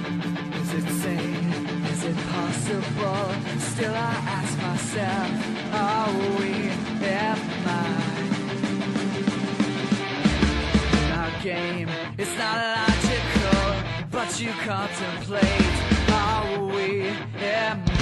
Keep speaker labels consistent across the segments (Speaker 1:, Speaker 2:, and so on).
Speaker 1: Is it sane? Is it possible? Still I ask myself, are we our game? It's not logical, but you contemplate, are we am I?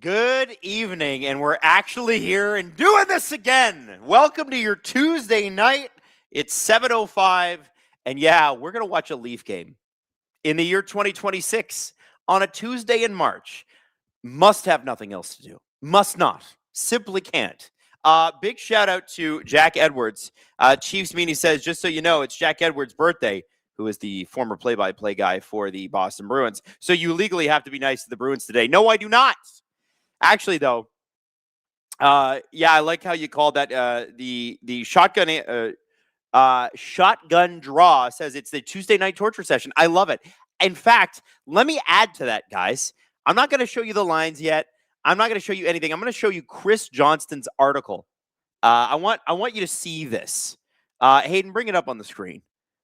Speaker 2: Good evening, and we're actually here and doing this again. Welcome to your Tuesday night. It's 7:05, and yeah, we're going to watch a Leaf game in the year 2026 on a Tuesday in March. Must have nothing else to do. Must not. Simply can't. Big shout out to Jack Edwards. Chiefs Meanie says, just so you know, it's Jack Edwards' birthday, who is the former play-by-play guy for the Boston Bruins. So you legally have to be nice to the Bruins today. No, I do not. Actually, though, yeah, I like how you called that the shotgun shotgun draw. Says it's the Tuesday night torture session. I love it. In fact, let me add to that, guys. I'm not going to show you the lines yet. I'm not going to show you anything. I'm going to show you Chris Johnston's article. I want you to see this. Hayden, bring it up on the screen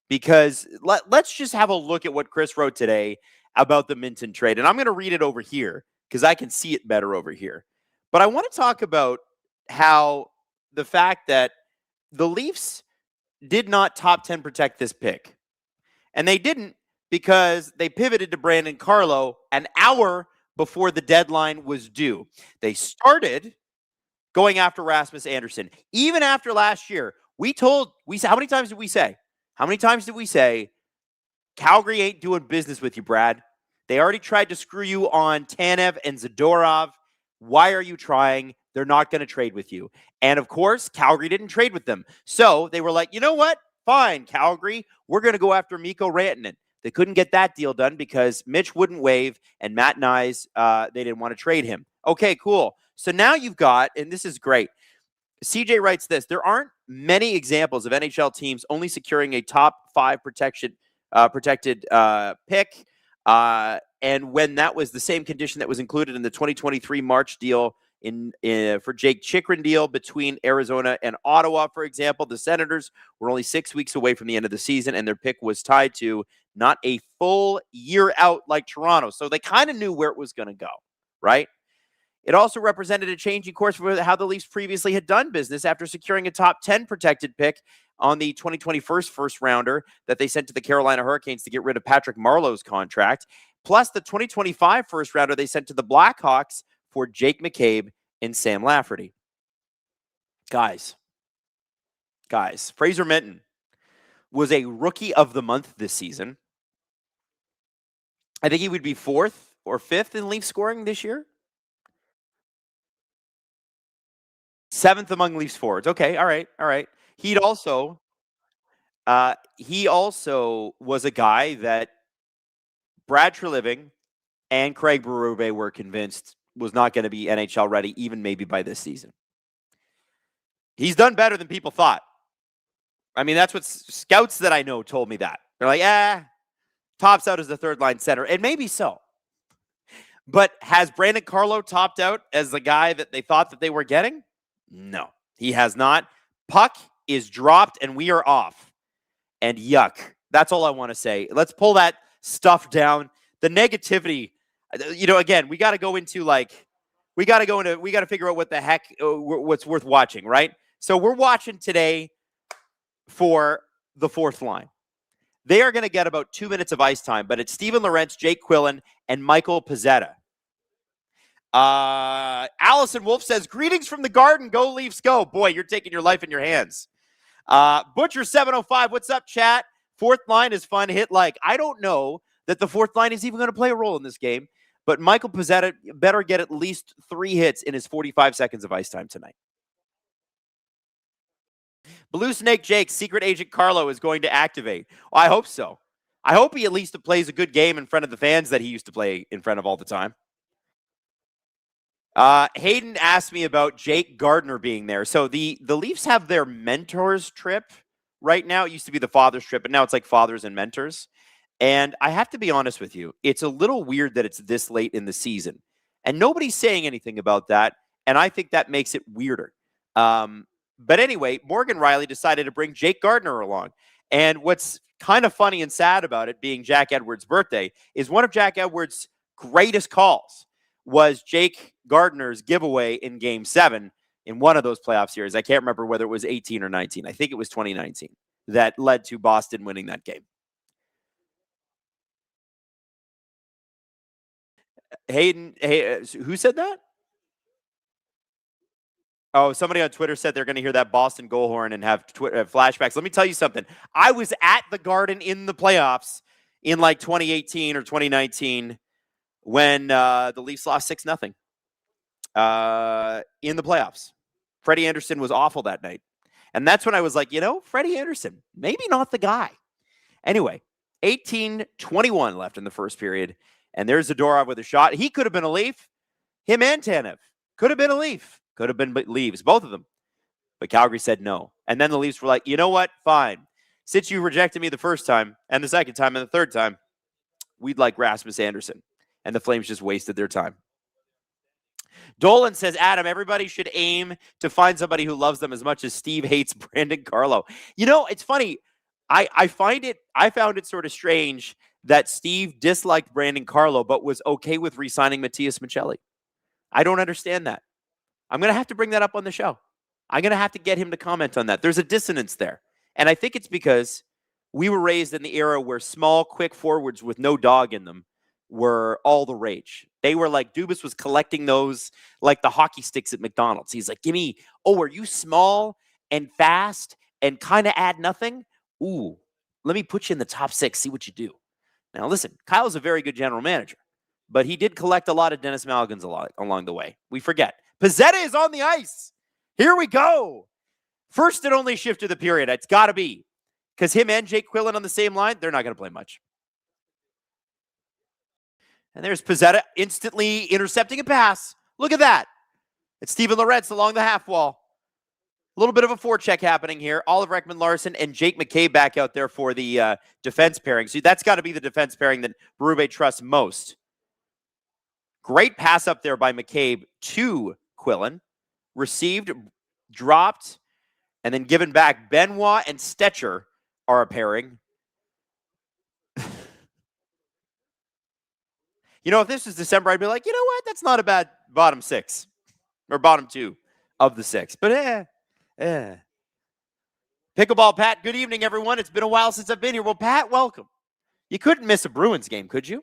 Speaker 2: because let's just have a look at what Chris wrote today about the Minton trade, and I'm going to read it over here because I can see it better over here. But I want to talk about how the fact that the Leafs did not top 10 protect this pick. And they didn't because they pivoted to Brandon Carlo an hour before the deadline was due. They started going after Rasmus Andersson. Even after last year, how many times did we say? How many times did we say, Calgary ain't doing business with you, Brad? They already tried to screw you on Tanev and Zadorov. Why are you trying? They're not going to trade with you. And of course, Calgary didn't trade with them. So they were like, you know what? Fine, Calgary. We're going to go after Mikko Rantanen. They couldn't get that deal done because Mitch wouldn't waive and Matt Nyes, they didn't want to trade him. Okay, cool. So now you've got, and this is great. CJ writes this: there aren't many examples of NHL teams only securing a top 5 protected pick. And when that was the same condition that was included in the 2023 March deal for Jake Chychrun deal between Arizona and Ottawa, for example, the Senators were only 6 weeks away from the end of the season, and their pick was tied to not a full year out like Toronto. So they kind of knew where it was going to go, right? It also represented a changing course for how the Leafs previously had done business after securing a top 10 protected pick on the 2021 first rounder that they sent to the Carolina Hurricanes to get rid of Patrick Marleau's contract, plus the 2025 first rounder they sent to the Blackhawks for Jake McCabe and Sam Lafferty. Guys, Fraser Minton was a rookie of the month this season. I think he would be 4th or 5th in Leaf scoring this year. 7th among Leafs forwards. Okay, all right. He also was a guy that Brad Treliving and Craig Berube were convinced was not going to be NHL ready, even maybe by this season. He's done better than people thought. I mean, that's what scouts that I know told me that. They're like, tops out as the third line center, and maybe so. But has Brandon Carlo topped out as the guy that they thought that they were getting? No, he has not. Puck is dropped and we are off. And yuck. That's all I want to say. Let's pull that stuff down. The negativity, again, we got to go into we got to figure out what the heck, what's worth watching, right? So we're watching today for the fourth line. They are going to get about 2 minutes of ice time, but it's Steven Lorentz, Jake Quillen, and Michael Pezzetta. Allison Wolf says, greetings from the Garden. Go Leafs, go. Boy, you're taking your life in your hands. Butcher 705, what's up, chat? Fourth line is fun. Hit like. I don't know that the fourth line is even going to play a role in this game, but Michael Pezzetta better get at least 3 hits in his 45 seconds of ice time tonight. Blue Snake Jake, Secret Agent Carlo is going to activate. Well, I hope so. I hope he at least plays a good game in front of the fans that he used to play in front of all the time. Hayden asked me about Jake Gardiner being there. So the Leafs have their mentors trip right now. It used to be the fathers trip, but now it's like fathers and mentors. And I have to be honest with you, it's a little weird that it's this late in the season. And nobody's saying anything about that. And I think that makes it weirder. But anyway, Morgan Riley decided to bring Jake Gardiner along. And what's kind of funny and sad about it being Jack Edwards' birthday is one of Jack Edwards' greatest calls was Jake Gardiner's giveaway in Game 7 in one of those playoff series. I can't remember whether it was 18 or 19. I think it was 2019 that led to Boston winning that game. Hayden, who said that? Oh, somebody on Twitter said they're going to hear that Boston goal horn and have flashbacks. Let me tell you something. I was at the Garden in the playoffs in like 2018 or 2019 when the Leafs lost 6-0 in the playoffs. Freddie Anderson was awful that night. And that's when I was like, Freddie Anderson, maybe not the guy. Anyway, 18:21 left in the first period. And there's Zadorov with a shot. He could have been a Leaf. Him and Tanev could have been a Leaf. Could have been Leaves, both of them. But Calgary said no. And then the Leafs were like, you know what? Fine. Since you rejected me the first time and the second time and the third time, we'd like Rasmus Anderson. And the Flames just wasted their time. Dolan says, Adam, everybody should aim to find somebody who loves them as much as Steve hates Brandon Carlo. It's funny. I found it sort of strange that Steve disliked Brandon Carlo, but was okay with re-signing Matias Maccelli. I don't understand that. I'm going to have to bring that up on the show. I'm going to have to get him to comment on that. There's a dissonance there. And I think it's because we were raised in the era where small, quick forwards with no dog in them were all the rage. They were like, Dubas was collecting those like the hockey sticks at McDonald's. He's like, are you small and fast and kind of add nothing? Ooh, let me put you in the top 6, see what you do. Now, listen, Kyle's a very good general manager. but he did collect a lot of Dennis Malgins along the way. We forget. Pizzetta is on the ice. Here we go. First and only shift of the period. It's got to be. Because him and Jake Quillen on the same line, they're not going to play much. And there's Pizzetta instantly intercepting a pass. Look at that. It's Steven Loretz along the half wall. A little bit of a forecheck happening here. Oliver Ekman-Larsson and Jake McCabe back out there for the defense pairing. So that's got to be the defense pairing that Berube trusts most. Great pass up there by McCabe to Quillen. Received, dropped, and then given back. Benoit and Stetcher are a pairing. You know, if this was December, I'd be like, you know what? That's not a bad bottom six. Or bottom two of the six. But Pickleball Pat, good evening, everyone. It's been a while since I've been here. Well, Pat, welcome. You couldn't miss a Bruins game, could you?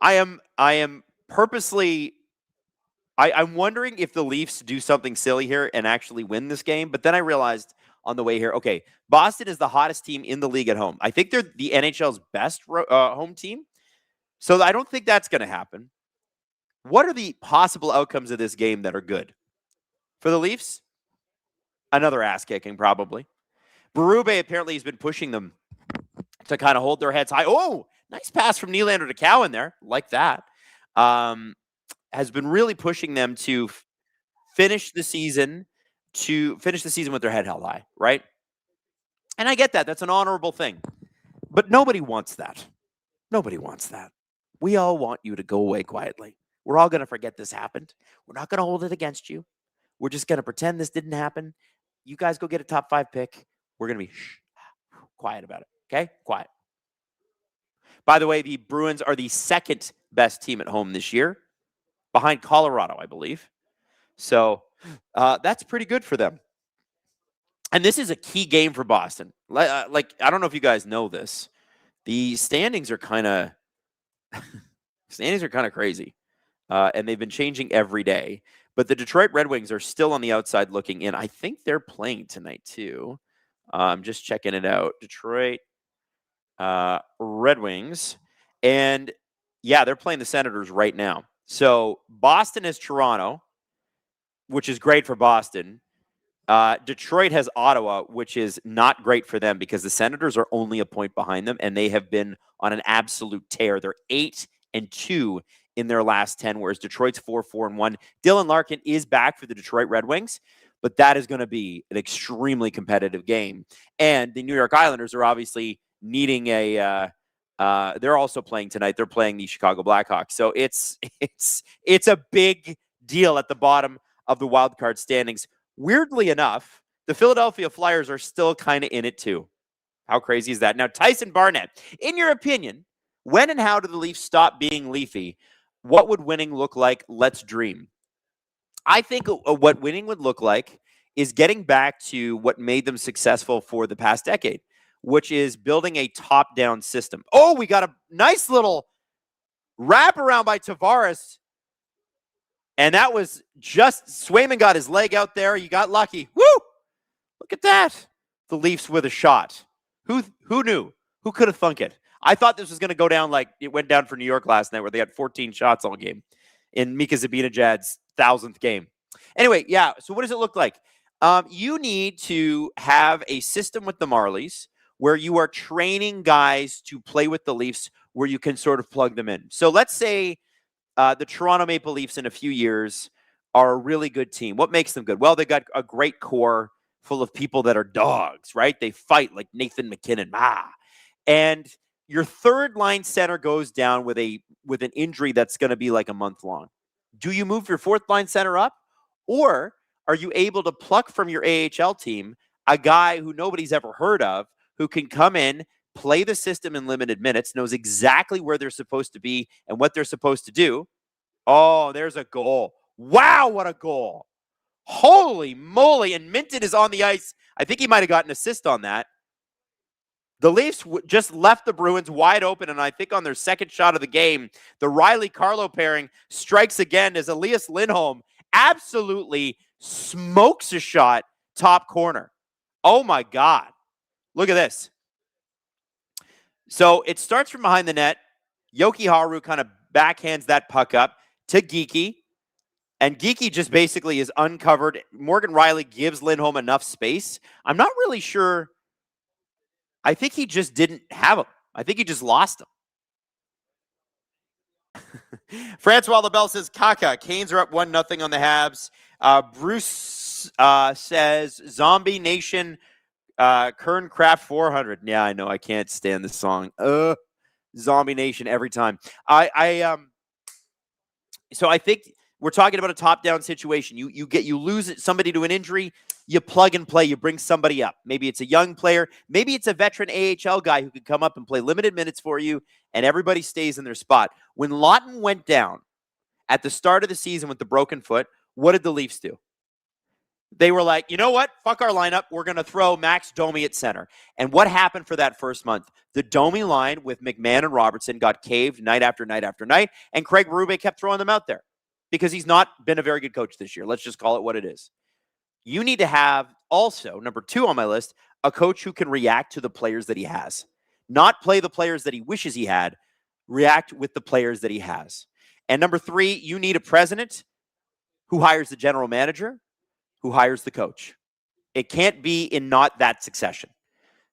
Speaker 2: I'm purposely... I'm wondering if the Leafs do something silly here and actually win this game. But then I realized on the way here, okay, Boston is the hottest team in the league at home. I think they're the NHL's best home team. So I don't think that's going to happen. What are the possible outcomes of this game that are good? For the Leafs, another ass-kicking probably. Berube apparently has been pushing them to kind of hold their heads high. Oh, nice pass from Nylander to Cowan there. Like that. Has been really pushing them to finish the season with their head held high, right? And I get that. That's an honorable thing. But nobody wants that. Nobody wants that. We all want you to go away quietly. We're all going to forget this happened. We're not going to hold it against you. We're just going to pretend this didn't happen. You guys go get a top 5 pick. We're going to be quiet about it. Okay? Quiet. By the way, the Bruins are the second best team at home this year, behind Colorado, I believe. So that's pretty good for them. And this is a key game for Boston. Like I don't know if you guys know this. The standings are kind of crazy. And they've been changing every day. But the Detroit Red Wings are still on the outside looking in. I think they're playing tonight too. I'm just checking it out. Detroit Red Wings. And yeah, they're playing the Senators right now. So Boston is Toronto, which is great for Boston. Detroit has Ottawa, which is not great for them because the Senators are only a point behind them, and they have been on an absolute tear. They're 8-2 in their last 10, whereas Detroit's 4-1. Dylan Larkin is back for the Detroit Red Wings, but that is going to be an extremely competitive game. And the New York Islanders are obviously needing they're also playing tonight. They're playing the Chicago Blackhawks. So it's a big deal at the bottom of the wild card standings. Weirdly enough, the Philadelphia Flyers are still kind of in it too. How crazy is that? Now, Tyson Barnett, in your opinion, when and how do the Leafs stop being leafy? What would winning look like? Let's dream. I think what winning would look like is getting back to what made them successful for the past decade, which is building a top-down system. Oh, we got a nice little wraparound by Tavares. And that was just, Swayman got his leg out there. You got lucky. Woo! Look at that. The Leafs with a shot. Who knew? Who could have thunk it? I thought this was going to go down like it went down for New York last night where they had 14 shots all game in Mika Zibanejad's 1,000th game. Anyway, yeah, so what does it look like? You need to have a system with the Marlies where you are training guys to play with the Leafs where you can sort of plug them in. So let's say the Toronto Maple Leafs in a few years are a really good team. What makes them good? Well, they got a great core full of people that are dogs, right? They fight like Nathan McKinnon. And your third line center goes down with an injury that's going to be like a month long. Do you move your fourth line center up? Or are you able to pluck from your AHL team a guy who nobody's ever heard of who can come in, play the system in limited minutes, knows exactly where they're supposed to be and what they're supposed to do? Oh, there's a goal. Wow, what a goal. Holy moly. And Minton is on the ice. I think he might have got an assist on that. The Leafs just left the Bruins wide open, and I think on their second shot of the game, the Riley-Carlo pairing strikes again as Elias Lindholm absolutely smokes a shot top corner. Oh, my God. Look at this. So it starts from behind the net. Yoki Haru kind of backhands that puck up to Geeky. And Geeky just basically is uncovered. Morgan Riley gives Lindholm enough space. I'm not really sure. I think he just didn't have him. I think he just lost him. Francois LaBelle says, Kaka, Canes are up 1-0 on the Habs. Bruce says, Zombie Nation, Kern Craft 400. Yeah, I know. I can't stand this song. Zombie Nation every time. So I think we're talking about a top-down situation. You lose somebody to an injury, you plug and play, you bring somebody up. Maybe it's a young player, maybe it's a veteran AHL guy who could come up and play limited minutes for you, and everybody stays in their spot. When Lawton went down at the start of the season with the broken foot, what did the Leafs do? They were like, you know what? Fuck our lineup. We're going to throw Max Domi at center. And what happened for that first month? The Domi line with McMahon and Robertson got caved night after night after night, and Craig Berube kept throwing them out there because he's not been a very good coach this year. Let's just call it what it is. You need to have also, number 2 on my list, a coach who can react to the players that he has. Not play the players that he wishes he had, react with the players that he has. And number 3, you need a president who hires the general manager, who hires the coach. It can't be in not that succession.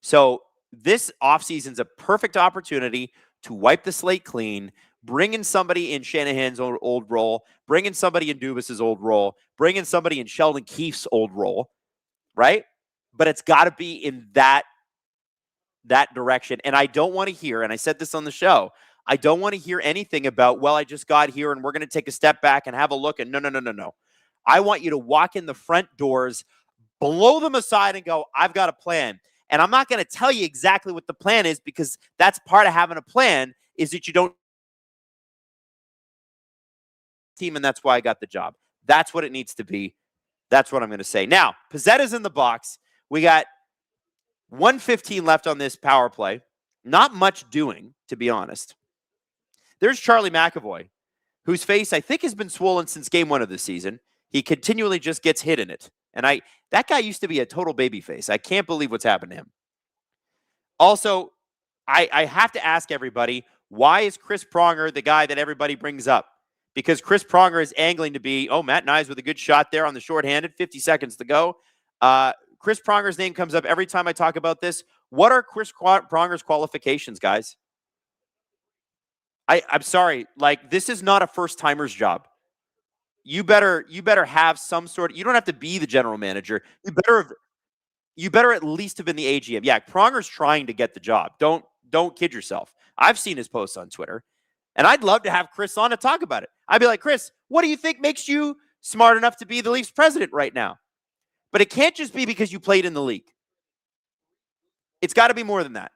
Speaker 2: So this offseason's a perfect opportunity to wipe the slate clean, bring in somebody in Shanahan's old role, bring in somebody in Dubas's old role, bring in somebody in Sheldon Keefe's old role, right? But it's got to be in that direction. And I don't want to hear, and I said this on the show, I don't want to hear anything about, well, I just got here and we're going to take a step back and have a look. And no. I want you to walk in the front doors, blow them aside and go, I've got a plan. And I'm not going to tell you exactly what the plan is because that's part of having a plan is that you don't team, and that's why I got the job. That's what it needs to be. That's what I'm going to say. Now, Pizzetta's in the box. We got 1:15 left on this power play. Not much doing, to be honest. There's Charlie McAvoy, whose face I think has been swollen since game 1 of the season. He continually just gets hit in it. And that guy used to be a total baby face. I can't believe what's happened to him. Also, I have to ask everybody, why is Chris Pronger the guy that everybody brings up? Because Chris Pronger is angling to be, Matt Nyes with a good shot there on the shorthanded, 50 seconds to go. Chris Pronger's name comes up every time I talk about this. What are Chris Pronger's qualifications, guys? I'm sorry. Like, this is not a first-timer's job. You better have some sort of, you don't have to be the general manager. You better at least have been the AGM. Yeah, Pronger's trying to get the job. Don't kid yourself. I've seen his posts on Twitter, and I'd love to have Chris on to talk about it. I'd be like, Chris, what do you think makes you smart enough to be the Leafs president right now? But it can't just be because you played in the league. It's got to be more than that.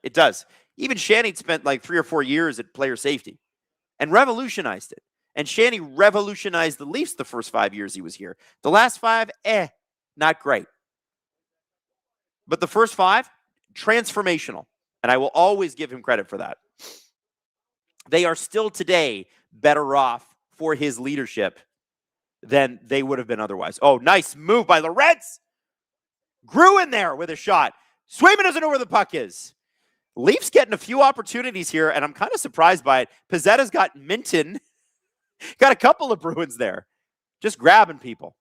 Speaker 2: It does. Even Shanny spent like 3 or 4 years at player safety and revolutionized it. And Shanny revolutionized the Leafs the first 5 years he was here. The last 5, not great. But the first 5, transformational. And I will always give him credit for that. They are still today better off for his leadership than they would have been otherwise. Oh, nice move by Lorenz. Grew in there with a shot. Swayman doesn't know where the puck is. Leafs getting a few opportunities here, and I'm kind of surprised by it. Pizzetta's got Minton. Got a couple of Bruins there. Just grabbing people.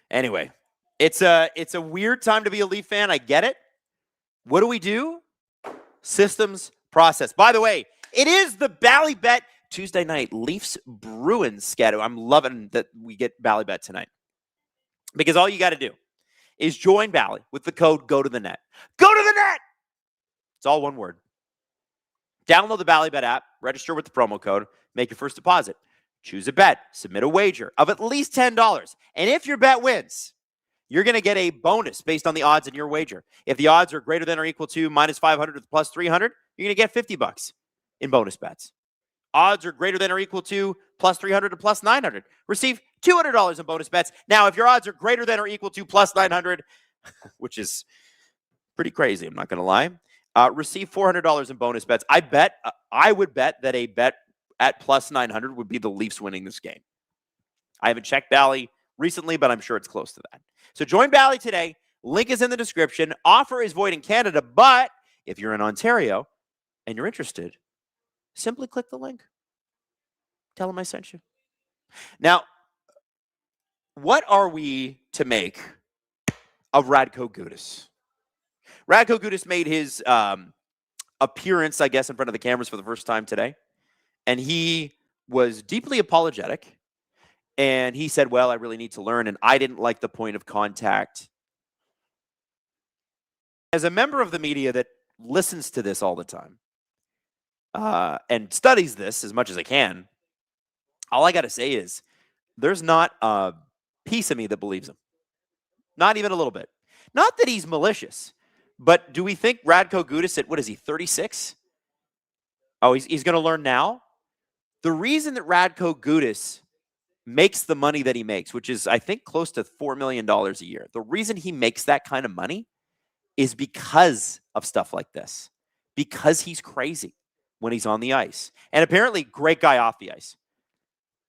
Speaker 2: Anyway, it's a weird time to be a Leaf fan. I get it. What do we do? Systems, process. By the way, it is the Bally Bet Tuesday night Leafs Bruins schedule. I'm loving that we get Bally Bet tonight. Because all you got to do is join Bally with the code Go to the Net. Go to the Net! It's all one word. Download the Bally Bet app, register with the promo code, make your first deposit. Choose a bet, submit a wager of at least $10. And if your bet wins, you're going to get a bonus based on the odds in your wager. If the odds are greater than or equal to -500 to +300, you're going to get $50 in bonus bets. Odds are greater than or equal to +300 to +900. Receive $200 in bonus bets. Now, if your odds are greater than or equal to +900, which is pretty crazy, I'm not going to lie, receive $400 in bonus bets. I would bet that a bet at +900 would be the Leafs winning this game. I haven't checked Bally recently, but I'm sure it's close to that. So join Bally today. Link is in the description. Offer is void in Canada, but if you're in Ontario and you're interested, simply click the link. Tell them I sent you. Now, what are we to make of Radko Gudas? Radko Gudas made his appearance, I guess, in front of the cameras for the first time today. And he was deeply apologetic. And he said, well, I really need to learn. And I didn't like the point of contact. As a member of the media that listens to this all the time and studies this as much as I can, all I got to say is there's not a piece of me that believes him. Not even a little bit. Not that he's malicious, but do we think Radko Gudas at, what is he, 36? Oh, he's going to learn now? The reason that Radko Gudas makes the money that he makes, which is, I think, close to $4 million a year, the reason he makes that kind of money is because of stuff like this. Because he's crazy when he's on the ice. And apparently, great guy off the ice.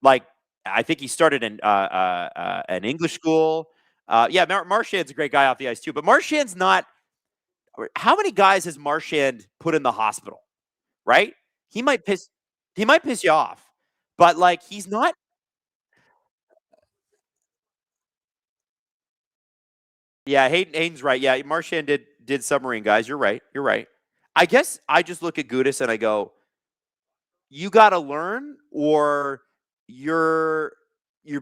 Speaker 2: Like, I think he started in an English school. Marchand's a great guy off the ice too. But Marchand's not. How many guys has Marchand put in the hospital? Right? He might piss you off, but like he's not. Yeah, Hayden's right. Yeah, Marchand did submarine guys. You're right. You're right. I guess I just look at Gudas and I go, you got to learn, or you're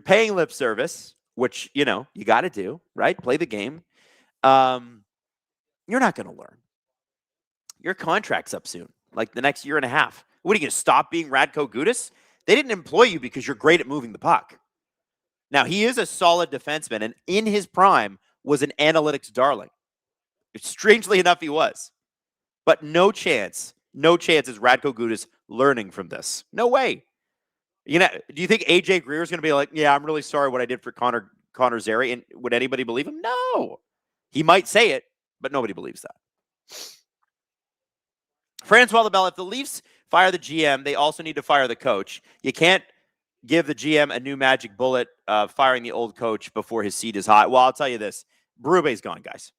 Speaker 2: paying lip service, which, you got to do, right? Play the game. You're not going to learn. Your contract's up soon, like the next year and a half. What are you going to stop being Radko Gudas? They didn't employ you because you're great at moving the puck. Now, he is a solid defenseman, and in his prime was an analytics darling. Strangely enough, he was. But no chance is Radko Gudas learning from this. No way. Do you think AJ Greer is going to be like, yeah, I'm really sorry what I did for Connor Zary, and would anybody believe him? No. He might say it, but nobody believes that. Francois Lebel, if the Leafs fire the GM, they also need to fire the coach. You can't give the GM a new magic bullet firing the old coach before his seat is hot. Well, I'll tell you this. Berube's gone, guys.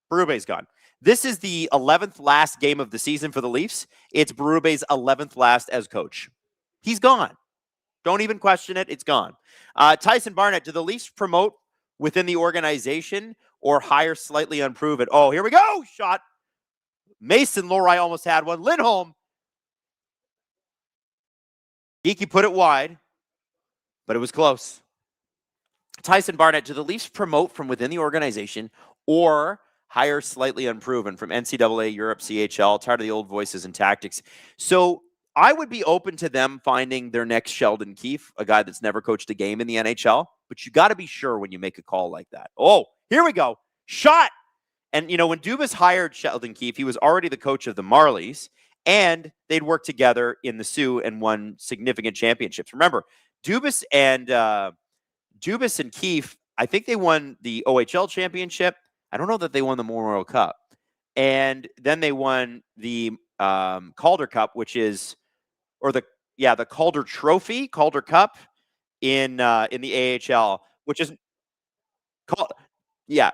Speaker 2: Berube's gone. This is the 11th last game of the season for the Leafs. It's Berube's 11th last as coach. He's gone. Don't even question it. It's gone. Tyson Barnett, do the Leafs promote within the organization or hire slightly unproven? Oh, here we go. Shot. Mason Lohrei almost had one. Lindholm. Geeky put it wide, but it was close. Tyson Barnett, do the Leafs promote from within the organization or hire slightly unproven from NCAA, Europe, CHL, tired of the old voices and tactics? So I would be open to them finding their next Sheldon Keefe, a guy that's never coached a game in the NHL, but you got to be sure when you make a call like that. Oh, here we go. Shot. And, when Dubas hired Sheldon Keefe, he was already the coach of the Marlies, and they'd worked together in the Sioux and won significant championships. Remember, Dubas and Keefe, I think they won the OHL championship. I don't know that they won the Memorial Cup. And then they won the Calder Cup, which is, the Calder Trophy, Calder Cup in the AHL, which is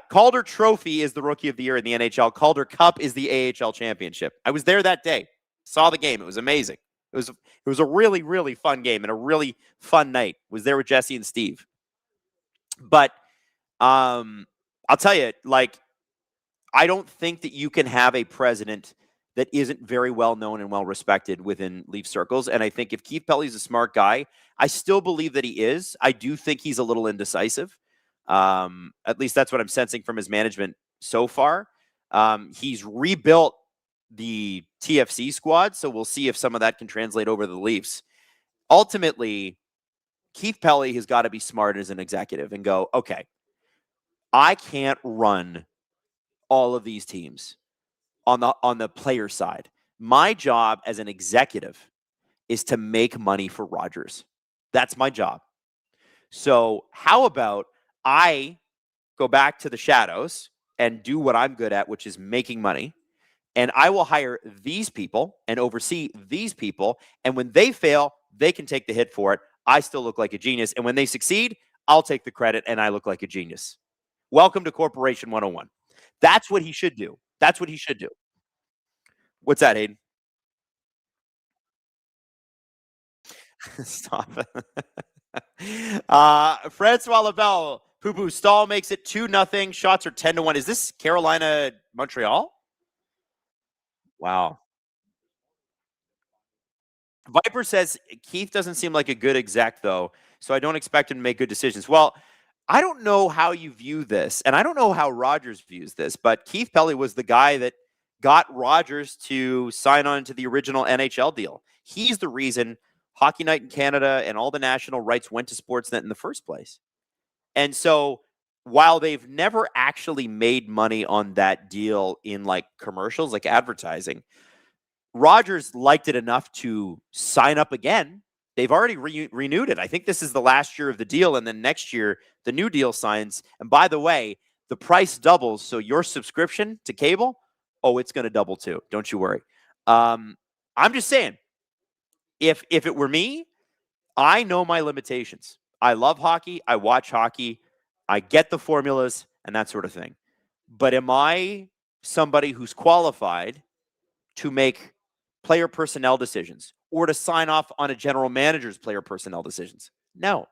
Speaker 2: Calder Trophy is the Rookie of the Year in the NHL. Calder Cup is the AHL championship. I was there that day. Saw the game. It was amazing. It was a really, really fun game and a really fun night. Was there with Jesse and Steve. But I'll tell you, I don't think that you can have a president that isn't very well known and well respected within Leaf circles. And I think if Keith Pelly's a smart guy, I still believe that he is. I do think he's a little indecisive. At least that's what I'm sensing from his management so far. He's rebuilt the TFC squad, so we'll see if some of that can translate over to the Leafs. Ultimately, Keith Pelly has got to be smart as an executive and go, okay, I can't run all of these teams on the player side. My job as an executive is to make money for Rogers. That's my job. So how about I go back to the shadows and do what I'm good at, which is making money. And I will hire these people and oversee these people. And when they fail, they can take the hit for it. I still look like a genius. And when they succeed, I'll take the credit and I look like a genius. Welcome to Corporation 101. That's what he should do. That's what he should do. What's that, Hayden? Stop. Francois Labelle, Poo Poo Stall makes it 2-0. Shots are 10-1. Is this Carolina Montreal? Wow. Viper says Keith doesn't seem like a good exec, though, so I don't expect him to make good decisions. Well, I don't know how you view this, and I don't know how Rogers views this, but Keith Pelly was the guy that got Rogers to sign on to the original NHL deal. He's the reason Hockey Night in Canada and all the national rights went to Sportsnet in the first place. And so while they've never actually made money on that deal in like commercials, like advertising, Rogers liked it enough to sign up again. They've already renewed it. I think this is the last year of the deal, and then next year the new deal signs. And by the way, the price doubles, so your subscription to cable, oh, it's going to double too. Don't you worry. I'm just saying, if it were me, I know my limitations. I love hockey. I watch hockey. I get the formulas and that sort of thing. But am I somebody who's qualified to make player personnel decisions or to sign off on a general manager's player personnel decisions? No.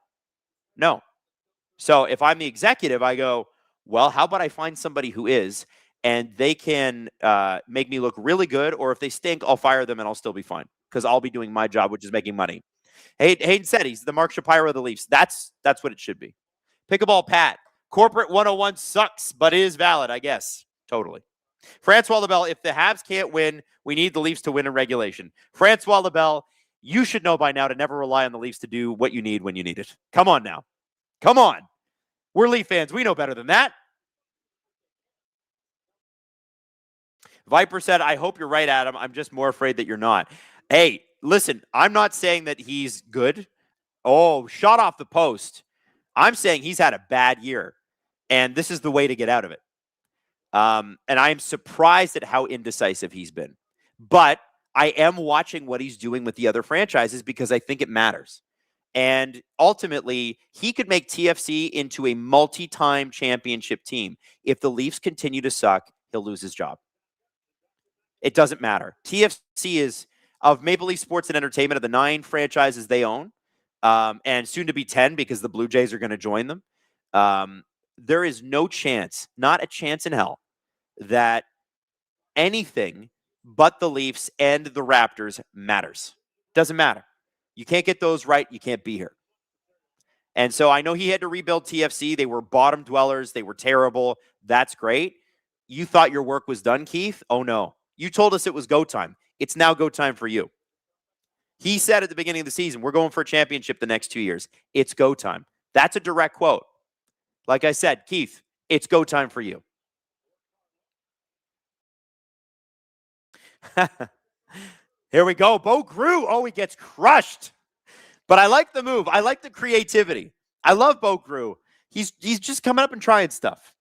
Speaker 2: So if I'm the executive, I go, well, how about I find somebody who is, and they can make me look really good, or if they stink, I'll fire them and I'll still be fine because I'll be doing my job, which is making money. Hayden said he's the Mark Shapiro of the Leafs. That's what it should be. Pickleball Pat. Corporate 101 sucks, but is valid, I guess. Totally. Francois Labelle, if the Habs can't win, we need the Leafs to win in regulation. Francois Labelle, you should know by now to never rely on the Leafs to do what you need when you need it. Come on now. Come on. We're Leaf fans. We know better than that. Viper said, I hope you're right, Adam. I'm just more afraid that you're not. Hey, listen, I'm not saying that he's good. Oh, shot off the post. I'm saying he's had a bad year, and this is the way to get out of it. And I am surprised at how indecisive he's been. But I am watching what he's doing with the other franchises because I think it matters. And ultimately, he could make TFC into a multi-time championship team. If the Leafs continue to suck, he'll lose his job. It doesn't matter. TFC is, of Maple Leaf Sports and Entertainment, of the 9 franchises they own, and soon to be 10 because the Blue Jays are going to join them. There is no chance, not a chance in hell, that anything but the Leafs and the Raptors matters. Doesn't matter. You can't get those right, you can't be here. And so I know he had to rebuild TFC. They were bottom dwellers. They were terrible. That's great. You thought your work was done, Keith? Oh, no. You told us it was go time. It's now go time for you. He said at the beginning of the season, we're going for a championship the next 2 years. It's go time. That's a direct quote. Like I said, Keith, it's go time for you. Here we go. Bo Grew. Oh, he gets crushed. But I like the move. I like the creativity. I love Bo Grew. He's just coming up and trying stuff.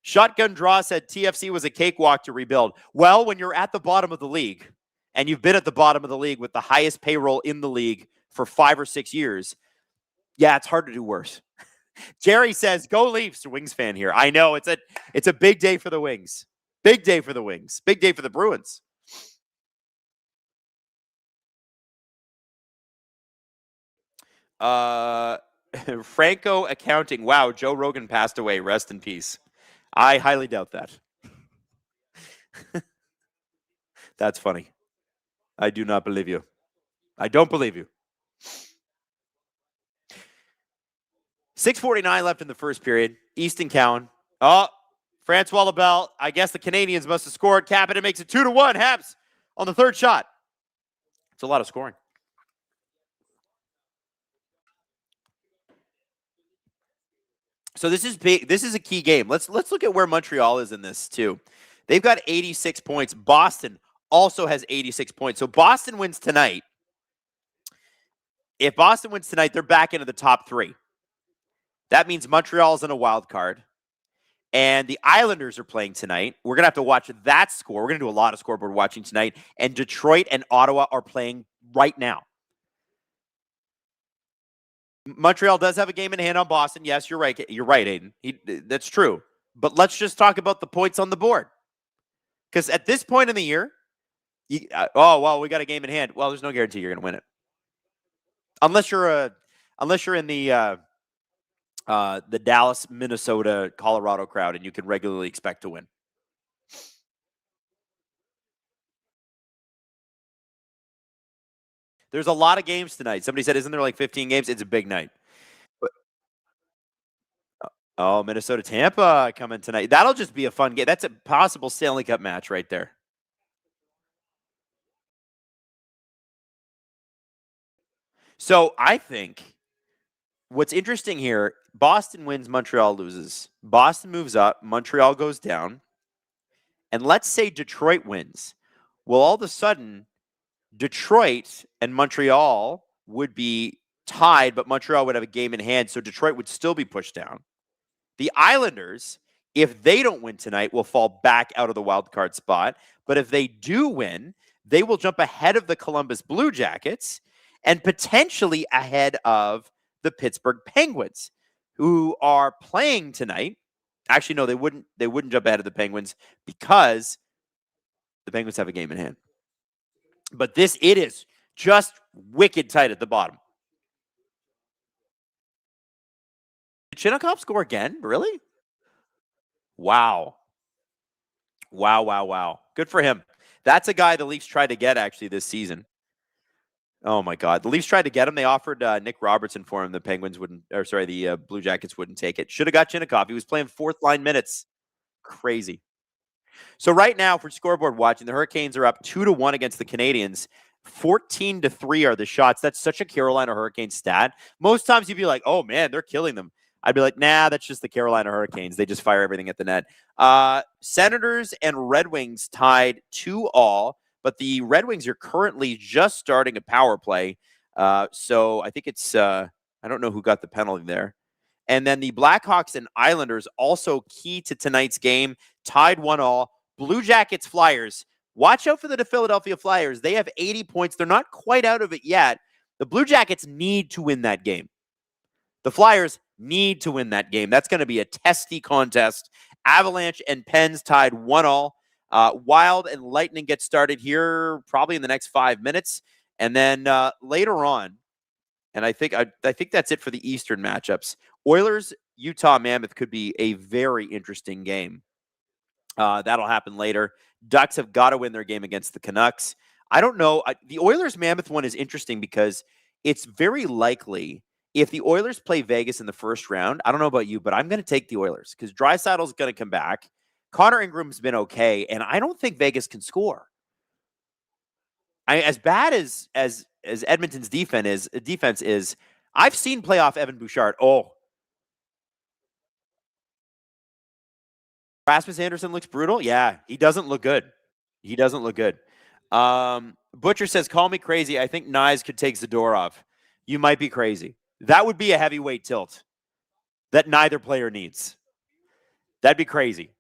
Speaker 2: Shotgun Draw said TFC was a cakewalk to rebuild. Well, when you're at the bottom of the league, and you've been at the bottom of the league with the highest payroll in the league for 5 or 6 years, yeah, it's hard to do worse. Jerry says, go Leafs. Wings fan here. I know, it's a big day for the Wings. Big day for the Wings. Big day for the Bruins. Franco Accounting. Wow, Joe Rogan passed away. Rest in peace. I highly doubt that. That's funny. I do not believe you. I don't believe you. 6:49 left in the first period. Easton Cowan. Oh, Francois Labelle. I guess the Canadians must have scored. Capita makes it 2-1. Habs on the third shot. It's a lot of scoring. So this is big. This is a key game. Let's look at where Montreal is in this too. They've got 86 points. Boston also has 86 points. So Boston wins tonight. If Boston wins tonight, they're back into the top 3. That means Montreal's in a wild card. And the Islanders are playing tonight. We're going to have to watch that score. We're going to do a lot of scoreboard watching tonight. And Detroit and Ottawa are playing right now. Montreal does have a game in hand on Boston. Yes, you're right. You're right, Aiden. That's true. But let's just talk about the points on the board. Because at this point in the year, we got a game in hand. Well, there's no guarantee you're going to win it, unless you're in the Dallas, Minnesota, Colorado crowd, and you can regularly expect to win. There's a lot of games tonight. Somebody said, "Isn't there like 15 games?" It's a big night. Oh, Minnesota Tampa coming tonight. That'll just be a fun game. That's a possible Stanley Cup match right there. So I think what's interesting here, Boston wins, Montreal loses. Boston moves up, Montreal goes down. And let's say Detroit wins. Well, all of a sudden, Detroit and Montreal would be tied, but Montreal would have a game in hand, so Detroit would still be pushed down. The Islanders, if they don't win tonight, will fall back out of the wild card spot. But if they do win, they will jump ahead of the Columbus Blue Jackets and potentially ahead of the Pittsburgh Penguins, who are playing tonight. Actually, no, they wouldn't jump ahead of the Penguins because the Penguins have a game in hand. But it is just wicked tight at the bottom. Did Chinakhov score again? Really? Wow. Good for him. That's a guy the Leafs tried to get actually this season. Oh my God. The Leafs tried to get him. They offered Nick Robertson for him. The Blue Jackets wouldn't take it. Should have got Chinakhov. He was playing fourth line minutes. Crazy. So right now for scoreboard watching, the Hurricanes are up 2-1 against the Canadiens. 14-3 are the shots. That's such a Carolina Hurricanes stat. Most times you'd be like, oh man, they're killing them. I'd be like, nah, that's just the Carolina Hurricanes. They just fire everything at the net. Senators and Red Wings tied 2-2, but the Red Wings are currently just starting a power play. So I think it's, I don't know who got the penalty there. And then the Blackhawks and Islanders, also key to tonight's game, tied 1-1. Blue Jackets, Flyers. Watch out for the Philadelphia Flyers. They have 80 points. They're not quite out of it yet. The Blue Jackets need to win that game. The Flyers need to win that game. That's going to be a testy contest. Avalanche and Pens tied 1-1. Wylde and Lightning get started here probably in the next 5 minutes. And then later on, and I think that's it for the Eastern matchups. Oilers, Utah Mammoth could be a very interesting game. That'll happen later. Ducks have got to win their game against the Canucks. I don't know. The Oilers Mammoth one is interesting because it's very likely if the Oilers play Vegas in the first round, I don't know about you, but I'm going to take the Oilers because Draisaitl's going to come back. Connor Ingram's been okay, and I don't think Vegas can score. As bad as Edmonton's defense is, I've seen playoff Evan Bouchard. Oh, Rasmus Anderson looks brutal. Yeah, he doesn't look good. Butcher says, call me crazy. I think Nyes could take Zadorov. You might be crazy. That would be a heavyweight tilt that neither player needs. That'd be crazy.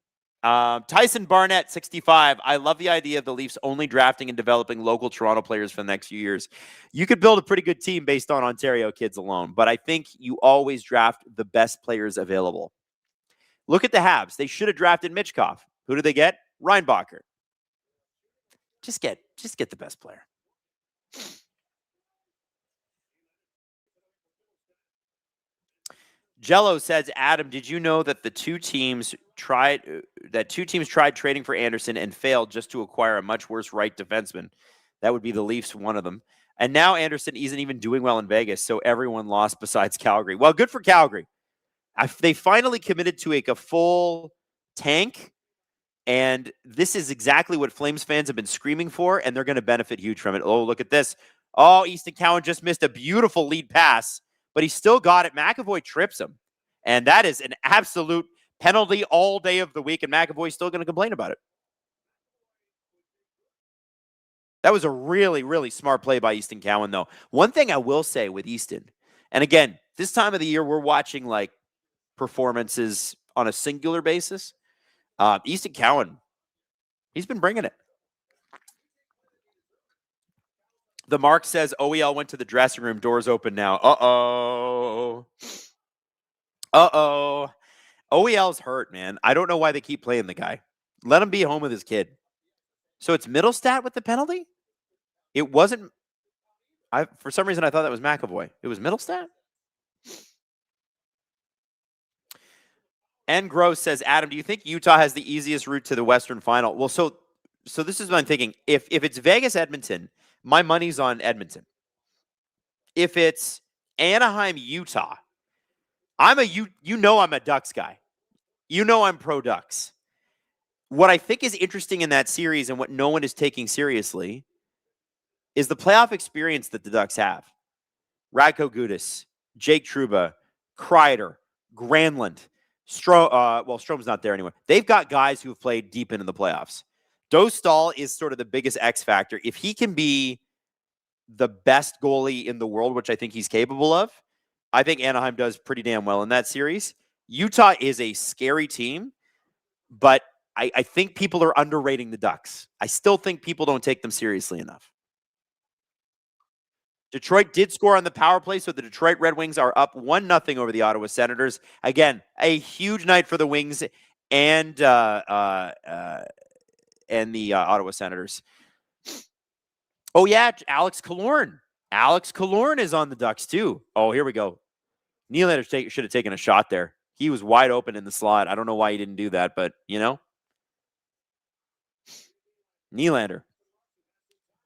Speaker 2: Tyson Barnett, 65. I love the idea of the Leafs only drafting and developing local Toronto players for the next few years. You could build a pretty good team based on Ontario kids alone, but I think you always draft the best players available. Look at the Habs. They should have drafted Mitchkov. Who did they get? Reinbacher. Just get the best player. Jello says, Adam, did you know that two teams tried trading for Anderson and failed just to acquire a much worse right defenseman? That would be the Leafs, one of them. And now Anderson isn't even doing well in Vegas, so everyone lost besides Calgary. Well, good for Calgary. They finally committed to a full tank, and this is exactly what Flames fans have been screaming for, and they're going to benefit huge from it. Oh, look at this. Oh, Easton Cowan just missed a beautiful lead pass, but he still got it. McAvoy trips him, and that is an absolute penalty all day of the week, and McAvoy's still going to complain about it. That was a really, really smart play by Easton Cowan, though. One thing I will say with Easton, and again, this time of the year, we're watching like performances on a singular basis. Easton Cowan, he's been bringing it. The Mark says OEL went to the dressing room. Doors open now. Uh-oh. OEL's hurt, man. I don't know why they keep playing the guy. Let him be home with his kid. So it's Middlestat with the penalty? It wasn't. For some reason, I thought that was McAvoy. It was Middlestat? And Gross says, Adam, do you think Utah has the easiest route to the Western Final? Well, so this is what I'm thinking. If it's Vegas Edmonton, my money's on Edmonton. If it's Anaheim Utah, I'm a Ducks guy. You know I'm pro Ducks. What I think is interesting in that series and what no one is taking seriously is the playoff experience that the Ducks have. Radko Gudas, Jake Trouba, Kreider, Granlund, Strome's not there anymore. They've got guys who have played deep into the playoffs. Dostal is sort of the biggest X factor. If he can be the best goalie in the world, which I think he's capable of, I think Anaheim does pretty damn well in that series. Utah is a scary team, but I think people are underrating the Ducks. I still think people don't take them seriously enough. Detroit did score on the power play, so the Detroit Red Wings are up 1-0 over the Ottawa Senators. Again, a huge night for the Wings and the Ottawa Senators. Oh, yeah, Alex Killorn. Alex Killorn is on the Ducks, too. Oh, here we go. Nylander should have taken a shot there. He was wide open in the slot. I don't know why he didn't do that, but, Nylander.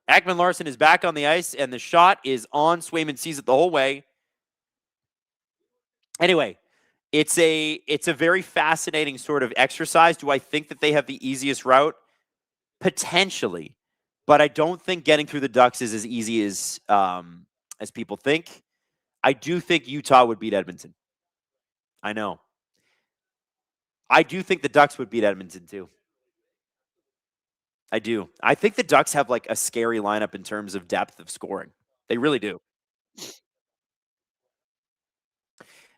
Speaker 2: Ekman Larson is back on the ice, and the shot is on. Swayman sees it the whole way. Anyway, it's a very fascinating sort of exercise. Do I think that they have the easiest route? Potentially. But I don't think getting through the Ducks is as easy as people think. I do think Utah would beat Edmonton. I know. I do think the Ducks would beat Edmonton, too. I do. I think the Ducks have like a scary lineup in terms of depth of scoring. They really do.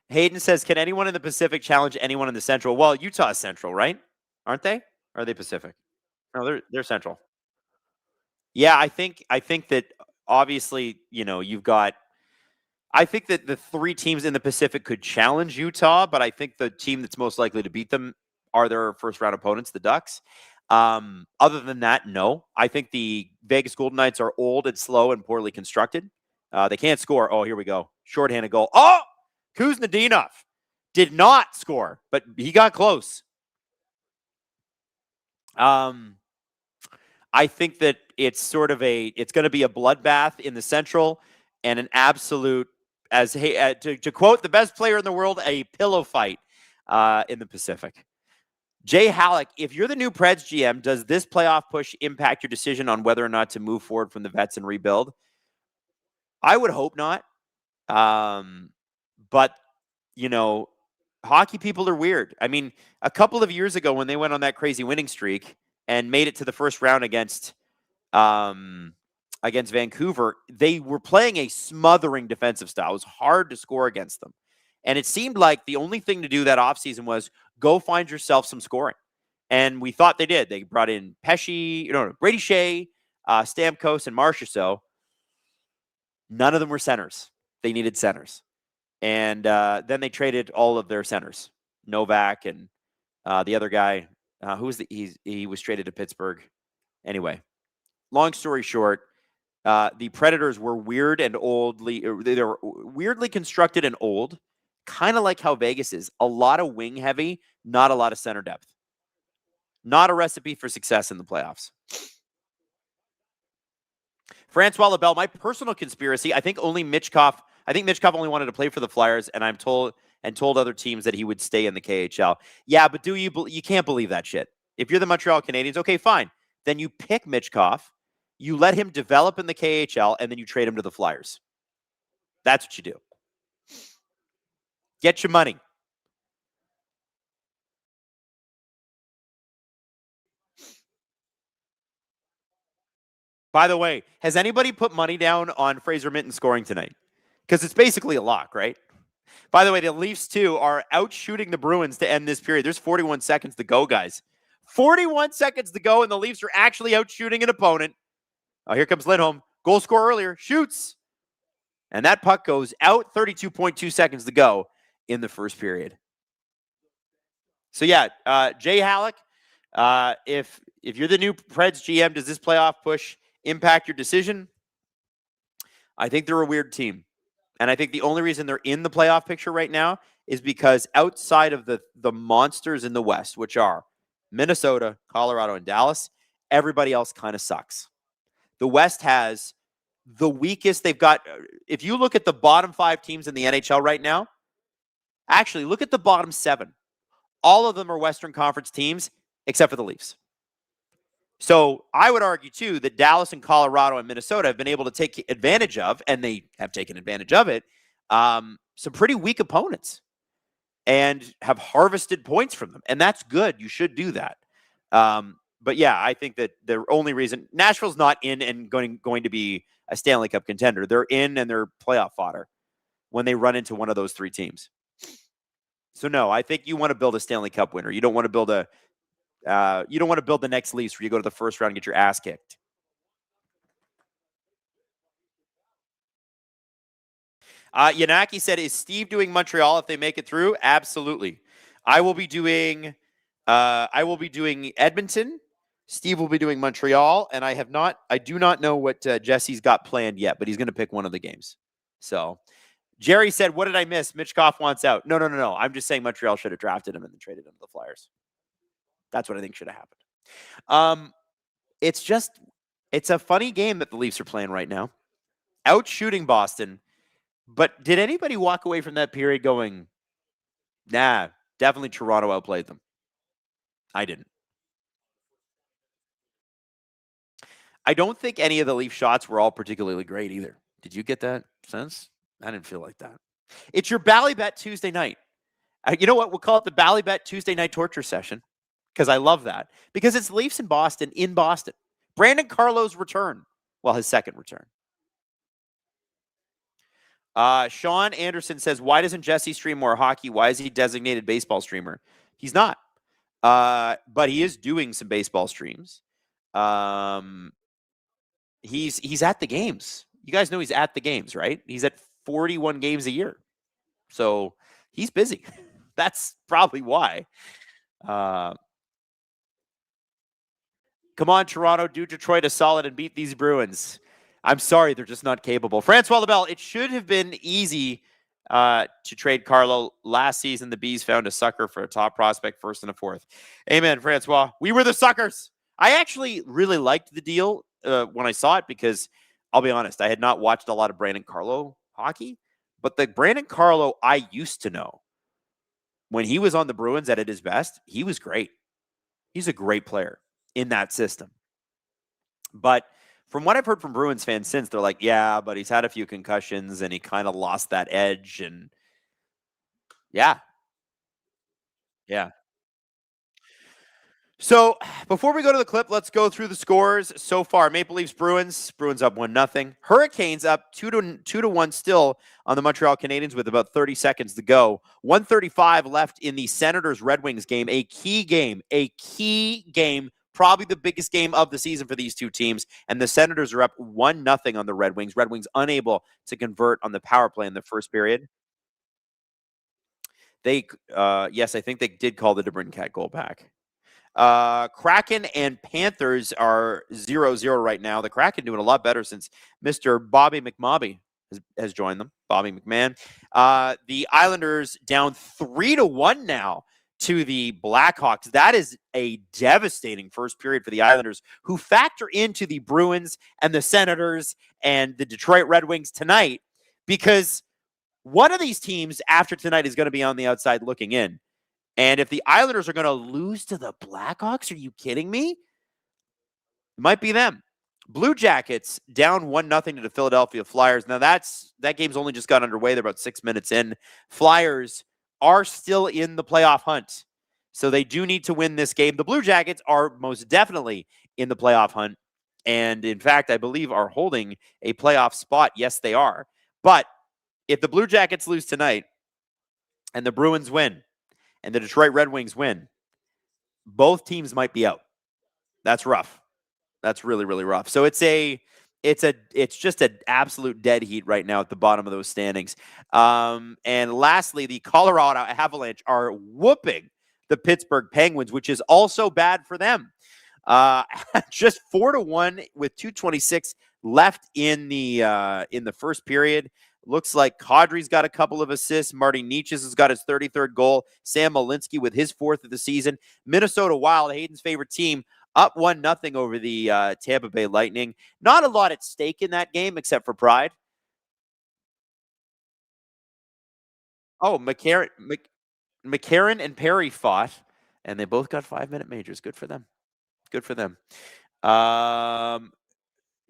Speaker 2: Hayden says, can anyone in the Pacific challenge anyone in the Central? Well, Utah is Central, right? Aren't they? Or are they Pacific? No, they're Central. Yeah, I think that obviously, you've got I think that the three teams in the Pacific could challenge Utah, but I think the team that's most likely to beat them are their first round opponents, the Ducks. Other than that, no. I think the Vegas Golden Knights are old and slow and poorly constructed. They can't score. Oh, here we go. Shorthanded goal. Oh, Kuznetsov did not score, but he got close. I think that it's going to be a bloodbath in the Central and an absolute, to quote the best player in the world, a pillow fight in the Pacific. Jay Halleck, if you're the new Preds GM, does this playoff push impact your decision on whether or not to move forward from the vets and rebuild? I would hope not. But, hockey people are weird. I mean, a couple of years ago when they went on that crazy winning streak and made it to the first round against Vancouver, they were playing a smothering defensive style. It was hard to score against them. And it seemed like the only thing to do that offseason was go find yourself some scoring. And we thought they did. They brought in Brady Shea, Stamkos, and Marchessault. None of them were centers. They needed centers. And then they traded all of their centers. Novak and the other guy, he was traded to Pittsburgh. Anyway, long story short, the Predators were weird and they were weirdly constructed and old, kind of like how Vegas is. A lot of wing heavy, not a lot of center depth. Not a recipe for success in the playoffs. Francois Lebel, my personal conspiracy, I think Mitchkov only wanted to play for the Flyers, and I'm told other teams that he would stay in the KHL. Yeah, but you can't believe that shit. If you're the Montreal Canadiens, okay, fine. Then you pick Mitchkov, you let him develop in the KHL, and then you trade him to the Flyers. That's what you do. Get your money. By the way, has anybody put money down on Fraser Minton scoring tonight? Because it's basically a lock, right? By the way, the Leafs, too, are outshooting the Bruins to end this period. There's 41 seconds to go, guys. 41 seconds to go, and the Leafs are actually outshooting an opponent. Oh, here comes Lindholm. Goal score earlier. Shoots. And that puck goes out. 32.2 seconds to go in the first period. So yeah, Jay Halleck, if you're the new Preds GM, does this playoff push impact your decision? I think they're a weird team. And I think the only reason they're in the playoff picture right now is because outside of the monsters in the West, which are Minnesota, Colorado, and Dallas, everybody else kind of sucks. The West has the weakest they've got. If you look at the bottom 5 teams in the NHL right now, actually look at the bottom 7. All of them are Western Conference teams except for the Leafs. So I would argue, too, that Dallas and Colorado and Minnesota have been able to take advantage of, and they have taken advantage of it, some pretty weak opponents and have harvested points from them. And that's good. You should do that. But, yeah, I think that the only reason Nashville's not in and going to be a Stanley Cup contender. They're in and they're playoff fodder when they run into one of those 3 teams. So, no, I think you want to build a Stanley Cup winner. You don't want to build the next Leafs where you go to the first round and get your ass kicked. Yanaki said, "Is Steve doing Montreal if they make it through?" Absolutely. I will be doing Edmonton. Steve will be doing Montreal, and I do not know what Jesse's got planned yet, but he's going to pick one of the games. So, Jerry said, "What did I miss? Mitchkov wants out." No. I'm just saying Montreal should have drafted him and then traded him to the Flyers. That's what I think should have happened. It's a funny game that the Leafs are playing right now. Out shooting Boston. But did anybody walk away from that period going, nah, definitely Toronto outplayed them? I didn't. I don't think any of the Leaf shots were all particularly great either. Did you get that sense? I didn't feel like that. It's your Bally Bet Tuesday night. You know what? We'll call it the Bally Bet Tuesday night torture session because I love that. Because it's Leafs in Boston. Brandon Carlo's return. Well, his second return. Sean Anderson says, "Why doesn't Jesse stream more hockey? Why is he designated baseball streamer?" He's not. But he is doing some baseball streams. He's at the games. You guys know he's at the games, right? He's at 41 games a year. So he's busy. That's probably why. Come on, Toronto, do Detroit a solid and beat these Bruins. I'm sorry, they're just not capable. Francois Lebel, it should have been easy to trade Carlo. Last season, the Bees found a sucker for a top prospect, first and a fourth. Amen, Francois. We were the suckers. I actually really liked the deal when I saw it because, I'll be honest, I had not watched a lot of Brandon Carlo hockey, but the Brandon Carlo I used to know, when he was on the Bruins at his best, he was great. He's a great player in that system. But from what I've heard from Bruins fans since, they're like, yeah, but he's had a few concussions and he kind of lost that edge. And yeah. So before we go to the clip, let's go through the scores so far. Maple Leafs, Bruins up 1-0. Hurricanes up 2-1 still on the Montreal Canadiens with about 30 seconds to go. 1:35 left in the Senators Red Wings game, a key game, probably the biggest game of the season for these two teams. And the Senators are up 1-0 on the Red Wings. Red Wings unable to convert on the power play in the first period. Yes, I think they did call the DeBrincat goal back. Kraken and Panthers are 0-0 right now. The Kraken doing a lot better since Mr. Bobby McMobby has joined them. Bobby McMahon. The Islanders down 3-1 now to the Blackhawks. That is a devastating first period for the Islanders, who factor into the Bruins and the Senators and the Detroit Red Wings tonight, because one of these teams after tonight is going to be on the outside looking in. And if the Islanders are going to lose to the Blackhawks, are you kidding me? It might be them. Blue Jackets down 1-0 to the Philadelphia Flyers. Now that game's only just got underway. They're about 6 minutes in. Flyers are still in the playoff hunt, so they do need to win this game. The Blue Jackets are most definitely in the playoff hunt, and in fact, I believe are holding a playoff spot. Yes, they are. But if the Blue Jackets lose tonight and the Bruins win, and the Detroit Red Wings win, both teams might be out. That's rough. That's really, really rough. So it's just an absolute dead heat right now at the bottom of those standings. And lastly, the Colorado Avalanche are whooping the Pittsburgh Penguins, which is also bad for them. Just 4-1 with 2:26 left in the first period. Looks like Kadri's got a couple of assists. Marty Nietzsche's has got his 33rd goal. Sam Malinsky with his 4th of the season. Minnesota Wild, Hayden's favorite team, up 1-0 over the Tampa Bay Lightning. Not a lot at stake in that game except for pride. Oh, McCarron and Perry fought, and they both got 5-minute majors. Good for them. Good for them.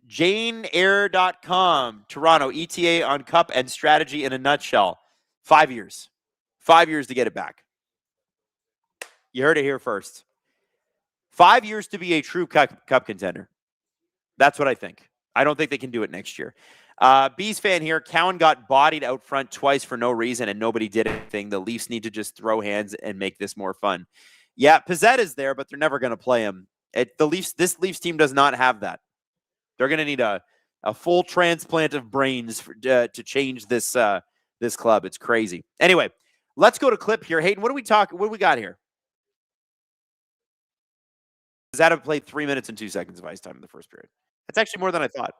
Speaker 2: JaneAir.com, Toronto, ETA on Cup and strategy in a nutshell. 5 years. 5 years to get it back. You heard it here first. 5 years to be a true cup contender. That's what I think. I don't think they can do it next year. Bees fan here. Cowan got bodied out front twice for no reason, and nobody did anything. The Leafs need to just throw hands and make this more fun. Yeah, Pizzette is there, but they're never going to play him. This Leafs team does not have that. They're going to need a full transplant of brains to change this this club. It's crazy. Anyway, let's go to clip here. Hayden, what do we got here? Pizzette played 3 minutes and 2 seconds of ice time in the first period. That's actually more than I thought.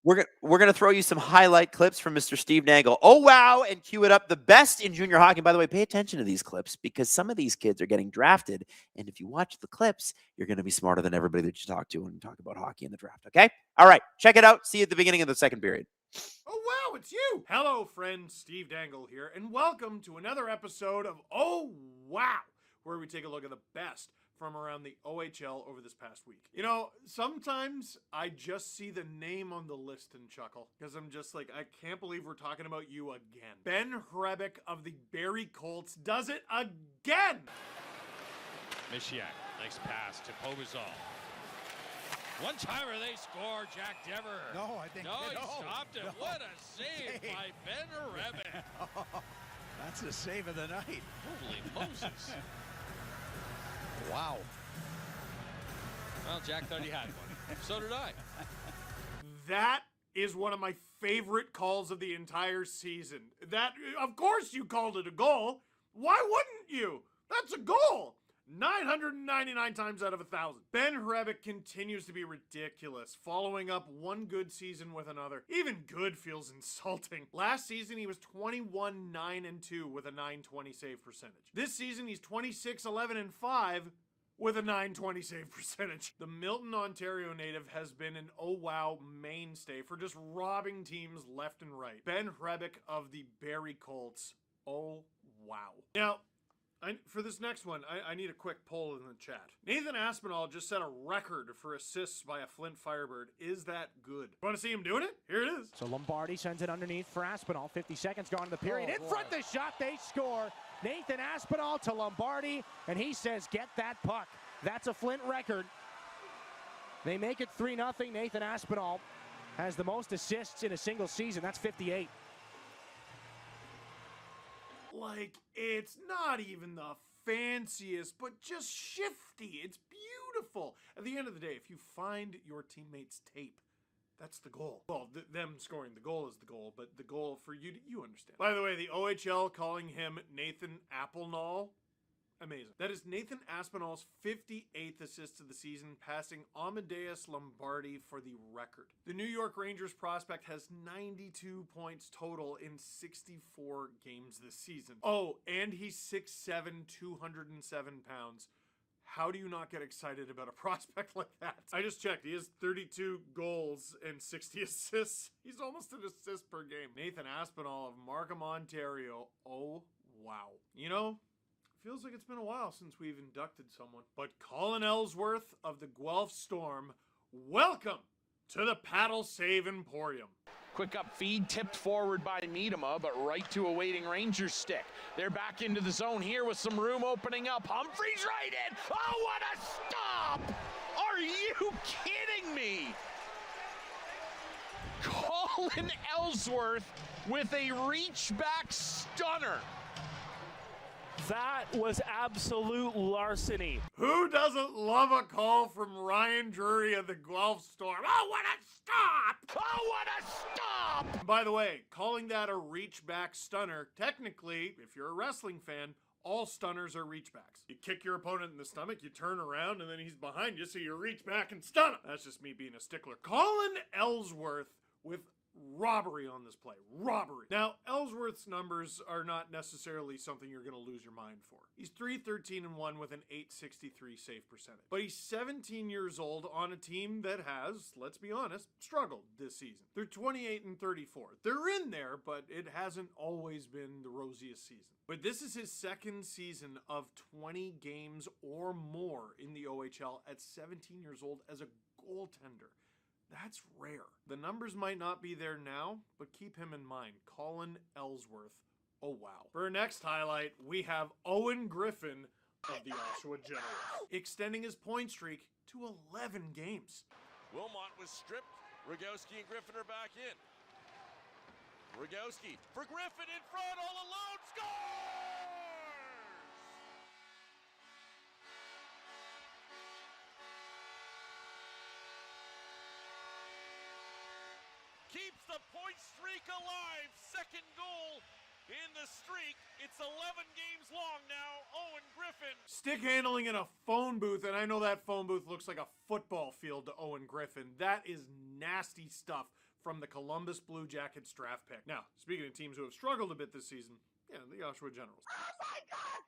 Speaker 2: We're going to throw you some highlight clips from Mr. Steve Dangle. Oh, wow, and cue it up. The best in junior hockey. By the way, pay attention to these clips because some of these kids are getting drafted. And if you watch the clips, you're going to be smarter than everybody that you talk to when you talk about hockey in the draft, okay? All right, check it out. See you at the beginning of the second period.
Speaker 3: Oh, wow, it's you. Hello, friend. Steve Dangle here, and welcome to another episode of Oh, Wow, where we take a look at the best from around the OHL over this past week. You know, sometimes I just see the name on the list and chuckle because I'm just like, I can't believe we're talking about you again. Ben Hrebeck of the Barrie Colts does it again.
Speaker 4: Mishiak, nice pass to Pobazol. One timer, they score. Jack Dever.
Speaker 5: No, I think
Speaker 4: no, he stopped it. No. What a save by Ben Hrebeck.
Speaker 5: That's the save of the night.
Speaker 4: Holy Moses.
Speaker 5: Wow.
Speaker 4: Well, Jack thought he had one. So did I.
Speaker 3: That is one of my favorite calls of the entire season. That, of course you called it a goal. Why wouldn't you? That's a goal. 999 times out of 1,000. Ben Hrebeck continues to be ridiculous, following up one good season with another. Even good feels insulting. Last season, he was 21-9-2 with a .920 save percentage. This season, he's 26-11-5 with a .920 save percentage. The Milton, Ontario native has been an oh wow mainstay for just robbing teams left and right. Ben Hrebeck of the Barrie Colts. Oh wow. Now, for this next one, I need a quick poll in the chat. Nathan Aspinall just set a record for assists by a Flint Firebird. Is that good? Want to see him doing it? Here it is.
Speaker 6: So Lombardi sends it underneath for Aspinall. 50 seconds gone in the period. In front the shot, they score. Nathan Aspinall to Lombardi, and he says, get that puck. That's a Flint record. They make it 3-0. Nathan Aspinall has the most assists in a single season. That's 58.
Speaker 3: Like, it's not even the fanciest, but just shifty. It's beautiful. At the end of the day, if you find your teammates' tape, that's the goal. Well, them scoring the goal is the goal, but the goal for you, you understand. By the way, the OHL calling him Nathan Aspinall, amazing. That is Nathan Aspinall's 58th assist of the season, passing Amadeus Lombardi for the record. The New York Rangers prospect has 92 points total in 64 games this season. Oh, and he's 6'7", 207 pounds. How do you not get excited about a prospect like that? I just checked. He has 32 goals and 60 assists. He's almost an assist per game. Nathan Aspinall of Markham, Ontario. Oh, wow. You know, feels like it's been a while since we've inducted someone. But Colin Ellsworth of the Guelph Storm, welcome to the Paddle Save Emporium.
Speaker 7: Quick up feed, tipped forward by Miedema, but right to a waiting Rangers stick. They're back into the zone here with some room opening up. Humphreys right in. Oh, what a stop! Are you kidding me? Colin Ellsworth with a reach back stunner.
Speaker 6: That was absolute larceny.
Speaker 3: Who doesn't love a call from Ryan Drury of the Guelph Storm? Oh, what a stop!
Speaker 7: Oh, what a stop!
Speaker 3: By the way, calling that a reach back stunner, technically, if you're a wrestling fan, all stunners are reach backs. You kick your opponent in the stomach, you turn around, and then he's behind you, so you reach back and stun him. That's just me being a stickler. Colin Ellsworth with robbery on this play. Robbery. Now, Ellsworth's numbers are not necessarily something you're going to lose your mind for. He's 3-13-1 with an .863 save percentage. But he's 17 years old on a team that has, let's be honest, struggled this season. They're 28-34. They're in there, but it hasn't always been the rosiest season. But this is his second season of 20 games or more in the OHL at 17 years old as a goaltender. That's rare. The numbers might not be there now, but keep him in mind. Colin Ellsworth. Oh, wow. For our next highlight, we have Owen Griffin of the Oshawa Generals, extending his point streak to 11 games.
Speaker 8: Wilmot was stripped. Rogowski and Griffin are back in. Rogowski for Griffin in front, all alone, scores! Keeps the point streak alive. Second goal in the streak. It's 11 games long now. Owen Griffin.
Speaker 3: Stick handling in a phone booth, and I know that phone booth looks like a football field to Owen Griffin. That is nasty stuff from the Columbus Blue Jackets draft pick. Now, speaking of teams who have struggled a bit this season, yeah, the Oshawa Generals. Oh my God!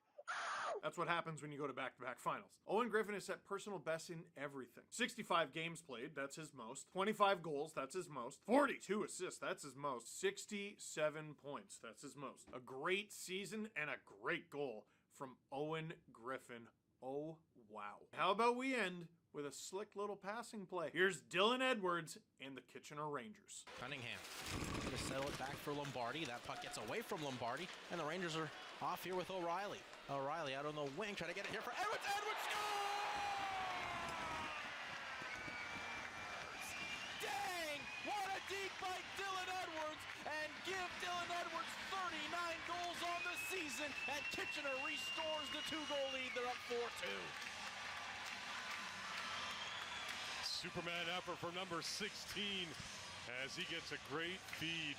Speaker 3: That's what happens when you go to back-to-back finals. Owen Griffin has set personal bests in everything. 65 games played, that's his most. 25 goals, that's his most. 42 assists, that's his most. 67 points, that's his most. A great season and a great goal from Owen Griffin. Oh, wow. How about we end with a slick little passing play? Here's Dylan Edwards and the Kitchener Rangers.
Speaker 9: Cunningham going to settle it back for Lombardi. That puck gets away from Lombardi, and the Rangers are off here with O'Reilly. O'Reilly out on the wing, trying to get it here for Edwards. Edwards scores! Dang! What a deep bite, Dylan Edwards, and give Dylan Edwards 39 goals on the season, and Kitchener restores the 2-goal lead. They're up 4-2.
Speaker 4: Superman effort for number 16 as he gets a great feed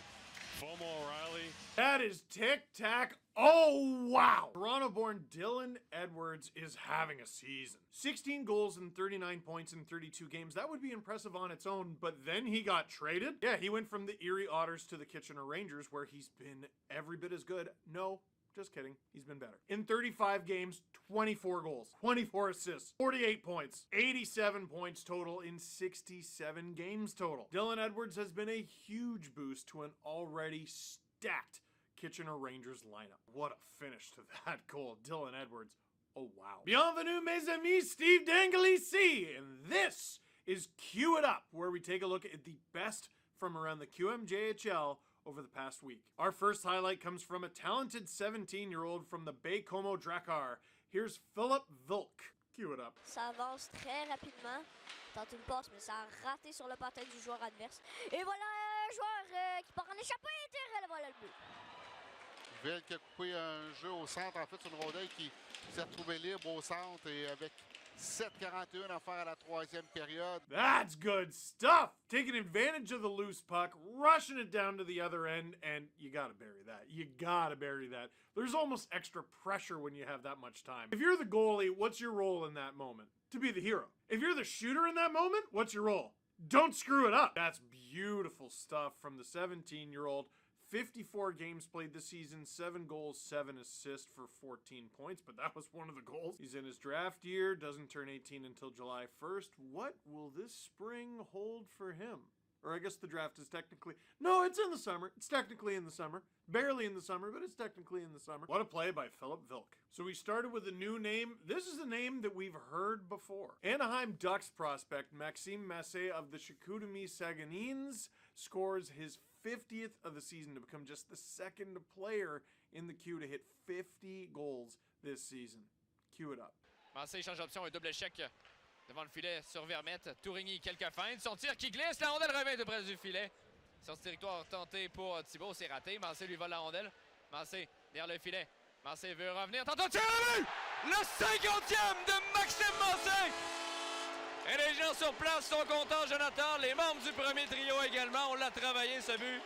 Speaker 4: from O'Reilly.
Speaker 3: That is tic-tac. Oh, wow. Toronto-born Dylan Edwards is having a season. 16 goals and 39 points in 32 games. That would be impressive on its own, but then he got traded. Yeah, he went from the Erie Otters to the Kitchener Rangers, where he's been every bit as good. No, just kidding. He's been better. In 35 games, 24 goals, 24 assists, 48 points, 87 points total in 67 games total. Dylan Edwards has been a huge boost to an already stacked Kitchener Rangers lineup. What a finish to that goal. Dylan Edwards. Oh, wow. Bienvenue, mes amis. Steve Danglisi. And this is Cue It Up, where we take a look at the best from around the QMJHL over the past week. Our first highlight comes from a talented 17-year-old from the Baie-Comeau Drakkar. Here's Philip Vilk. Cue it up.
Speaker 10: Ça avance très rapidement. Tente une passe, mais ça a raté sur le patin du joueur adverse. Et voilà un joueur qui part en échappée et voilà le but.
Speaker 11: Wylde qui a coupé un jeu au centre, en fait, c'est une rondelle qui s'est retrouvée libre au centre et avec 7:41 à faire à la troisième période.
Speaker 3: That's good stuff! Taking advantage of the loose puck, rushing it down to the other end, and you gotta bury that. You gotta bury that. There's almost extra pressure when you have that much time. If you're the goalie, what's your role in that moment? To be the hero. If you're the shooter in that moment, what's your role? Don't screw it up. That's beautiful stuff from the 17-year-old. 54 games played this season, 7 goals, 7 assists for 14 points, but that was one of the goals. He's in his draft year, doesn't turn 18 until July 1st. What will this spring hold for him? Or I guess the draft is technically... No, it's in the summer. It's technically in the summer. Barely in the summer, but it's technically in the summer. What a play by Philip Vilk. So we started with a new name. This is a name that we've heard before. Anaheim Ducks prospect Maxime Massé of the Chicoutimi Saguenayens scores his 50th of the season to become just the second player in the queue to hit 50 goals this season. Cue it up.
Speaker 12: Massé change d'option, un double échec devant le filet sur Vermette. Tourigny, quelques feintes. Son tir qui glisse, la rondelle revient de près du filet. Sortie territoire tentée pour Thibault, c'est raté. Massé lui vole la rondelle. Massé derrière le filet. Massé veut revenir. Tantôt, tir à but! Le 50e de Maxime Massé! Et les gens sur place sont contents, Jonathan. Les membres du premier trio également. On l'a travaillé, ce but.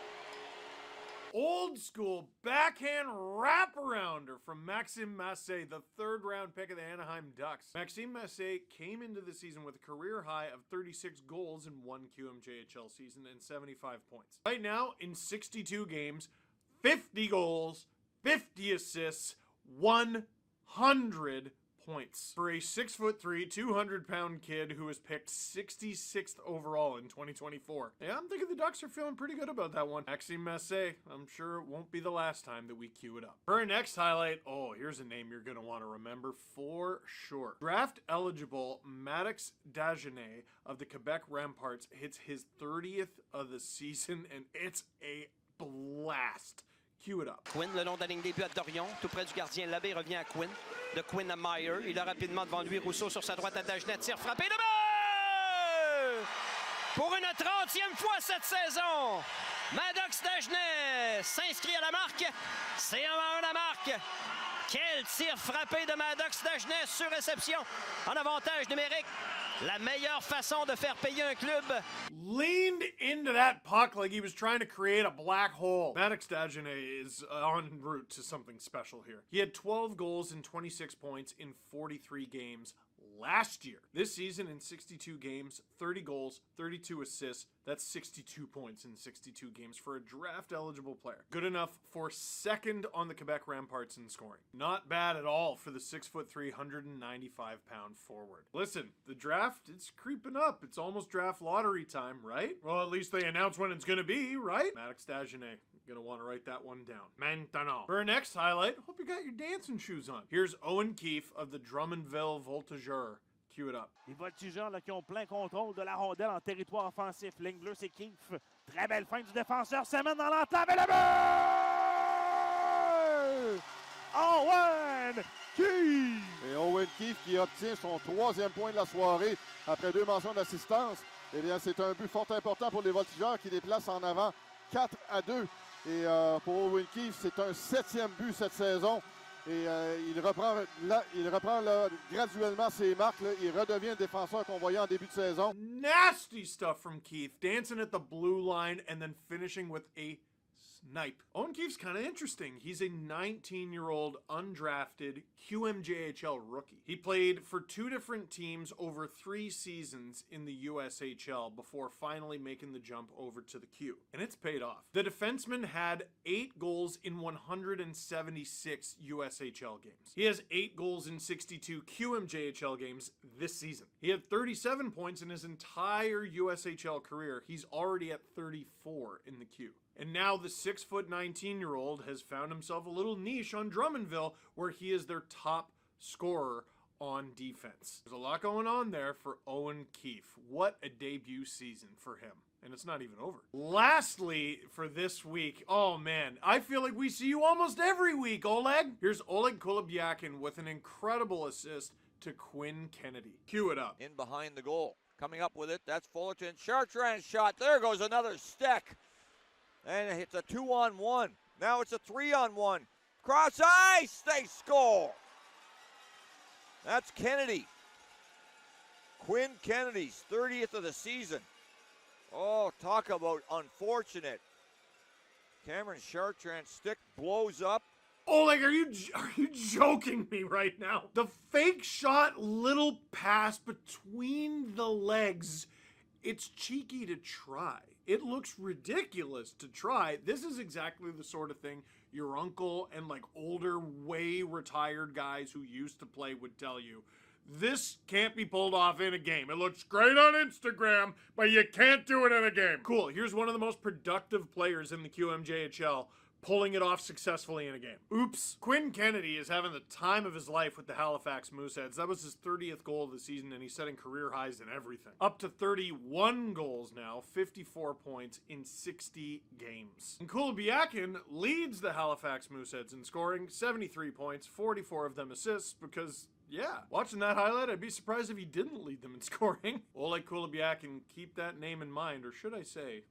Speaker 3: Old school backhand wraparounder from Maxime Massé, the third-round pick of the Anaheim Ducks. Maxime Massé came into the season with a career high of 36 goals in one QMJHL season and 75 points. Right now, in 62 games, 50 goals, 50 assists, 100 points for a 6'3", 200-pound kid who was picked 66th overall in 2024. Yeah, I'm thinking the Ducks are feeling pretty good about that one. Maxime Massé, I'm sure it won't be the last time that we queue it up. For our next highlight, oh, here's a name you're going to want to remember for sure. Draft-eligible Maddox Dagenet of the Quebec Ramparts hits his 30th of the season, and it's a blast. Cue it up.
Speaker 13: Quinn, le long de la ligne des buts à Dorion, tout près du gardien Labbé, revient à Quinn. De Quinn à Meyer, il a rapidement devant lui Rousseau sur sa droite à Dagenet, tire frappé de but! Pour une 30e fois cette saison, Maddox Dagenet s'inscrit à la marque. C'est en la marque. Quel tir frappé de Maddox Dagenet sur réception en avantage numérique. La meilleure façon de faire payer un club.
Speaker 3: Leaned into that puck like he was trying to create a black hole. Maddox Dagenet is en route to something special here. He had 12 goals and 26 points in 43 games last year. This season in 62 games, 30 goals, 32 assists. That's 62 points in 62 games for a draft-eligible player. Good enough for second on the Quebec Ramparts in scoring. Not bad at all for the 6'3", 195-pound forward. Listen, the draft, it's creeping up. It's almost draft lottery time, right? Well, at least they announce when it's going to be, right? Maddox Dagenet. Gonna want to write that one down. Maintenant. For our next highlight, hope you got your dancing shoes on. Here's Owen Keefe of the Drummondville Voltigeurs. Cue it up.
Speaker 6: Les Voltigeurs là, qui ont plein contrôle de la rondelle en territoire offensif. Ligne bleue, c'est Keefe. Très belle fin du défenseur. Ça mène dans l'enclave et le but! Owen Keefe!
Speaker 14: Et Owen Keefe qui obtient son 3e point de la soirée après 2 mentions d'assistance. Eh bien, c'est un but fort important pour les Voltigeurs qui déplacent en avant 4-2. Et pour Owen Keefe, c'est un 7e but cette saison. Et il reprend graduellement ses marques. Là. Il redevient le défenseur qu'on voyait en début de saison.
Speaker 3: Nasty stuff from Keefe. Dancing at the blue line and then finishing with a snipe. Owen Keefe's kind of interesting. He's a 19-year-old undrafted QMJHL rookie. He played for 2 different teams over 3 seasons in the USHL before finally making the jump over to the Q. And it's paid off. The defenseman had 8 goals in 176 USHL games. He has 8 goals in 62 QMJHL games this season. He had 37 points in his entire USHL career. He's already at 34 in the Q. And now the 6'19" has found himself a little niche on Drummondville where he is their top scorer on defense. There's a lot going on there for Owen Keefe. What a debut season for him. And it's not even over. Lastly, for this week, oh man, I feel like we see you almost every week, Oleg. Here's Oleg Kulobyakin with an incredible assist to Quinn Kennedy. Cue it up.
Speaker 15: In behind the goal. Coming up with it, that's Fullerton. Chartrand's shot. There goes another stick. And it's a 2-on-1. Now it's a 3-on-1. Cross ice, they score. That's Kennedy. Quinn Kennedy's 30th of the season. Oh, talk about unfortunate. Cameron Chartrand's stick blows up.
Speaker 3: Oh, like, are you joking me right now? The fake shot, little pass between the legs. It's cheeky to try. It looks ridiculous to try. This is exactly the sort of thing your uncle and like older, way retired guys who used to play would tell you. This can't be pulled off in a game. It looks great on Instagram, but you can't do it in a game. Cool, here's one of the most productive players in the QMJHL pulling it off successfully in a game. Oops. Quinn Kennedy is having the time of his life with the Halifax Mooseheads. That was his 30th goal of the season, and he's setting career highs in everything. Up to 31 goals now, 54 points in 60 games. And Kulobyakin leads the Halifax Mooseheads in scoring, 73 points, 44 of them assists, because yeah, watching that highlight, I'd be surprised if he didn't lead them in scoring. Oleg Kulobyakin, keep that name in mind, or should I say,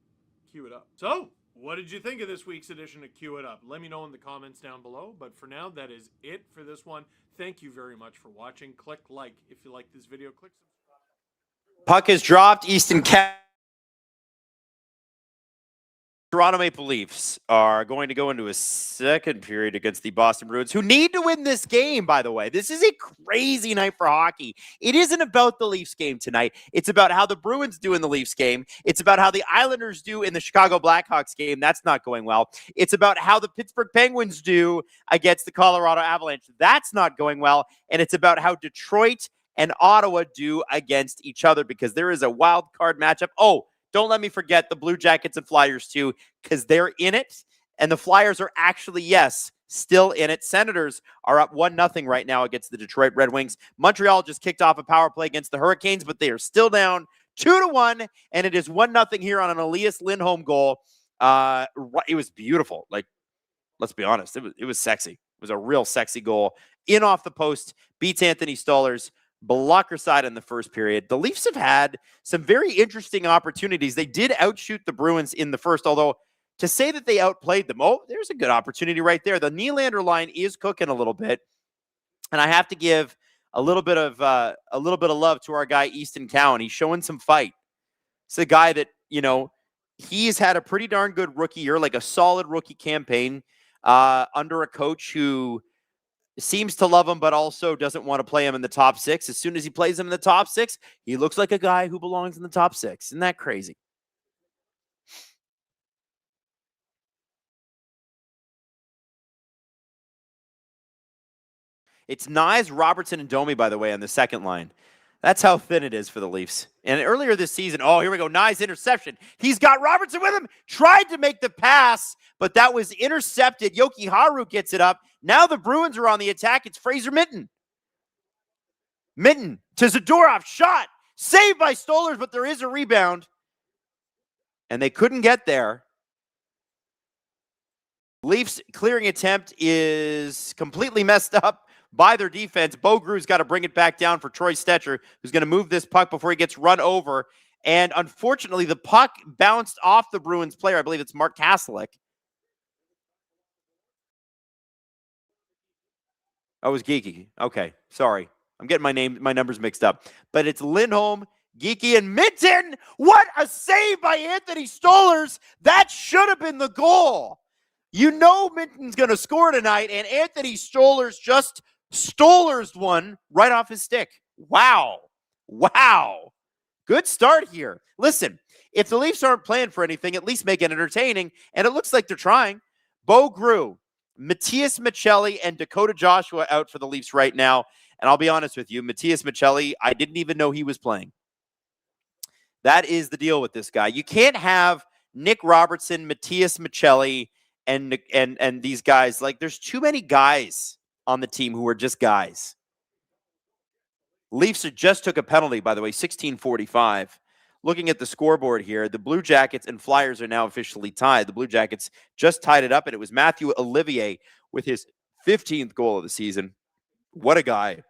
Speaker 3: cue it up. So, What did you think of this week's edition of Cue It Up? Let me know in the comments down below. But for now, that is it for this one. Thank you very much for watching. Click like if you like this video. Click subscribe.
Speaker 2: Puck is dropped. Easton Toronto Maple Leafs are going to go into a second period against the Boston Bruins, who need to win this game, by the way. This is a crazy night for hockey. It isn't about the Leafs game tonight. It's about how the Bruins do in the Leafs game. It's about how the Islanders do in the Chicago Blackhawks game. That's not going well. It's about how the Pittsburgh Penguins do against the Colorado Avalanche. That's not going well. And it's about how Detroit and Ottawa do against each other, because there is a wild card matchup. Oh, don't let me forget the Blue Jackets and Flyers, too, because they're in it. And the Flyers are actually, yes, still in it. Senators are up 1-0 right now against the Detroit Red Wings. Montreal just kicked off a power play against the Hurricanes, but they are still down 2-1, and it is 1-0 here on an Elias Lindholm goal. It was beautiful. Like, let's be honest, it was sexy. It was a real sexy goal. In off the post, beats Anthony Stolarz. Blocker side in the first period. The Leafs have had some very interesting opportunities. They did outshoot the Bruins in the first, although to say that they outplayed them, there's a good opportunity right there. The Nylander line is cooking a little bit, and I have to give a little bit of love to our guy Easton Cowan. He's showing some fight. It's a guy that, he's had a pretty darn good rookie year, like a solid rookie campaign under a coach who seems to love him, but also doesn't want to play him in the top six. As soon as he plays him in the top six, he looks like a guy who belongs in the top six. Isn't that crazy? It's Nyes, Robertson, and Domi, by the way, on the second line. That's how thin it is for the Leafs. And earlier this season, here we go, Nyes interception. He's got Robertson with him, tried to make the pass, but that was intercepted. Yoki Haru gets it up. Now the Bruins are on the attack. It's Fraser Minten. Minten to Zadorov, shot, saved by Stolarz, but there is a rebound. And they couldn't get there. Leafs clearing attempt is completely messed up by their defense. Bogrew's got to bring it back down for Troy Stetcher, who's going to move this puck before he gets run over. And unfortunately, the puck bounced off the Bruins player. I believe it's Mark Kastelik. Oh, it was Geeky. Okay, sorry. I'm getting my numbers mixed up. But it's Lindholm, Geeky, and Minten. What a save by Anthony Stolarz. That should have been the goal. Minten's going to score tonight, and Anthony Stolarz just Stolarz one right off his stick. Wow. Good start here. Listen, if the Leafs aren't playing for anything, at least make it entertaining, and it looks like they're trying. Bogrew, Matthias Michelli, and Dakota Joshua out for the Leafs right now. And I'll be honest with you, Matthias Michelli, I didn't even know he was playing. That is the deal with this guy. You can't have Nick Robertson, Matthias Michelli, and these guys. Like, there's too many guys on the team who are just guys. Leafs just took a penalty, by the way, 16:45. Looking at the scoreboard here, the Blue Jackets and Flyers are now officially tied. The Blue Jackets just tied it up, and it was Matthew Olivier with his 15th goal of the season. What a guy.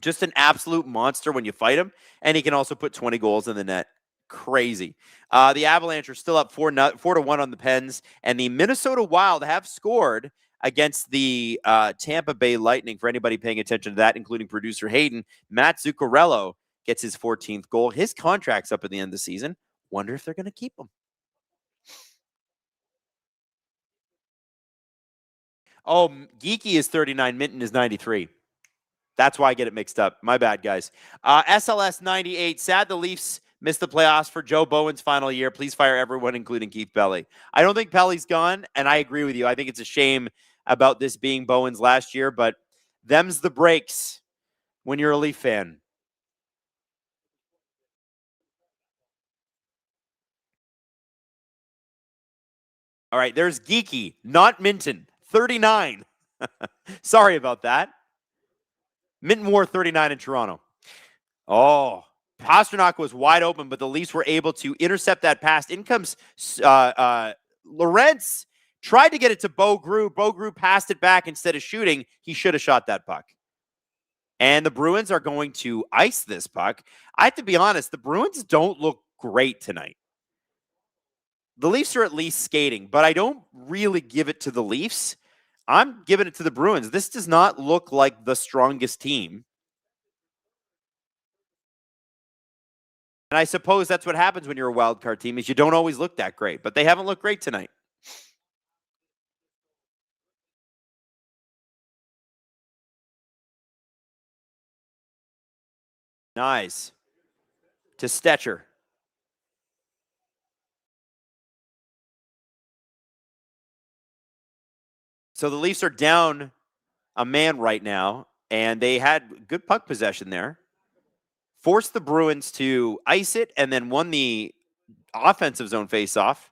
Speaker 2: Just an absolute monster when you fight him, and he can also put 20 goals in the net. Crazy. The Avalanche are still up 4-1 on the Pens, and the Minnesota Wild have scored against the Tampa Bay Lightning. For anybody paying attention to that, including producer Hayden, Matt Zuccarello gets his 14th goal. His contract's up at the end of the season. Wonder if they're going to keep him. Oh, Geeky is 39. Minten is 93. That's why I get it mixed up. My bad, guys. SLS 98. Sad the Leafs missed the playoffs for Joe Bowen's final year. Please fire everyone, including Keith Bally. I don't think Pelly's gone, and I agree with you. I think it's a shame about this being Bowen's last year, but them's the breaks when you're a Leaf fan. All right, there's Geeky, not Minten, 39. Sorry about that. Minten wore 39 in Toronto. Oh, Pastrnak was wide open, but the Leafs were able to intercept that pass. In comes Lorentz, tried to get it to Bogrew. Bogrew passed it back instead of shooting. He should have shot that puck. And the Bruins are going to ice this puck. I have to be honest, the Bruins don't look great tonight. The Leafs are at least skating, but I don't really give it to the Leafs. I'm giving it to the Bruins. This does not look like the strongest team. And I suppose that's what happens when you're a wild card team is you don't always look that great, but they haven't looked great tonight. Nice. To Stetcher. So the Leafs are down a man right now, and they had good puck possession there. Forced the Bruins to ice it and then won the offensive zone faceoff.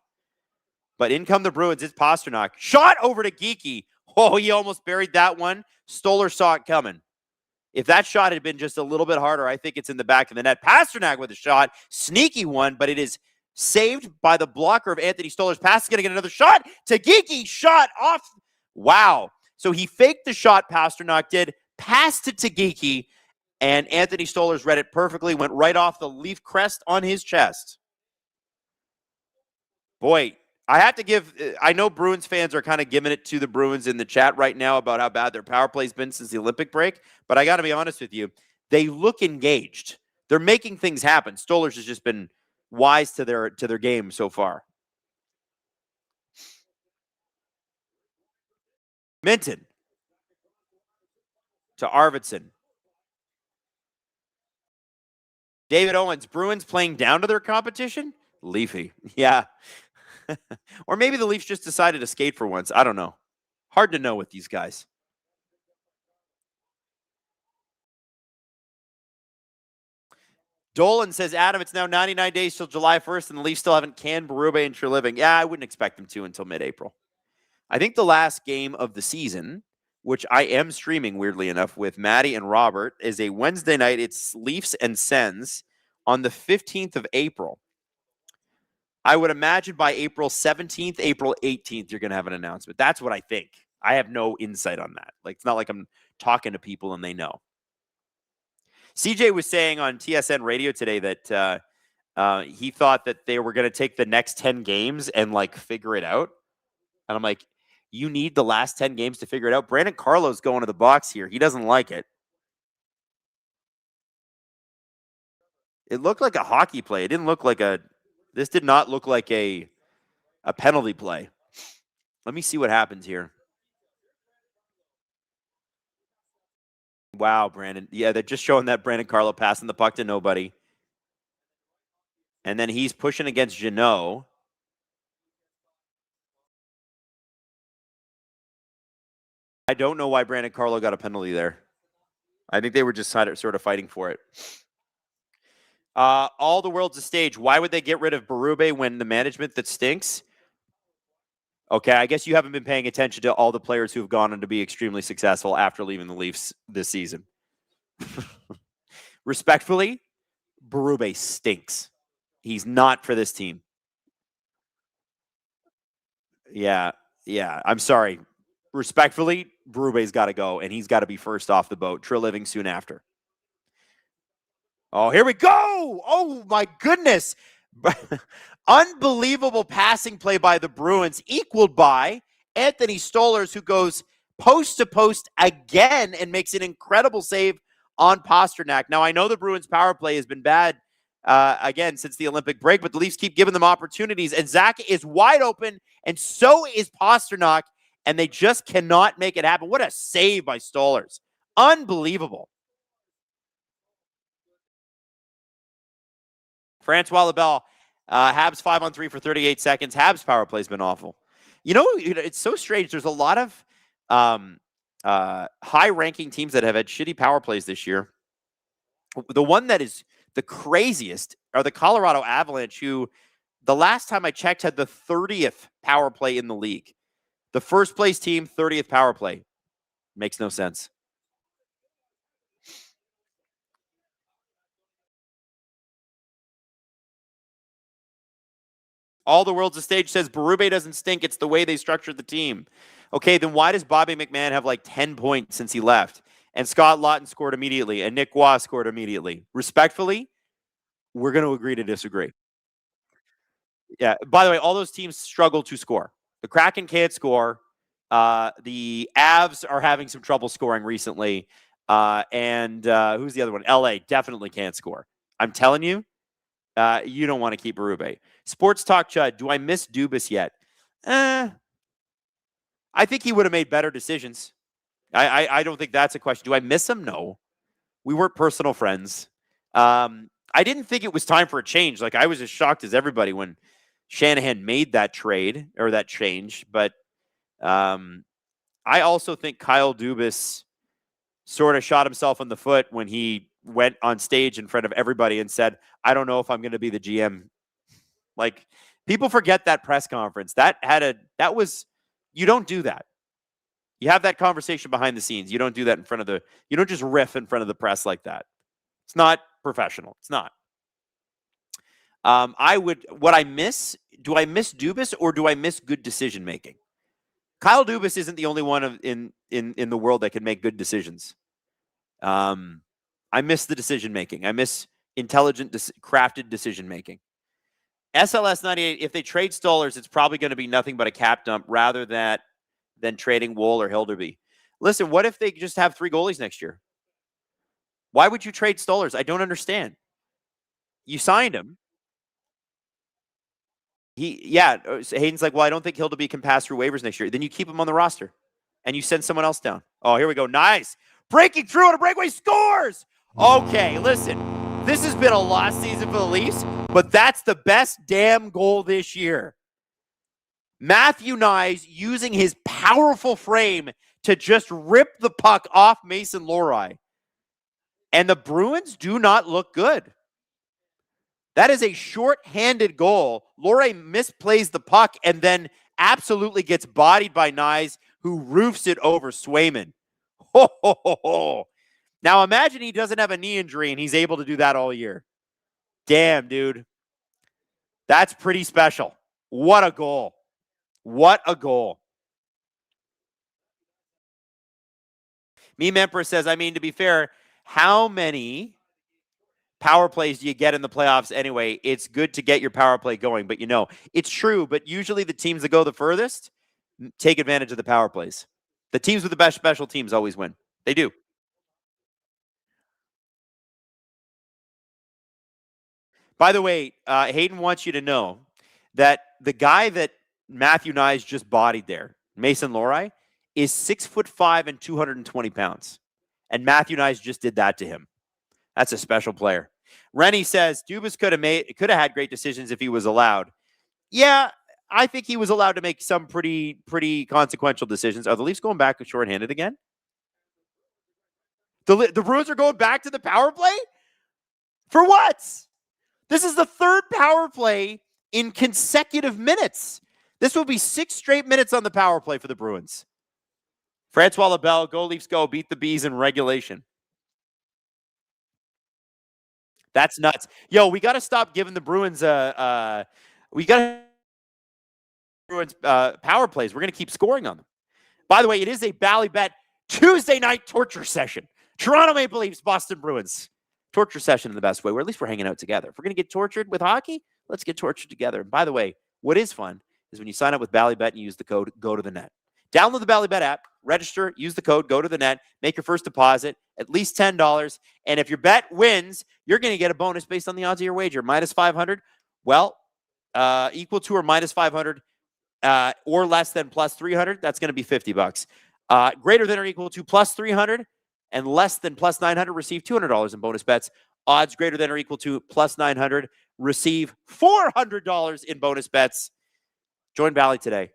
Speaker 2: But in come the Bruins. It's Pastrnak. Shot over to Geekie. Oh, he almost buried that one. Stoller saw it coming. If that shot had been just a little bit harder, I think it's in the back of the net. Pastrnak with a shot. Sneaky one, but it is saved by the blocker of Anthony Stoller's pass. Is going to get another shot to Geekie. Shot off. Wow. So he faked the shot, Pastrnak did, passed it to Geekie, and Anthony Stoller's read it perfectly, went right off the Leaf crest on his chest. Boy, I have to give, I know Bruins fans are kind of giving it to the Bruins in the chat right now about how bad their power play's been since the Olympic break, but I got to be honest with you, they look engaged. They're making things happen. Stoller's has just been wise to their game so far. Minton to Arvidsson. David Owens, Bruins playing down to their competition? Leafy. Yeah. Or maybe the Leafs just decided to skate for once. I don't know. Hard to know with these guys. Dolan says, Adam, it's now 99 days till July 1st, and the Leafs still haven't canned Berube and Treliving. Yeah, I wouldn't expect them to until mid-April. I think the last game of the season, which I am streaming, weirdly enough, with Maddie and Robert, is a Wednesday night. It's Leafs and Sens on the 15th of April. I would imagine by April 17th, April 18th, you're going to have an announcement. That's what I think. I have no insight on that. Like, it's not like I'm talking to people and they know. CJ was saying on TSN radio today that he thought that they were going to take the next 10 games and, like, figure it out. And I'm like, you need the last 10 games to figure it out. Brandon Carlo's going to the box here. He doesn't like it. It looked like a hockey play. It didn't look like a... This did not look like a penalty play. Let me see what happens here. Wow, Brandon. Yeah, they're just showing that Brandon Carlo passing the puck to nobody. And then he's pushing against Jeannot. I don't know why Brandon Carlo got a penalty there. I think they were just sort of fighting for it. All the world's a stage. Why would they get rid of Berube when the management that stinks? Okay, I guess you haven't been paying attention to all the players who have gone on to be extremely successful after leaving the Leafs this season. Respectfully, Berube stinks. He's not for this team. Yeah. I'm sorry. Respectfully, Berube's got to go, and he's got to be first off the boat. Treliving soon after. Oh, here we go. Oh, my goodness. Unbelievable passing play by the Bruins, equaled by Anthony Stollers, who goes post to post again and makes an incredible save on Pastrnak. Now, I know the Bruins' power play has been bad again since the Olympic break, but the Leafs keep giving them opportunities, and Zach is wide open, and so is Pastrnak, and they just cannot make it happen. What a save by Stollers. Unbelievable. Francois Lebel, Habs 5-on-3 for 38 seconds. Habs power play's been awful. You know, it's so strange. There's a lot of high-ranking teams that have had shitty power plays this year. The one that is the craziest are the Colorado Avalanche, who the last time I checked had the 30th power play in the league. The first place team, 30th power play. Makes no sense. All the world's a stage says Berube doesn't stink. It's the way they structured the team. Okay, then why does Bobby McMahon have like 10 points since he left? And Scott Laughton scored immediately. And Nick Waugh scored immediately. Respectfully, we're going to agree to disagree. Yeah. By the way, all those teams struggle to score. The Kraken can't score. The Avs are having some trouble scoring recently. And who's the other one? LA definitely can't score. I'm telling you, you don't want to keep Berube. Sports Talk Chud, do I miss Dubas yet? I think he would have made better decisions. I don't think that's a question. Do I miss him? No. We weren't personal friends. I didn't think it was time for a change. Like, I was as shocked as everybody when Shanahan made that trade or that change. But I also think Kyle Dubas sort of shot himself in the foot when he went on stage in front of everybody and said, I don't know if I'm going to be the GM. Like, people forget that press conference. You don't do that. You have that conversation behind the scenes. You don't do that you don't just riff in front of the press like that. It's not professional. It's not. What I miss, do I miss Dubas or do I miss good decision making? Kyle Dubas isn't the only one in the world that can make good decisions. I miss the decision making. I miss intelligent, crafted decision making. SLS 98, if they trade Stollers, it's probably going to be nothing but a cap dump rather than trading Woll or Hilderby. Listen, what if they just have 3 goalies next year? Why would you trade Stollers? I don't understand. You signed him. Hayden's like, well, I don't think Hilderby can pass through waivers next year. Then you keep him on the roster and you send someone else down. Oh, here we go. Nice. Breaking through on a breakaway, scores. Okay, listen, this has been a lost season for the Leafs, but that's the best damn goal this year. Matthew Knies using his powerful frame to just rip the puck off Mason Lohrei. And the Bruins do not look good. That is a short-handed goal. Lohrei misplays the puck and then absolutely gets bodied by Knies, who roofs it over Swayman. Ho, ho, ho, ho. Now imagine he doesn't have a knee injury and he's able to do that all year. Damn, dude. That's pretty special. What a goal. What a goal. Meme Emperor says, I mean, to be fair, how many power plays do you get in the playoffs anyway? It's good to get your power play going, but it's true, but usually the teams that go the furthest take advantage of the power plays. The teams with the best special teams always win. They do. By the way, Hayden wants you to know that the guy that Matthew Knies just bodied there, Mason Lohrei, is 6'5" and 220 pounds. And Matthew Knies just did that to him. That's a special player. Rennie says Dubas could have had great decisions if he was allowed. Yeah, I think he was allowed to make some pretty consequential decisions. Are the Leafs going back shorthanded again? The Bruins are going back to the power play? For what? This is the 3rd power play in consecutive minutes. This will be 6 straight minutes on the power play for the Bruins. Francois Labelle, go Leafs go, beat the Bees in regulation. That's nuts. Yo, we got to stop giving the Bruins power plays. We're going to keep scoring on them. By the way, it is a Bally Bet Tuesday night torture session. Toronto Maple Leafs, Boston Bruins. Torture session in the best way, where at least we're hanging out together. If we're going to get tortured with hockey, let's get tortured together. And by the way, what is fun is when you sign up with Bally Bet and you use the code Go to the Net. Download the Bally Bet app, register, use the code Go to the Net, make your first deposit, at least $10. And if your bet wins, you're going to get a bonus based on the odds of your wager. Minus 500, well, equal to or minus 500, or less than plus 300, that's going to be $50. Greater than or equal to plus 300 and less than plus 900, receive $200 in bonus bets. Odds greater than or equal to plus 900, receive $400 in bonus bets. Join Bally today.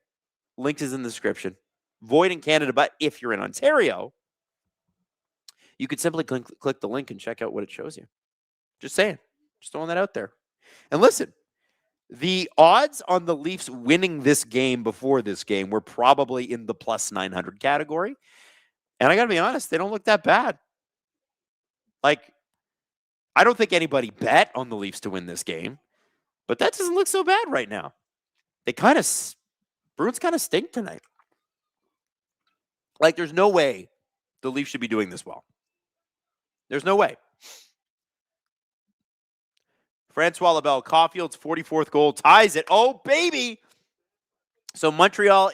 Speaker 2: Link is in the description. Void in Canada, but if you're in Ontario, you could simply click the link and check out what it shows you. Just saying. Just throwing that out there. And listen, the odds on the Leafs winning this game before this game were probably in the plus 900 category. And I got to be honest, they don't look that bad. Like, I don't think anybody bet on the Leafs to win this game, but that doesn't look so bad right now. Bruins kind of stink tonight. Like, there's no way the Leafs should be doing this well. There's no way. Francois Labelle, Caulfield's 44th goal ties it. Oh, baby! So Montreal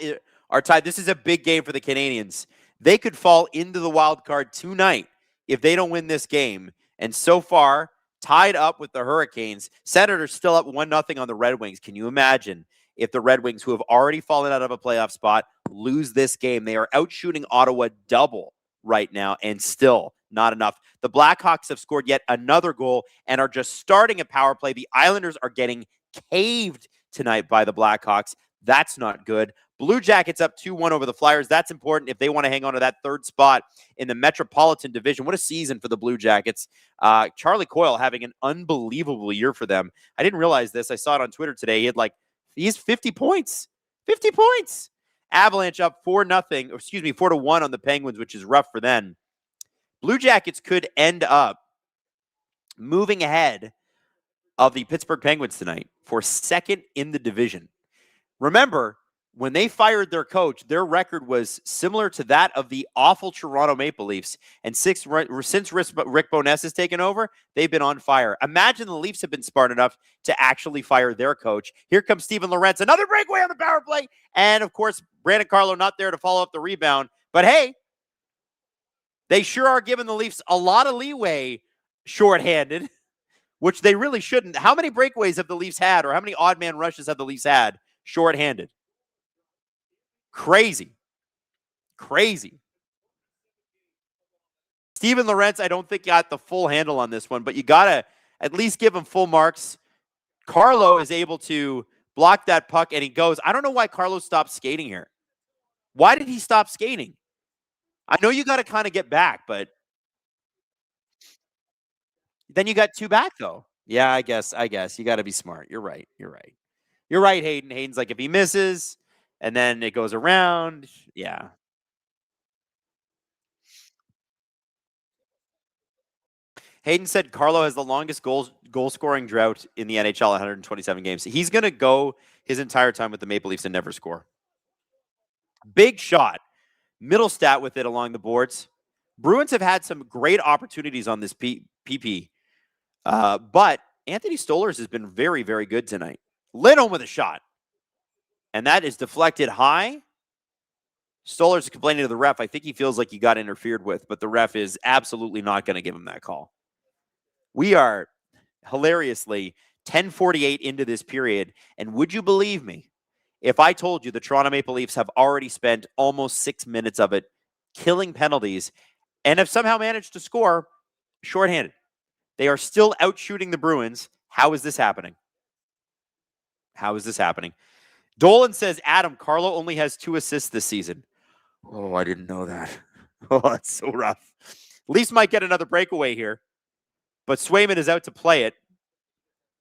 Speaker 2: are tied. This is a big game for the Canadiens. They could fall into the wild card tonight if they don't win this game. And so far, tied up with the Hurricanes. Senators still up 1-0 on the Red Wings. Can you imagine if the Red Wings, who have already fallen out of a playoff spot, lose this game? They are outshooting Ottawa double right now, and still not enough. The Blackhawks have scored yet another goal and are just starting a power play. The Islanders are getting caved tonight by the Blackhawks. That's not good. Blue Jackets up 2-1 over the Flyers. That's important if they want to hang on to that third spot in the Metropolitan Division. What a season for the Blue Jackets. Charlie Coyle having an unbelievable year for them. I didn't realize this. I saw it on Twitter today. He has 50 points. 50 points. Avalanche up 4-1 on the Penguins, which is rough for them. Blue Jackets could end up moving ahead of the Pittsburgh Penguins tonight for second in the division. Remember, when they fired their coach, their record was similar to that of the awful Toronto Maple Leafs. And since Rick Bowness has taken over, they've been on fire. Imagine the Leafs have been smart enough to actually fire their coach. Here comes Steven Lorentz, another breakaway on the power play. And, of course, Brandon Carlo not there to follow up the rebound. But, hey, they sure are giving the Leafs a lot of leeway shorthanded, which they really shouldn't. How many breakaways have the Leafs had, or how many odd man rushes have the Leafs had shorthanded? Crazy. Steven Lorentz, I don't think got the full handle on this one, but you got to at least give him full marks. Carlo is able to block that puck, and he goes. I don't know why Carlo stopped skating here. Why did he stop skating? I know you got to kind of get back, but then you got two back, though. Yeah, I guess. You got to be smart. You're right, Hayden. Hayden's like, if he misses, and then it goes around. Yeah. Hayden said Carlo has the longest goal-scoring drought in the NHL, 127 games. He's going to go his entire time with the Maple Leafs and never score. Big shot. Middle stat with it along the boards. Bruins have had some great opportunities on this PP. But Anthony Stolarz has been very, very good tonight. Lindholm with a shot. And that is deflected high. Stolarz is complaining to the ref. I think he feels like he got interfered with, but the ref is absolutely not going to give him that call. We are hilariously 10:48 into this period. And would you believe me if I told you the Toronto Maple Leafs have already spent almost 6 minutes of it killing penalties and have somehow managed to score shorthanded? They are still outshooting the Bruins. How is this happening? Dolan says, Adam, Carlo only has 2 assists this season. Oh, I didn't know that. Oh, that's so rough. Leafs might get another breakaway here, but Swayman is out to play it.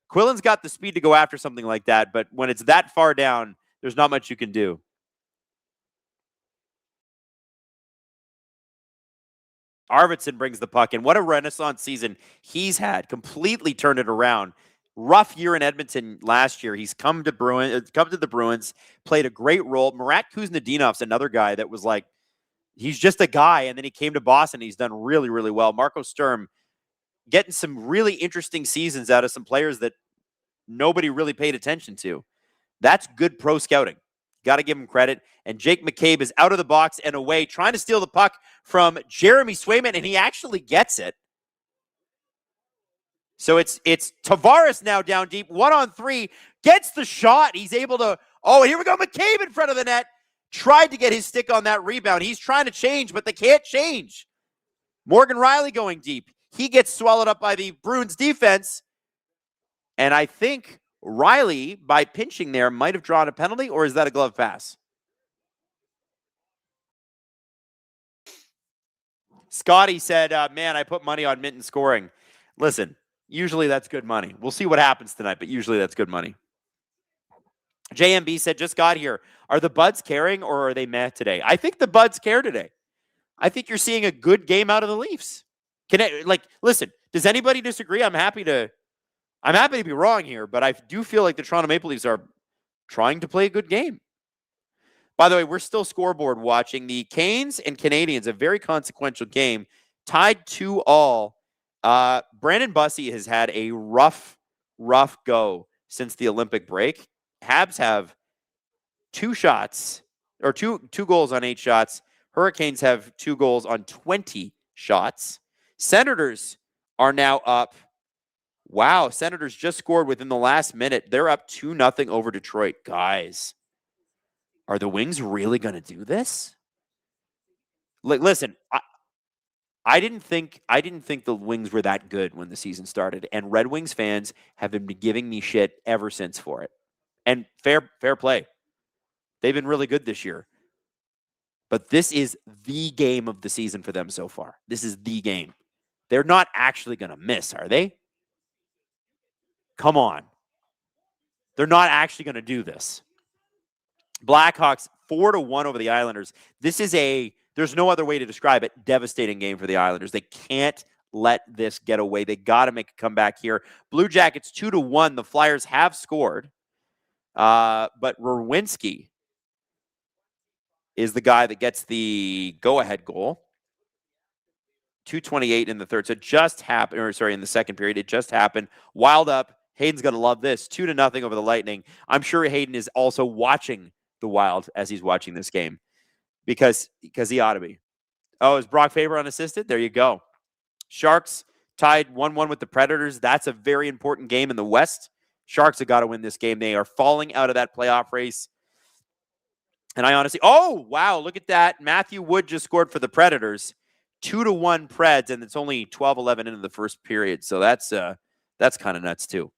Speaker 2: Quillen's got the speed to go after something like that, but when it's that far down, there's not much you can do. Arvidsson brings the puck in. What a renaissance season he's had. Completely turned it around. Rough year in Edmonton last year. He's come to the Bruins, played a great role. Murat Kuznetsov's another guy that was like, he's just a guy, and then he came to Boston. He's done really, really well. Marco Sturm getting some really interesting seasons out of some players that nobody really paid attention to. That's good pro scouting. Got to give him credit. And Jake McCabe is out of the box and away, trying to steal the puck from Jeremy Swayman, and he actually gets it. So it's Tavares now down deep, 1-on-3, gets the shot. He's able to, oh, here we go, McCabe in front of the net. Tried to get his stick on that rebound. He's trying to change, but they can't change. Morgan Rielly going deep. He gets swallowed up by the Bruins defense. And I think Rielly, by pinching there, might have drawn a penalty, or is that a glove pass? Scotty said, man, I put money on Minton scoring. Listen, usually that's good money. We'll see what happens tonight, but usually that's good money. JMB said, just got here. Are the Buds caring, or are they meh today? I think the Buds care today. I think you're seeing a good game out of the Leafs. Listen, does anybody disagree? I'm happy to be wrong here, but I do feel like the Toronto Maple Leafs are trying to play a good game. By the way, we're still scoreboard watching the Canes and Canadiens, a very consequential game, tied 2-2. Brandon Bussey has had a rough rough go since the Olympic break. Habs have 2 shots, or two goals on 8 shots. Hurricanes have 2 goals on 20 shots. Senators are now up. Wow, Senators just scored within the last minute. They're up 2-0 over Detroit. Guys, are the Wings really going to do this? Listen, I didn't think the Wings were that good when the season started, and Red Wings fans have been giving me shit ever since for it. And fair play. They've been really good this year. But this is the game of the season for them so far. This is the game. They're not actually going to miss, are they? Come on. They're not actually going to do this. Blackhawks 4-1 over the Islanders. This is there's no other way to describe it, devastating game for the Islanders. They can't let this get away. They got to make a comeback here. Blue Jackets 2-1. The Flyers have scored. But Rowinski is the guy that gets the go-ahead goal. 2:28 in the third. So it just happened, in the second period. It just happened. Wylde up. Hayden's going to love this. 2-0 over the Lightning. I'm sure Hayden is also watching the Wylde as he's watching this game because he ought to be. Oh, is Brock Faber unassisted? There you go. Sharks tied 1-1 with the Predators. That's a very important game in the West. Sharks have got to win this game. They are falling out of that playoff race. And I honestly, oh, wow, look at that. Matthew Wood just scored for the Predators. 2-1 Preds, and it's only 12-11 into the first period. So that's kind of nuts too.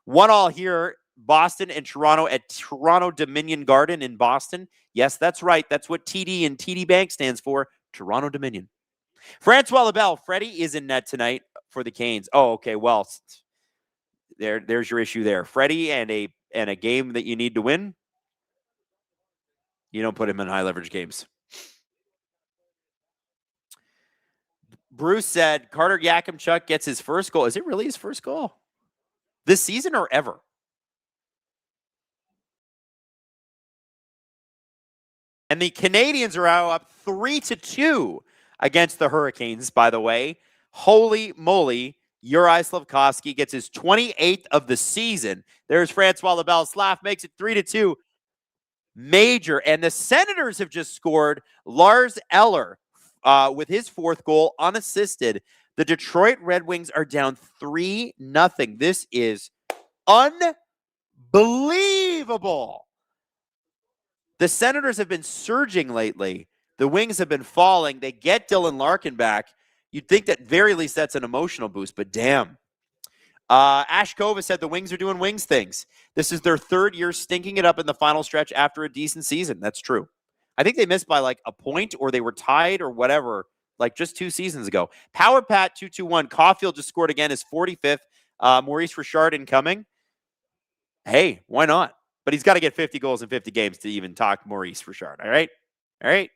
Speaker 2: 1-1 here, Boston and Toronto at Toronto Dominion Garden in Boston. Yes, that's right. That's what TD and TD Bank stands for, Toronto Dominion. Francois Labelle, Freddie is in net tonight for the Canes. Oh, okay, well, there's your issue there. Freddie and a game that you need to win, you don't put him in high-leverage games. Bruce said Carter Yakimchuk gets his first goal. Is it really his first goal this season or ever? And the Canadians are now up 3-2 against the Hurricanes, by the way. Holy moly. Juraj Slafkovsky gets his 28th of the season. There's Francois Labelle. Slav makes it 3-2. Major. And the Senators have just scored. Lars Eller with his 4th goal unassisted. The Detroit Red Wings are down 3-0. This is unbelievable. The Senators have been surging lately. The Wings have been falling. They get Dylan Larkin back. You'd think that very least that's an emotional boost, but damn. Ash Kova said the Wings are doing Wings things. This is their 3rd year stinking it up in the final stretch after a decent season. That's true. I think they missed by like a point or they were tied or whatever, like just 2 seasons ago. Power Pat 2-1. Caulfield just scored again his 45th. Maurice Richard incoming. Hey, why not? But he's got to get 50 goals in 50 games to even talk Maurice Richard. All right? All right.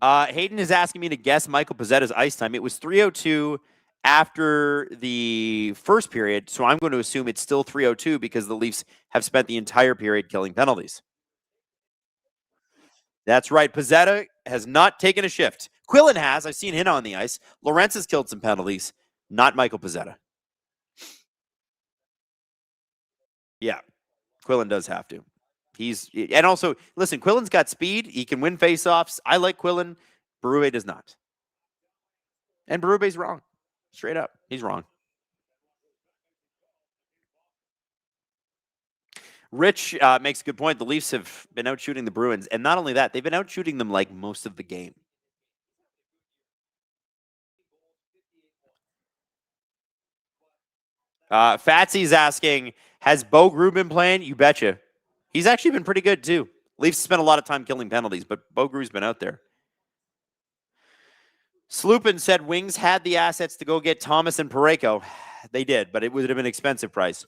Speaker 2: Hayden is asking me to guess Michael Pezzetta's ice time. It was 3:02 after the first period, so I'm going to assume it's still 3:02 because the Leafs have spent the entire period killing penalties. That's right. Pezzetta has not taken a shift. Quillen has. I've seen him on the ice. Lawrence has killed some penalties. Not Michael Pezzetta. Yeah, Quillen does have to. And also, listen, Quillen's got speed. He can win faceoffs. I like Quillen. Berube does not. And Berube's wrong. Straight up. He's wrong. Rich makes a good point. The Leafs have been out shooting the Bruins. And not only that, they've been out shooting them like most of the game. Fatsy's asking, has Bo Grube been playing? You betcha. He's actually been pretty good, too. Leafs spent a lot of time killing penalties, but Bo Grube's been out there. Sloopin said Wings had the assets to go get Thomas and Parayko. They did, but it would have been an expensive price.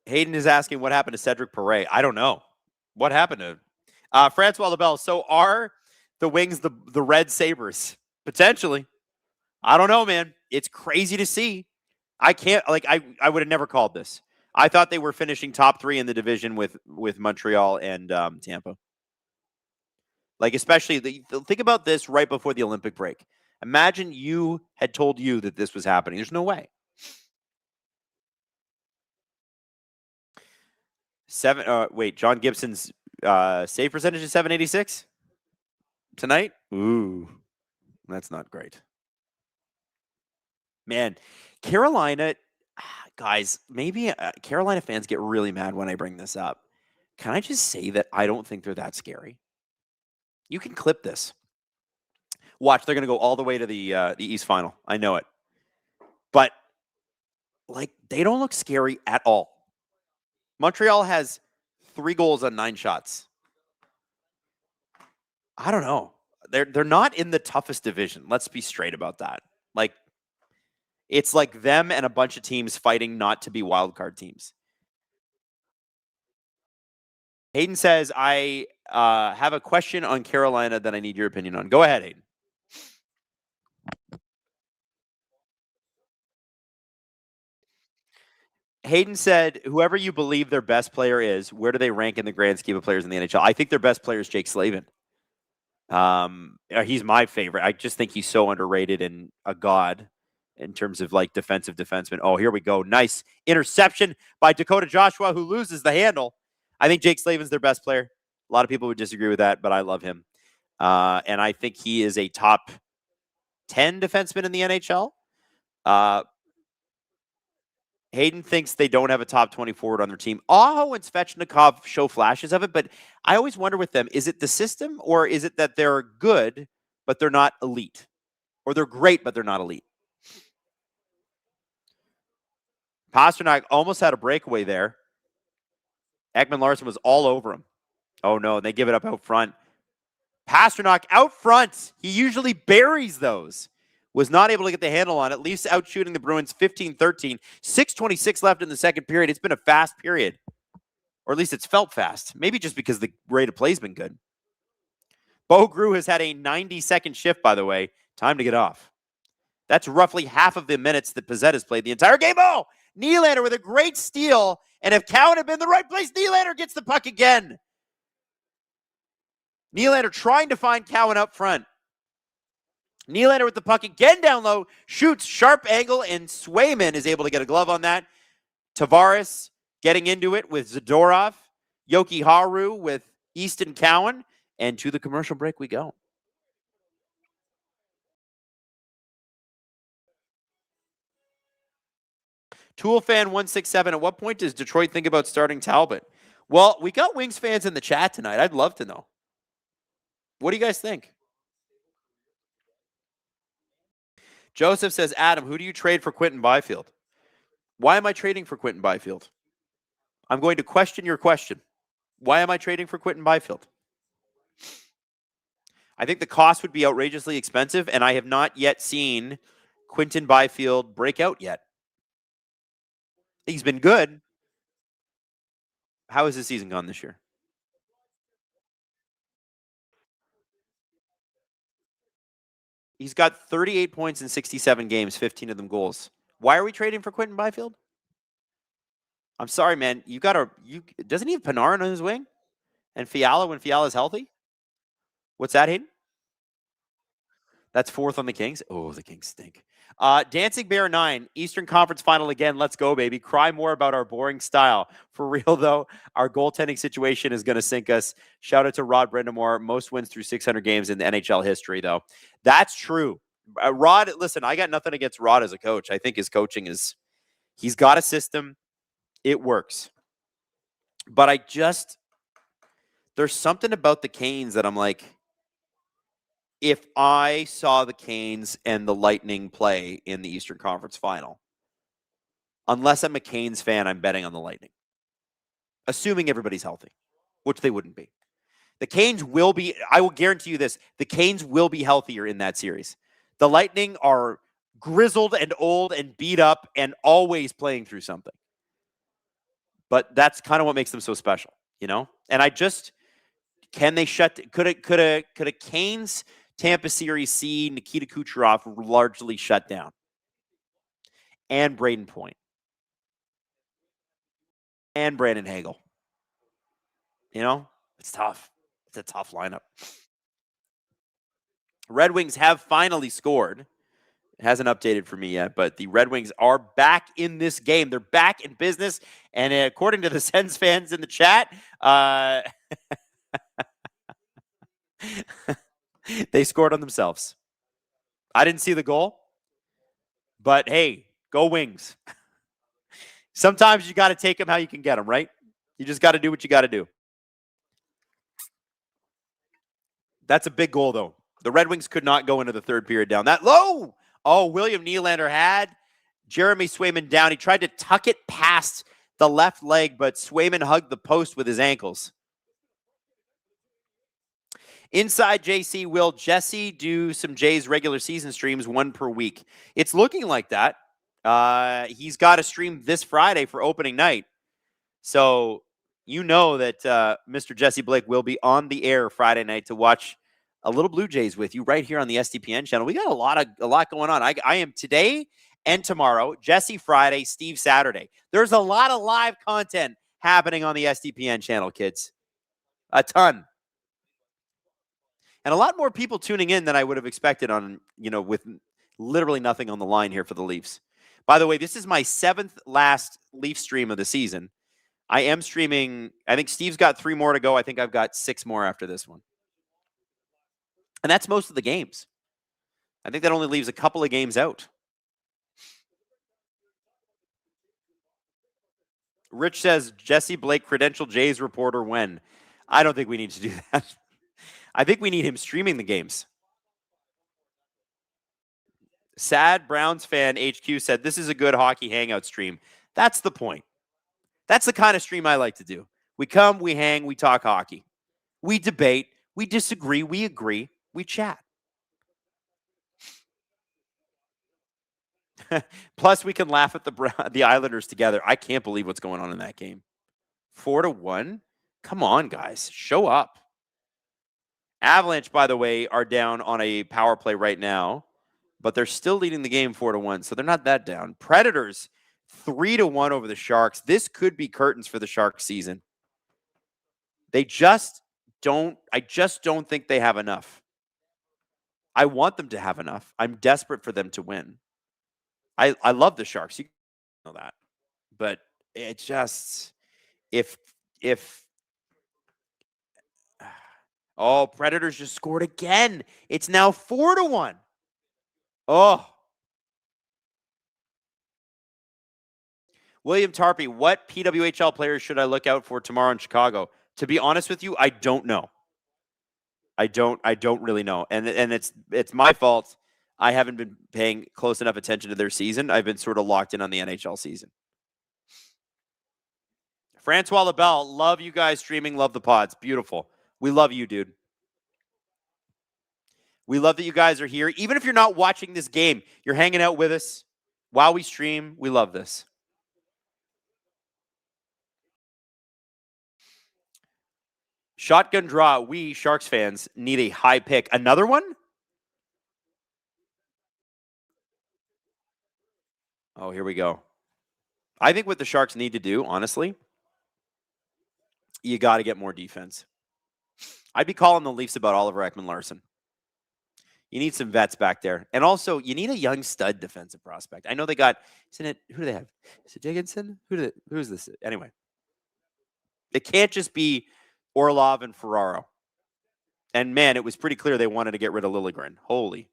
Speaker 2: Hayden is asking what happened to Cedric Paret. I don't know. What happened to Francois Labelle? So are the Wings the Red Sabres? Potentially. I don't know, man. It's crazy to see. I can't, like, I would have never called this. I thought they were finishing top 3 in the division with Montreal and Tampa. Like, especially, think about this right before the Olympic break. Imagine you had told you that this was happening. There's no way. John Gibson's save percentage is 786 tonight. Ooh, that's not great. Man, Carolina, guys, maybe Carolina fans get really mad when I bring this up. Can I just say that I don't think they're that scary? You can clip this. Watch, they're going to go all the way to the East Final. I know it. But, like, they don't look scary at all. Montreal has 3 goals on 9 shots. I don't know. They're not in the toughest division. Let's be straight about that. Like, it's like them and a bunch of teams fighting not to be wildcard teams. Hayden says, I have a question on Carolina that I need your opinion on. Go ahead, Hayden. Hayden said, whoever you believe their best player is, where do they rank in the grand scheme of players in the NHL? I think their best player is Jake Slavin. He's my favorite. I just think he's so underrated and a god in terms of like defensive defenseman. Oh, here we go. Nice interception by Dakota Joshua, who loses the handle. I think Jake Slavin's their best player. A lot of people would disagree with that, but I love him. And I think he is a top 10 defenseman in the NHL. Hayden thinks they don't have a top 20 forward on their team. Aho and Svechnikov show flashes of it, but I always wonder with them, is it the system or is it that they're good, but they're not elite? Or they're great, but they're not elite? Pasternak almost had a breakaway there. Ekman Larson was all over him. Oh, no, and they give it up out front. Pasternak out front. He usually buries those. Was not able to get the handle on it. Leafs out shooting the Bruins 15-13. 6:26 left in the second period. It's been a fast period. Or at least it's felt fast. Maybe just because the rate of play has been good. Bo Grew has had a 90-second shift, by the way. Time to get off. That's roughly half of the minutes that Pizzette has played the entire game. Oh! Nylander with a great steal. And if Cowan had been in the right place, Nylander gets the puck again. Nylander trying to find Cowan up front. Nylander with the puck again down low, shoots, sharp angle, and Swayman is able to get a glove on that. Tavares getting into it with Zadorov, Yoki Haru with Easton Cowan, and to the commercial break we go. Toolfan167, at what point does Detroit think about starting Talbot? Well, we got Wings fans in the chat tonight. I'd love to know. What do you guys think? Joseph says, Adam, who do you trade for Quinton Byfield? Why am I trading for Quinton Byfield? I'm going to question your question. Why am I trading for Quinton Byfield? I think the cost would be outrageously expensive, and I have not yet seen Quinton Byfield break out yet. He's been good. How has his season gone this year? He's got 38 points in 67 games, 15 of them goals. Why are we trading for Quinton Byfield? I'm sorry, man. Doesn't he have Panarin on his wing? And Fiala when Fiala's healthy? What's that, Hayden? That's 4th on the Kings. Oh, the Kings stink. Dancing Bear 9, Eastern Conference Final again. Let's go, baby. Cry more about our boring style. For real, though, our goaltending situation is going to sink us. Shout out to Rod Brindamore. Most wins through 600 games in the NHL history, though. That's true. Rod, listen, I got nothing against Rod as a coach. I think his coaching he's got a system. It works. But there's something about the Canes that I'm like, if I saw the Canes and the Lightning play in the Eastern Conference Final, unless I'm a Canes fan, I'm betting on the Lightning. Assuming everybody's healthy, which they wouldn't be. The Canes will be, I will guarantee you this, the Canes will be healthier in that series. The Lightning are grizzled and old and beat up and always playing through something. But that's kind of what makes them so special, you know? And could a Canes Tampa series see Nikita Kucherov largely shut down? And Braden Point. And Brandon Hagel. You know? It's tough. It's a tough lineup. Red Wings have finally scored. It hasn't updated for me yet, but the Red Wings are back in this game. They're back in business, and according to the Sens fans in the chat, they scored on themselves. I didn't see the goal, but hey, go Wings. Sometimes you got to take them how you can get them, right? You just got to do what you got to do. That's a big goal, though. The Red Wings could not go into the third period down that low. Oh, William Nylander had Jeremy Swayman down. He tried to tuck it past the left leg, but Swayman hugged the post with his ankles. Inside JC, will Jesse do some Jays regular season streams, one per week? It's looking like that. He's got a stream this Friday for opening night. So you know that Mr. Jesse Blake will be on the air Friday night to watch a little Blue Jays with you right here on the SDPN channel. We got a lot going on. I am today and tomorrow, Jesse Friday, Steve Saturday. There's a lot of live content happening on the SDPN channel, kids. A ton. And a lot more people tuning in than I would have expected on, with literally nothing on the line here for the Leafs. By the way, this is my 7th last Leaf stream of the season. I am streaming, I think Steve's got 3 more to go. I think I've got 6 more after this one. And that's most of the games. I think that only leaves a couple of games out. Rich says, Jesse Blake, credential Jays reporter when? I don't think we need to do that. I think we need him streaming the games. Sad Browns fan HQ said, this is a good hockey hangout stream. That's the point. That's the kind of stream I like to do. We come, we hang, we talk hockey. We debate, we disagree, we agree, we chat. Plus, we can laugh at the Islanders together. I can't believe what's going on in that game. 4-1? Come on, guys. Show up. Avalanche, by the way, are down on a power play right now, but they're still leading the game 4-1, so they're not that down. Predators, 3-1 over the Sharks. This could be curtains for the Sharks season. I just don't think they have enough. I want them to have enough. I'm desperate for them to win. I love the Sharks. You know that. But it just, if oh, Predators just scored again. It's now 4-1. Oh. William Tarpey, what PWHL players should I look out for tomorrow in Chicago? To be honest with you, I don't know. I don't really know. And it's my fault. I haven't been paying close enough attention to their season. I've been sort of locked in on the NHL season. Francois LaBelle, love you guys streaming, love the pods. Beautiful. We love you, dude. We love that you guys are here. Even if you're not watching this game, you're hanging out with us while we stream. We love this. Shotgun draw. We, Sharks fans, need a high pick. Another one? Oh, here we go. I think what the Sharks need to do, honestly, you got to get more defense. I'd be calling the Leafs about Oliver Ekman-Larsson. You need some vets back there. And also, you need a young stud defensive prospect. I know they got, who do they have? Is it Dickinson? Who's this? Anyway. It can't just be Orlov and Ferraro. And man, it was pretty clear they wanted to get rid of Liljegren. Holy.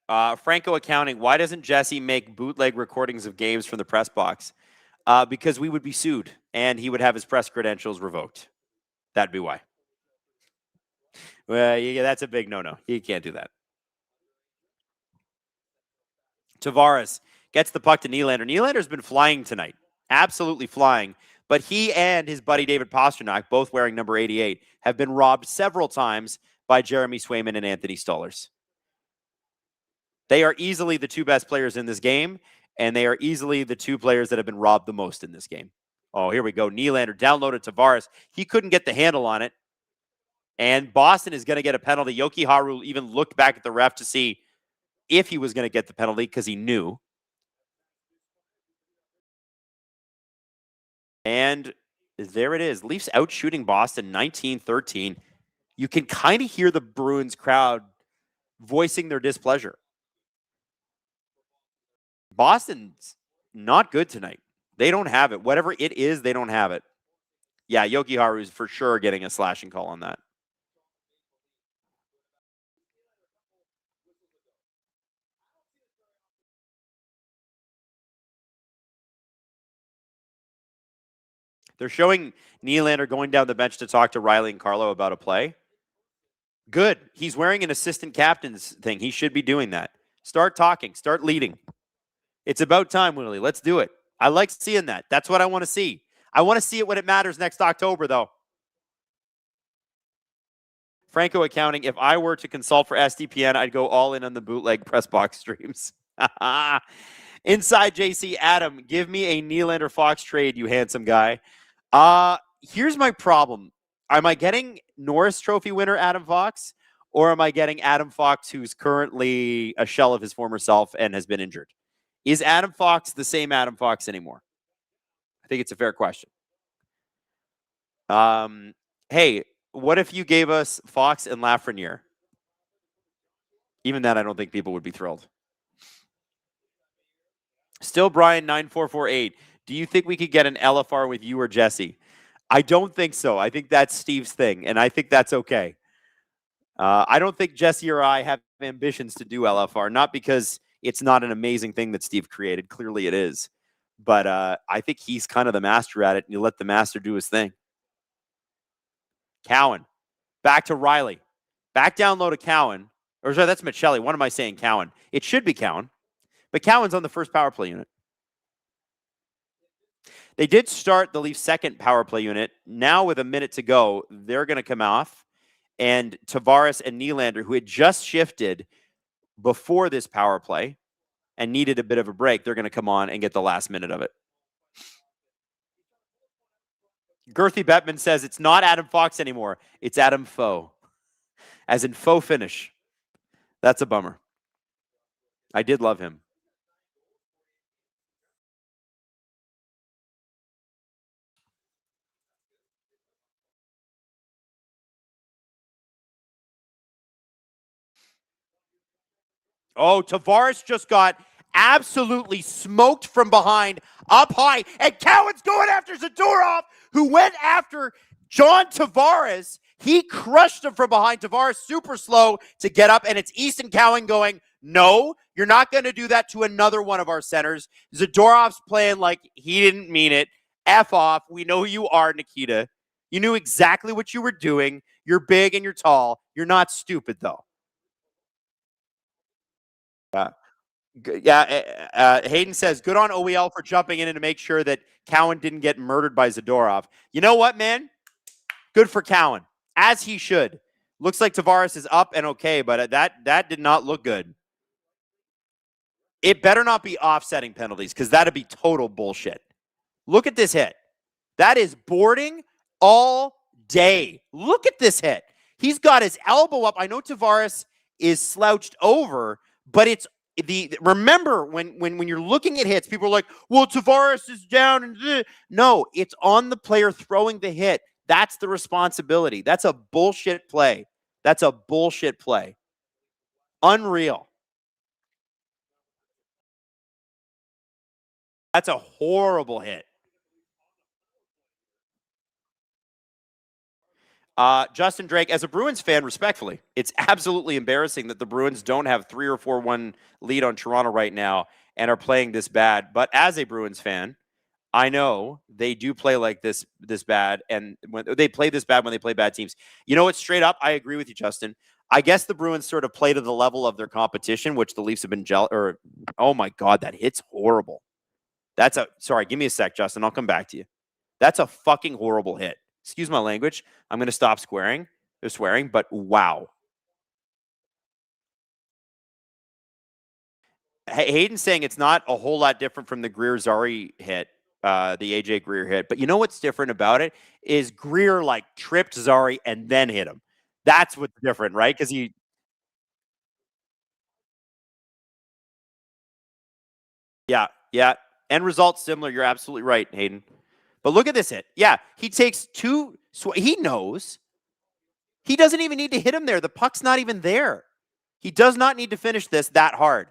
Speaker 2: Franco Accounting, why doesn't Jesse make bootleg recordings of games from the press box? Because we would be sued, and he would have his press credentials revoked. That'd be why. Well, yeah, that's a big no-no. You can't do that. Tavares gets the puck to Nylander. Nylander's been flying tonight. Absolutely flying. But he and his buddy David Pastrnak, both wearing number 88, have been robbed several times by Jeremy Swayman and Anthony Stolarz. They are easily the 2 best players in this game, and they are easily the 2 players that have been robbed the most in this game. Oh, here we go. Nylander downloaded Tavares. He couldn't get the handle on it. And Boston is going to get a penalty. Yoki Haru even looked back at the ref to see if he was going to get the penalty because he knew. And There it is. Leafs out shooting Boston 19-13. You can kind of hear the Bruins crowd voicing their displeasure. Boston's not good tonight. They don't have it. Whatever it is, they don't have it. Yeah, Yogi Haru's for sure getting a slashing call on that. They're showing Nylander going down the bench to talk to Riley and Carlo about a play. Good. He's wearing an assistant captain's thing. He should be doing that. Start talking. Start leading. It's about time, Willie. Let's do it. I like seeing that. That's what I want to see. I want to see it when it matters next October, though. Franco Accounting, if I were to consult for SDPN, I'd go all in on the bootleg press box streams. Inside JC, Adam, give me a Nylander Fox trade, you handsome guy. Here's my problem. Am I getting Norris Trophy winner Adam Fox, or am I getting Adam Fox, who's currently a shell of his former self and has been injured? Is Adam Fox the same Adam Fox anymore? I think it's a fair question. Hey, what if you gave us Fox and Lafreniere? Even that, I don't think people would be thrilled. Still Brian 9448. Do you think we could get an LFR with you or Jesse? I don't think so. I think that's Steve's thing, and I think that's okay. I don't think Jesse or I have ambitions to do LFR, not because it's not an amazing thing that Steve created. Clearly it is. But I think he's kind of the master at it, and you let the master do his thing. Cowan. Back to Riley. Back down low to Cowan. Or sorry, that's Michelli. What am I saying? Cowan. It should be Cowan. But Cowan's on the first power play unit. They did start the Leafs' second power play unit. Now with a minute to go, they're going to come off. And Tavares and Nylander, who had just shifted before this power play and needed a bit of a break, they're going to come on and get the last minute of it. Girthy Bettman says it's not Adam Fox anymore. It's Adam Foe. As in faux finish. That's a bummer. I did love him. Oh, Tavares just got absolutely smoked from behind, up high, and Cowan's going after Zadorov, who went after John Tavares. He crushed him from behind. Tavares super slow to get up, and it's Easton Cowan going, no, you're not going to do that to another one of our centers. Zadorov's playing like he didn't mean it. F off. We know who you are, Nikita. You knew exactly what you were doing. You're big and you're tall. You're not stupid, though. Hayden says, good on OEL for jumping in and to make sure that Cowan didn't get murdered by Zadorov. You know what, man? Good for Cowan, as he should. Looks like Tavares is up and okay, but that did not look good. It better not be offsetting penalties, because that'd be total bullshit. Look at this hit. That is boarding all day. Look at this hit. He's got his elbow up. I know Tavares is slouched over, but it's remember when you're looking at hits, people are like, well, Tavares is down. And no, it's on the player throwing the hit. That's the responsibility. That's a bullshit play. That's a bullshit play. Unreal. That's a horrible hit. Justin Drake, as a Bruins fan, respectfully, it's absolutely embarrassing that the Bruins don't have 3 or 4-1 lead on Toronto right now and are playing this bad. But as a Bruins fan, I know they do play like this bad, and when they play this bad when they play bad teams. You know what? Straight up, I agree with you, Justin. I guess the Bruins sort of play to the level of their competition, which the Leafs have been oh my God, that hit's horrible. Sorry, give me a sec, Justin. I'll come back to you. That's a fucking horrible hit. Excuse my language. I'm going to stop swearing, but wow. Hayden's saying it's not a whole lot different from the Greer-Zari hit, the AJ Greer hit. But you know what's different about it is Greer like tripped Zari and then hit him. That's what's different, right? Because Yeah. End result similar. You're absolutely right, Hayden. But look at this hit. Yeah, he takes two. He knows. He doesn't even need to hit him there. The puck's not even there. He does not need to finish this that hard.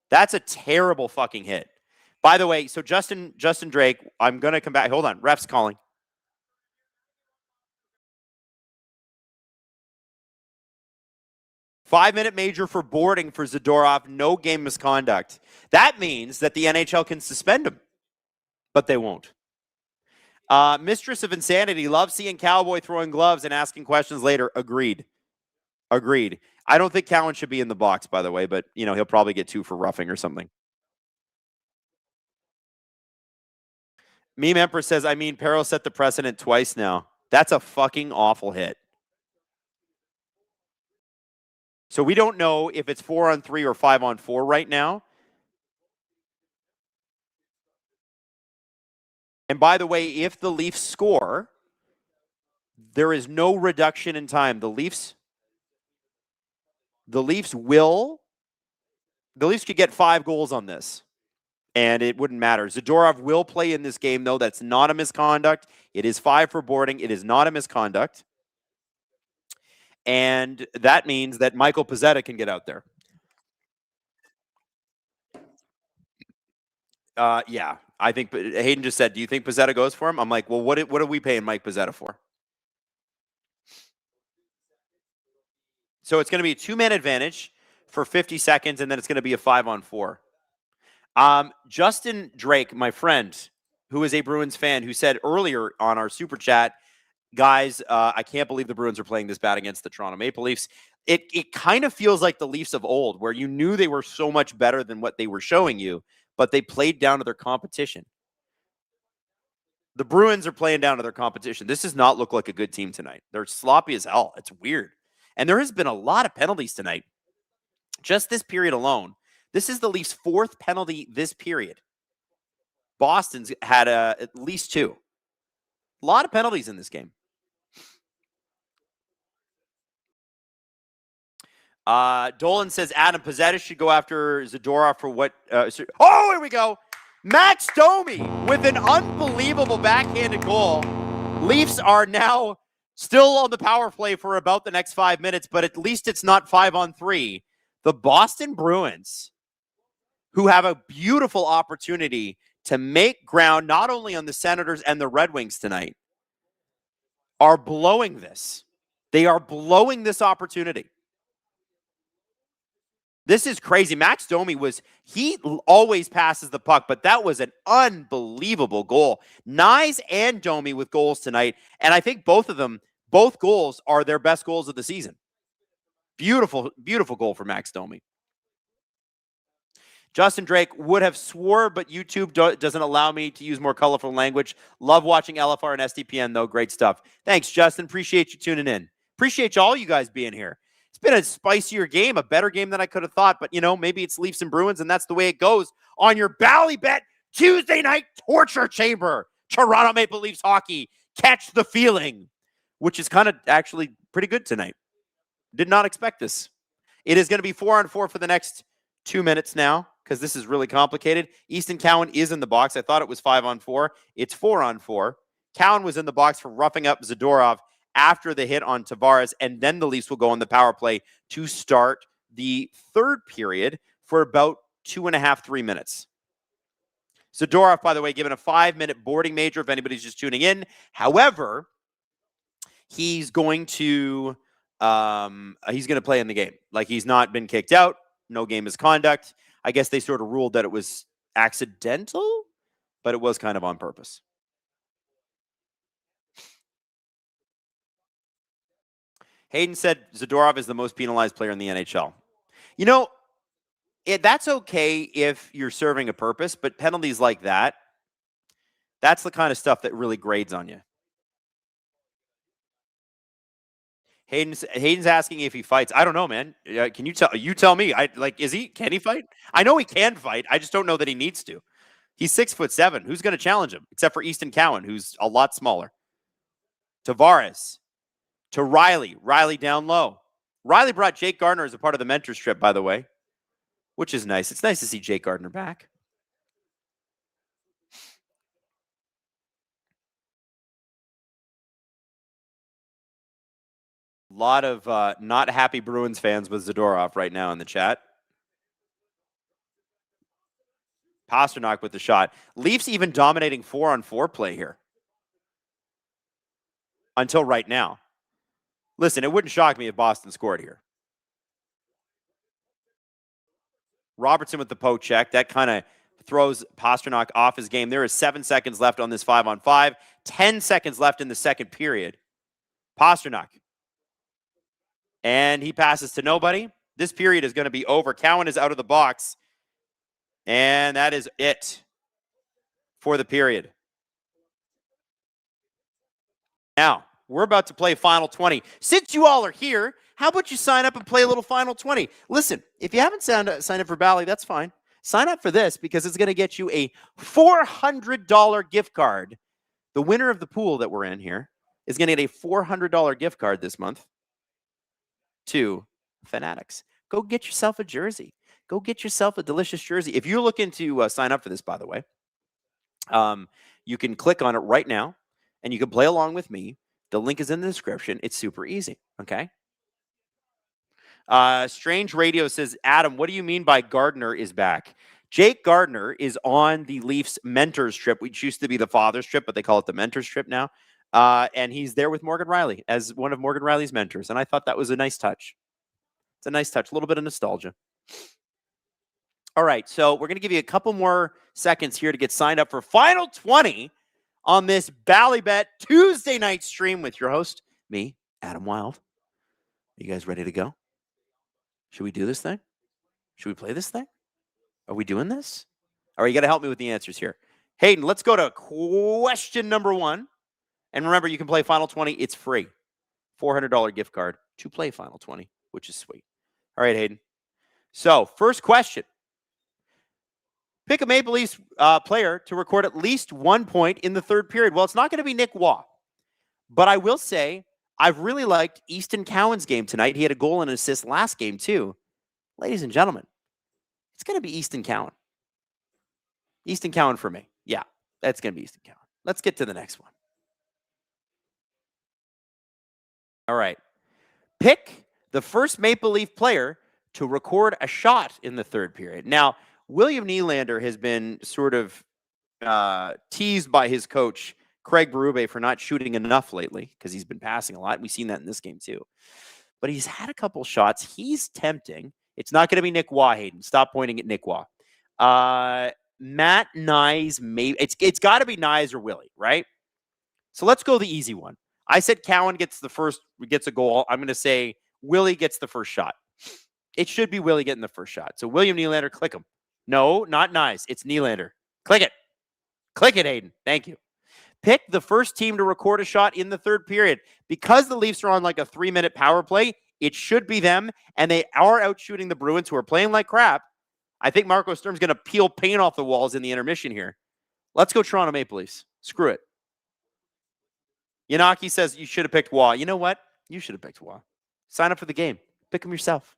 Speaker 2: That's a terrible fucking hit. By the way, so Justin Drake, I'm going to come back. Hold on. Ref's calling. Five-minute major for boarding for Zadorov. No game misconduct. That means that the NHL can suspend him, but they won't. Mistress of Insanity loves seeing Cowboy throwing gloves and asking questions later. Agreed. I don't think Cowan should be in the box, by the way, but, you know, he'll probably get 2 for roughing or something. Meme Emperor says, I mean, Perro set the precedent twice now. That's a fucking awful hit. So we don't know if it's 4-on-3 or 5-on-4 right now. And by the way, if the Leafs score, there is no reduction in time. The Leafs could get 5 goals on this, and it wouldn't matter. Zadorov will play in this game, though. That's not a misconduct. It is 5 for boarding. It is not a misconduct. And that means that Michael Pezzetta can get out there. Yeah, I think Hayden just said, do you think Pezzetta goes for him? I'm like, well, what are we paying Mike Pezzetta for? So it's going to be a 2-man advantage for 50 seconds, and then it's going to be a 5-on-4. Justin Drake, my friend, who is a Bruins fan, who said earlier on our super chat, guys, I can't believe the Bruins are playing this bad against the Toronto Maple Leafs. It kind of feels like the Leafs of old, where you knew they were so much better than what they were showing you, but they played down to their competition. The Bruins are playing down to their competition. This does not look like a good team tonight. They're sloppy as hell. It's weird. And there has been a lot of penalties tonight. Just this period alone. This is the Leafs' 4th penalty this period. Boston's had at least 2. A lot of penalties in this game. Dolan says Adam Pezzetta should go after Zadorov for what? Oh, here we go. Max Domi with an unbelievable backhanded goal. Leafs are now still on the power play for about the next 5 minutes, but at least it's not 5-on-3. The Boston Bruins, who have a beautiful opportunity to make ground not only on the Senators and the Red Wings tonight, are blowing this. They are blowing this opportunity. This is crazy. Max Domi he always passes the puck, but that was an unbelievable goal. Nyes and Domi with goals tonight, and I think both goals are their best goals of the season. Beautiful, beautiful goal for Max Domi. Justin Drake would have swore, but YouTube doesn't allow me to use more colorful language. Love watching LFR and SDPN, though. Great stuff. Thanks, Justin. Appreciate you tuning in. Appreciate all you guys being here. It's been a spicier game, a better game than I could have thought, but, you know, maybe it's Leafs and Bruins, and that's the way it goes on your Bally Bet Tuesday night torture chamber. Toronto Maple Leafs hockey. Catch the feeling, which is kind of actually pretty good tonight. Did not expect this. It is going to be 4-on-4 for the next 2 minutes now, because this is really complicated. Easton Cowan is in the box. I thought it was 5-on-4. It's 4-on-4. Cowan was in the box for roughing up Zadorov after the hit on Tavares, and then the Leafs will go on the power play to start the 3rd period for about 2.5, 3 minutes. Zadorov, by the way, given a 5-minute boarding major if anybody's just tuning in. However, he's going to play in the game. Like, he's not been kicked out. No game misconduct. I guess they sort of ruled that it was accidental, but it was kind of on purpose. Hayden said Zadorov is the most penalized player in the NHL. You know, that's okay if you're serving a purpose, but penalties like that, that's the kind of stuff that really grades on you. Hayden's asking if he fights. I don't know, man. Can you tell? You tell me. Can he fight? I know he can fight. I just don't know that he needs to. He's 6'7". Who's going to challenge him? Except for Easton Cowan, who's a lot smaller. Tavares to Riley. Riley down low. Riley brought Jake Gardner as a part of the mentors trip, by the way, which is nice. It's nice to see Jake Gardner back. lot of not happy Bruins fans with Zadorov right now in the chat. Pasternak with the shot. Leafs even dominating 4-on-4 play here. Until right now. Listen, it wouldn't shock me if Boston scored here. Robertson with the poke check. That kind of throws Pasternak off his game. There is 7 seconds left on this 5-on-5. 10 seconds left in the second period. Pasternak. And he passes to nobody. This period is going to be over. Cowan is out of the box. And that is it for the period. Now, we're about to play Final 20. Since you all are here, how about you sign up and play a little Final 20? Listen, if you haven't signed up for Bally, that's fine. Sign up for this because it's going to get you a $400 gift card. The winner of the pool that we're in here is going to get a $400 gift card this month to Fanatics. Go get yourself a jersey. Go get yourself a delicious jersey. If you're looking to sign up for this, by the way, you can click on it right now, and you can play along with me. The link is in the description. It's super easy, okay? Strange Radio says, Adam, what do you mean by Gardner is back? Jake Gardner is on the Leafs mentors trip, which used to be the father's trip, but they call it the mentors trip now. And he's there with Morgan Rielly as one of Morgan Rielly's mentors. And I thought that was a nice touch. It's a nice touch, a little bit of nostalgia. All right, so we're going to give you a couple more seconds here to get signed up for Final 20 on this Bally Bet Tuesday night stream with your host, me, Adam Wylde. Are you guys ready to go? Should we do this thing? Should we play this thing? Are we doing this? All right, you got to help me with the answers here. Hayden, let's go to question number 1. And remember, you can play Final 20. It's free. $400 gift card to play Final 20, which is sweet. All right, Hayden. So, first question. Pick a Maple Leafs player to record at least 1 point in the third period. Well, it's not going to be Nick Waugh. But I will say, I've really liked Easton Cowan's game tonight. He had a goal and an assist last game, too. Ladies and gentlemen, it's going to be Easton Cowan. Easton Cowan for me. Yeah, that's going to be Easton Cowan. Let's get to the next one. All right. Pick the first Maple Leaf player to record a shot in the third period. Now, William Nylander has been sort of teased by his coach, Craig Berube, for not shooting enough lately because he's been passing a lot. We've seen that in this game too. But he's had a couple shots. He's tempting. It's not going to be Nick Waugh, Hayden. Stop pointing at Nick Waugh. Matt Nyes, maybe. It's got to be Nyes or Willie, right? So let's go the easy one. I said Cowan gets a goal. I'm going to say Willie gets the first shot. It should be Willie getting the first shot. So William Nylander, click him. No, not Nyes. It's Nylander. Click it. Click it, Hayden. Thank you. Pick the first team to record a shot in the third period. Because the Leafs are on like a 3-minute power play, it should be them, and they are out shooting the Bruins, who are playing like crap. I think Marco Sturm's going to peel paint off the walls in the intermission here. Let's go Toronto Maple Leafs. Screw it. Yanaki says you should have picked Waugh. You know what? You should have picked Waugh. Sign up for the game. Pick him yourself.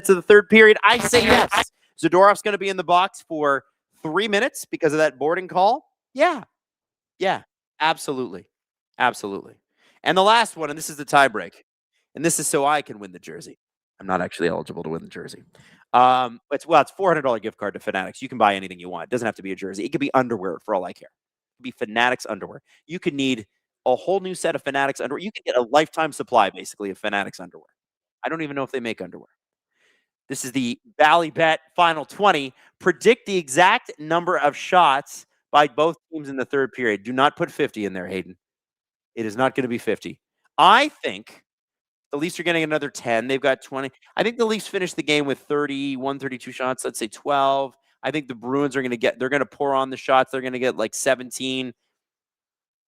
Speaker 2: To the third period, I say yes. Zadorov's going to be in the box for 3 minutes because of that boarding call. Yeah, absolutely. Absolutely. And the last one, and this is the tie break, and this is so I can win the jersey. I'm not actually eligible to win the jersey. It's $400 gift card to Fanatics. You can buy anything you want. It doesn't have to be a jersey. It could be underwear for all I care. It could be Fanatics underwear. You could need a whole new set of Fanatics underwear. You could get a lifetime supply, basically, of Fanatics underwear. I don't even know if they make underwear. This is the Bally Bet Final 20. Predict the exact number of shots by both teams in the third period. Do not put 50 in there, Hayden. It is not going to be 50. I think the Leafs are getting another 10. They've got 20. I think the Leafs finished the game with 31, 32 shots. Let's say 12. I think the Bruins are going to they're going to pour on the shots. They're going to get like 17.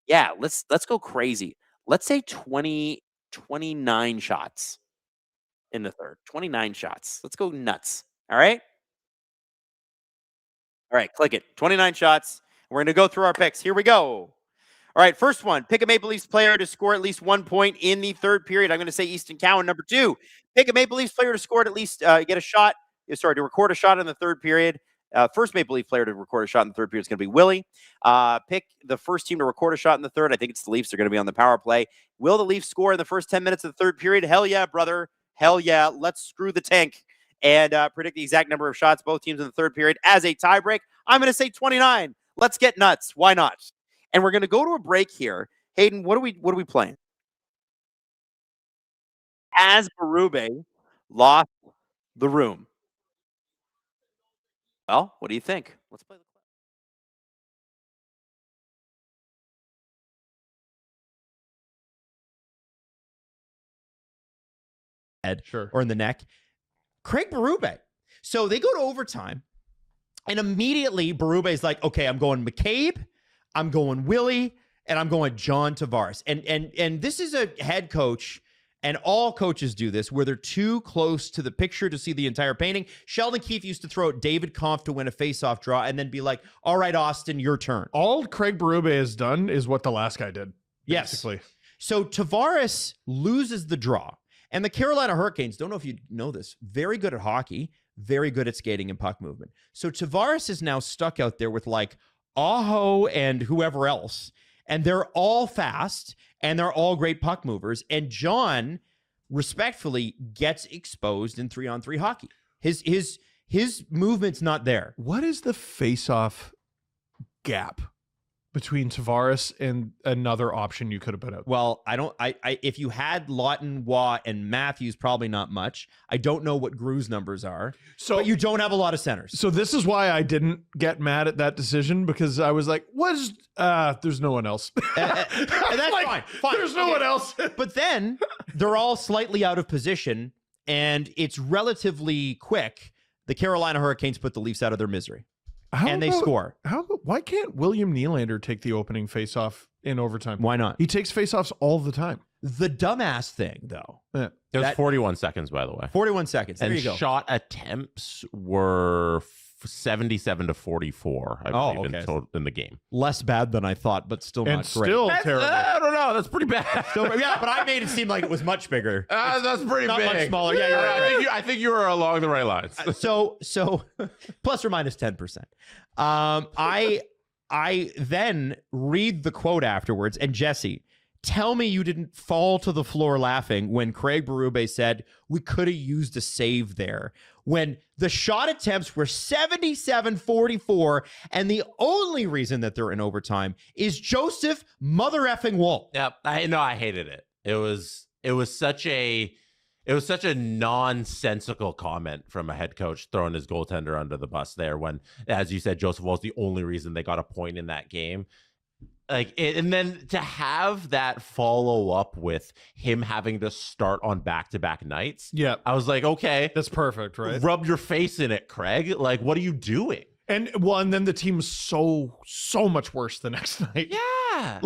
Speaker 2: Yeah, let's go crazy. Let's say 29 shots in the third. 29 shots. Let's go nuts. All right? All right, click it. 29 shots. We're going to go through our picks. Here we go. All right, first one. Pick a Maple Leafs player to score at least 1 point in the third period. I'm going to say Easton Cowan. Number 2, pick a Maple Leafs player to score at least to record a shot in the third period. First Maple Leaf player to record a shot in the third period is going to be Willie. Pick the first team to record a shot in the third. I think it's the Leafs. They're going to be on the power play. Will the Leafs score in the first 10 minutes of the third period? Hell yeah, brother. Hell yeah. Let's screw the tank and predict the exact number of shots both teams in the third period as a tiebreak. I'm going to say 29. Let's get nuts. Why not? And we're going to go to a break here. Hayden, what are we playing? Has Berube lost the room? Well, what do you think? Let's play the
Speaker 16: head or in the neck. Craig Berube. So they go to overtime, and immediately Berube's like, okay, I'm going McCabe, I'm going Willie, and I'm going John Tavares. And this is a head coach, and all coaches do this, where they're too close to the picture to see the entire painting. Sheldon Keefe used to throw out David Kampf to win a faceoff draw and then be like, all right, Austin, your turn.
Speaker 3: All Craig Berube has done is what the last guy did, basically.
Speaker 16: Yes. So Tavares loses the draw. And the Carolina Hurricanes, don't know if you know this, very good at hockey, very good at skating and puck movement. So Tavares is now stuck out there with like Aho and whoever else, and they're all fast, and they're all great puck movers. And John, respectfully, gets exposed in 3-on-3 hockey. His movement's not there.
Speaker 3: What is the face-off gap between Tavares and another option you could have put out?
Speaker 16: Well, if you had Lawton, Waugh, and Matthews, probably not much. I don't know what Gru's numbers are, but you don't have a lot of centers.
Speaker 3: So this is why I didn't get mad at that decision, because I was like, there's no one else.
Speaker 16: And that's like, fine.
Speaker 3: There's no one else.
Speaker 16: But then they're all slightly out of position, and it's relatively quick. The Carolina Hurricanes put the Leafs out of their misery. They score.
Speaker 3: Why can't William Nylander take the opening faceoff in overtime?
Speaker 16: Why not?
Speaker 3: He takes faceoffs all the time.
Speaker 16: The dumbass thing, though.
Speaker 17: It was 41 seconds, by the way.
Speaker 16: 41 seconds. There you go.
Speaker 17: Shot attempts were 77 to 44, I believe, in the game.
Speaker 16: Less bad than I thought, but still not great.
Speaker 3: Still terrible.
Speaker 17: I don't know. That's pretty bad.
Speaker 16: Yeah, but I made it seem like it was much bigger.
Speaker 17: That's pretty
Speaker 16: not
Speaker 17: big.
Speaker 16: Much smaller. Yeah, you're right.
Speaker 17: I think you were along the right lines.
Speaker 16: So plus or minus 10%. I then read the quote afterwards, and Jesse, tell me you didn't fall to the floor laughing when Craig Berube said we could have used a save there, when the shot attempts were 77-44, and the only reason that they're in overtime is Joseph mother effing Woll.
Speaker 17: Yep, I hated it. It was such a nonsensical comment from a head coach throwing his goaltender under the bus there when, as you said, Joseph Woll's the only reason they got a point in that game. And then to have that follow up with him having to start on back-to-back nights.
Speaker 3: Yeah.
Speaker 17: I was like, okay.
Speaker 3: That's perfect, right?
Speaker 17: Rub your face in it, Craig. Like, what are you doing?
Speaker 3: And then the team was so much worse the next night.
Speaker 17: Yeah.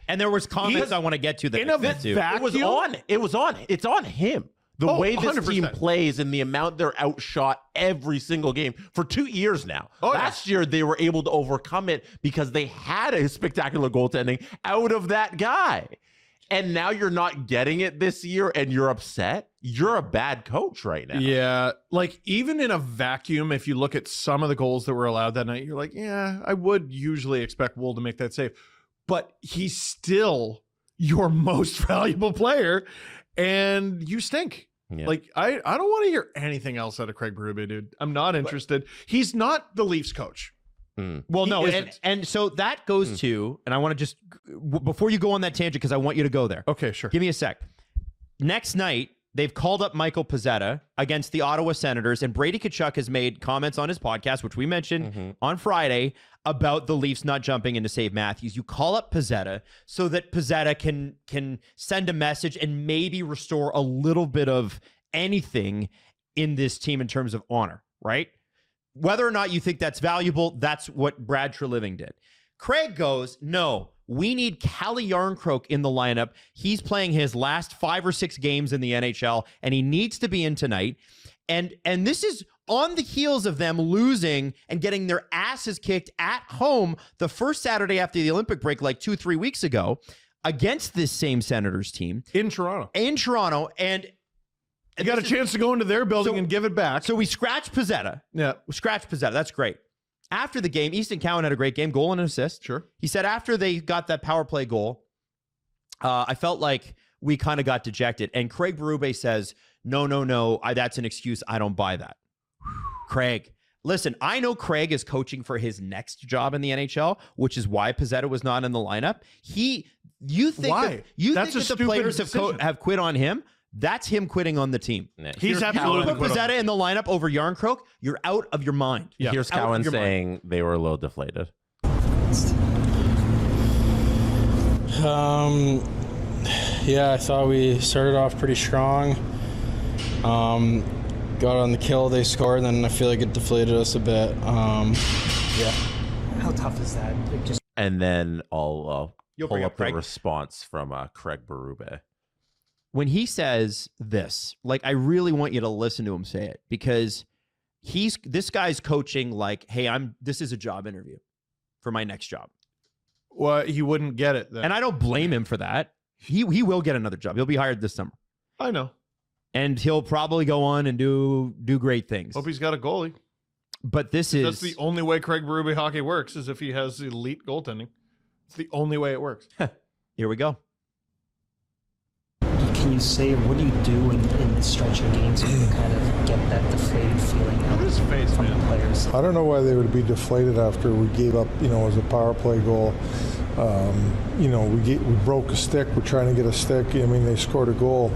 Speaker 16: And there was comments I want to get to that.
Speaker 3: In a vacuum.
Speaker 17: It's on him. The way this
Speaker 3: 100%.
Speaker 17: team plays and the amount they're outshot every single game for 2 years now. Last year, they were able to overcome it because they had a spectacular goaltending out of that guy. And now you're not getting it this year and you're upset. You're a bad coach right now.
Speaker 3: Yeah. Even in a vacuum, if you look at some of the goals that were allowed that night, you're like, yeah, I would usually expect Woll to make that save. But he's still your most valuable player, and you stink. Yeah. I don't want to hear anything else out of Craig Berube, dude. I'm not interested. He's not the Leafs coach.
Speaker 16: Well, no, and so that goes to, and I want to just, before you go on that tangent, because I want you to go there.
Speaker 3: Okay, sure.
Speaker 16: Give me a sec. Next night, they've called up Michael Pezzetta against the Ottawa Senators, and Brady Tkachuk has made comments on his podcast, which we mentioned on Friday, about the Leafs not jumping in to save Matthews. You call up Pezzetta so that Pezzetta can send a message and maybe restore a little bit of anything in this team in terms of honor, right? Whether or not you think that's valuable, that's what Brad Treliving did. Craig goes, no, we need Calle Jarnkrok in the lineup. He's playing his last 5 or 6 games in the NHL, and he needs to be in tonight. And this is on the heels of them losing and getting their asses kicked at home the first Saturday after the Olympic break, 2-3 weeks ago, against this same Senators team.
Speaker 3: In Toronto.
Speaker 16: And
Speaker 3: You got a chance to go into their building and give it back.
Speaker 16: So we scratched Pizzetta.
Speaker 3: Yeah.
Speaker 16: We scratched Pizzetta. That's great. After the game, Easton Cowan had a great game, goal and an assist.
Speaker 3: Sure.
Speaker 16: He said after they got that power play goal, I felt like we kind of got dejected. And Craig Berube says, no, that's an excuse. I don't buy that. Craig, listen, I know Craig is coaching for his next job in the NHL, which is why Pizzetta was not in the lineup. You think
Speaker 3: Why?
Speaker 16: That the players have quit on him? That's him quitting on the team.
Speaker 17: Yeah.
Speaker 3: He's absolutely
Speaker 16: put Pizzetta in the lineup over Yarncroke. You're out of your mind.
Speaker 17: Yeah. Here's Cowan saying they were a little deflated.
Speaker 18: Yeah, I thought we started off pretty strong. Got on the kill, they scored, and then I feel like it deflated us a bit. Yeah.
Speaker 19: How tough is that?
Speaker 17: And then I'll
Speaker 16: You'll
Speaker 17: pull
Speaker 16: bring
Speaker 17: up
Speaker 16: up
Speaker 17: the
Speaker 16: Craig.
Speaker 17: response from Craig Berube.
Speaker 16: When he says this, like, I really want you to listen to him say it, because this guy's coaching like, hey, this is a job interview for my next job.
Speaker 3: Well, he wouldn't get it then.
Speaker 16: And I don't blame him for that. He will get another job. He'll be hired this summer.
Speaker 3: I know.
Speaker 16: And he'll probably go on and do great things.
Speaker 3: Hope he's got a goalie.
Speaker 16: But that's
Speaker 3: the only way Craig Berube hockey works, is if he has elite goaltending. It's the only way it works.
Speaker 16: Here we go.
Speaker 19: Can you say, what do you do in stretching games when you kind of get that deflated feeling from the players?
Speaker 20: I don't know why they would be deflated after we gave up, as a power play goal. We broke a stick. We're trying to get a stick. I mean, they scored a goal,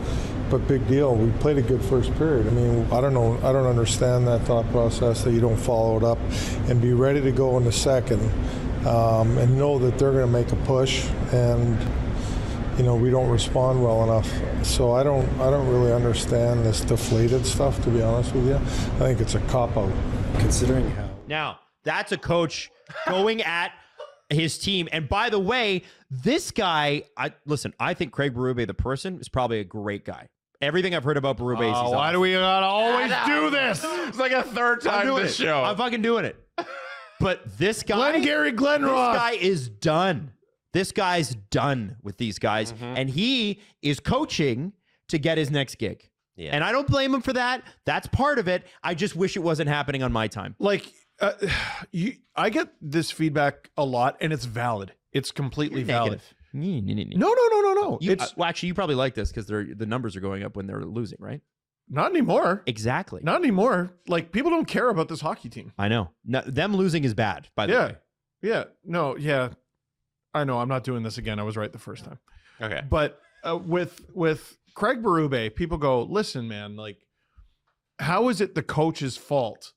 Speaker 20: but big deal. We played a good first period. I mean, I don't know. I don't understand that thought process that you don't follow it up and be ready to go in the second and know that they're going to make a push and. We don't respond well enough. So I don't really understand this deflated stuff, to be honest with you. I think it's a cop-out. Considering how.
Speaker 16: Now, that's a coach going at his team. And by the way, this guy, I think Craig Berube, the person, is probably a great guy. Everything I've heard about Berube is he's
Speaker 3: why do we gotta always do this?
Speaker 17: It's like a third time this show.
Speaker 16: I'm fucking doing it. But this guy,
Speaker 3: Glenroth.
Speaker 16: This guy is done. This guy's done with these guys, and he is coaching to get his next gig.
Speaker 17: Yeah.
Speaker 16: And I don't blame him for that. That's part of it. I just wish it wasn't happening on my time.
Speaker 3: Like, I get this feedback a lot, and it's valid. It's completely valid. No.
Speaker 16: Well, actually, you probably like this because the numbers are going up when they're losing, right?
Speaker 3: Not anymore.
Speaker 16: Exactly.
Speaker 3: Not anymore. Like, people don't care about this hockey team.
Speaker 16: I know. No, them losing is bad, by the way.
Speaker 3: Yeah. No, yeah. I know. I'm not doing this again. I was right the first time.
Speaker 17: Okay.
Speaker 3: But with Craig Berube, people go, listen, man, like, how is it the coach's fault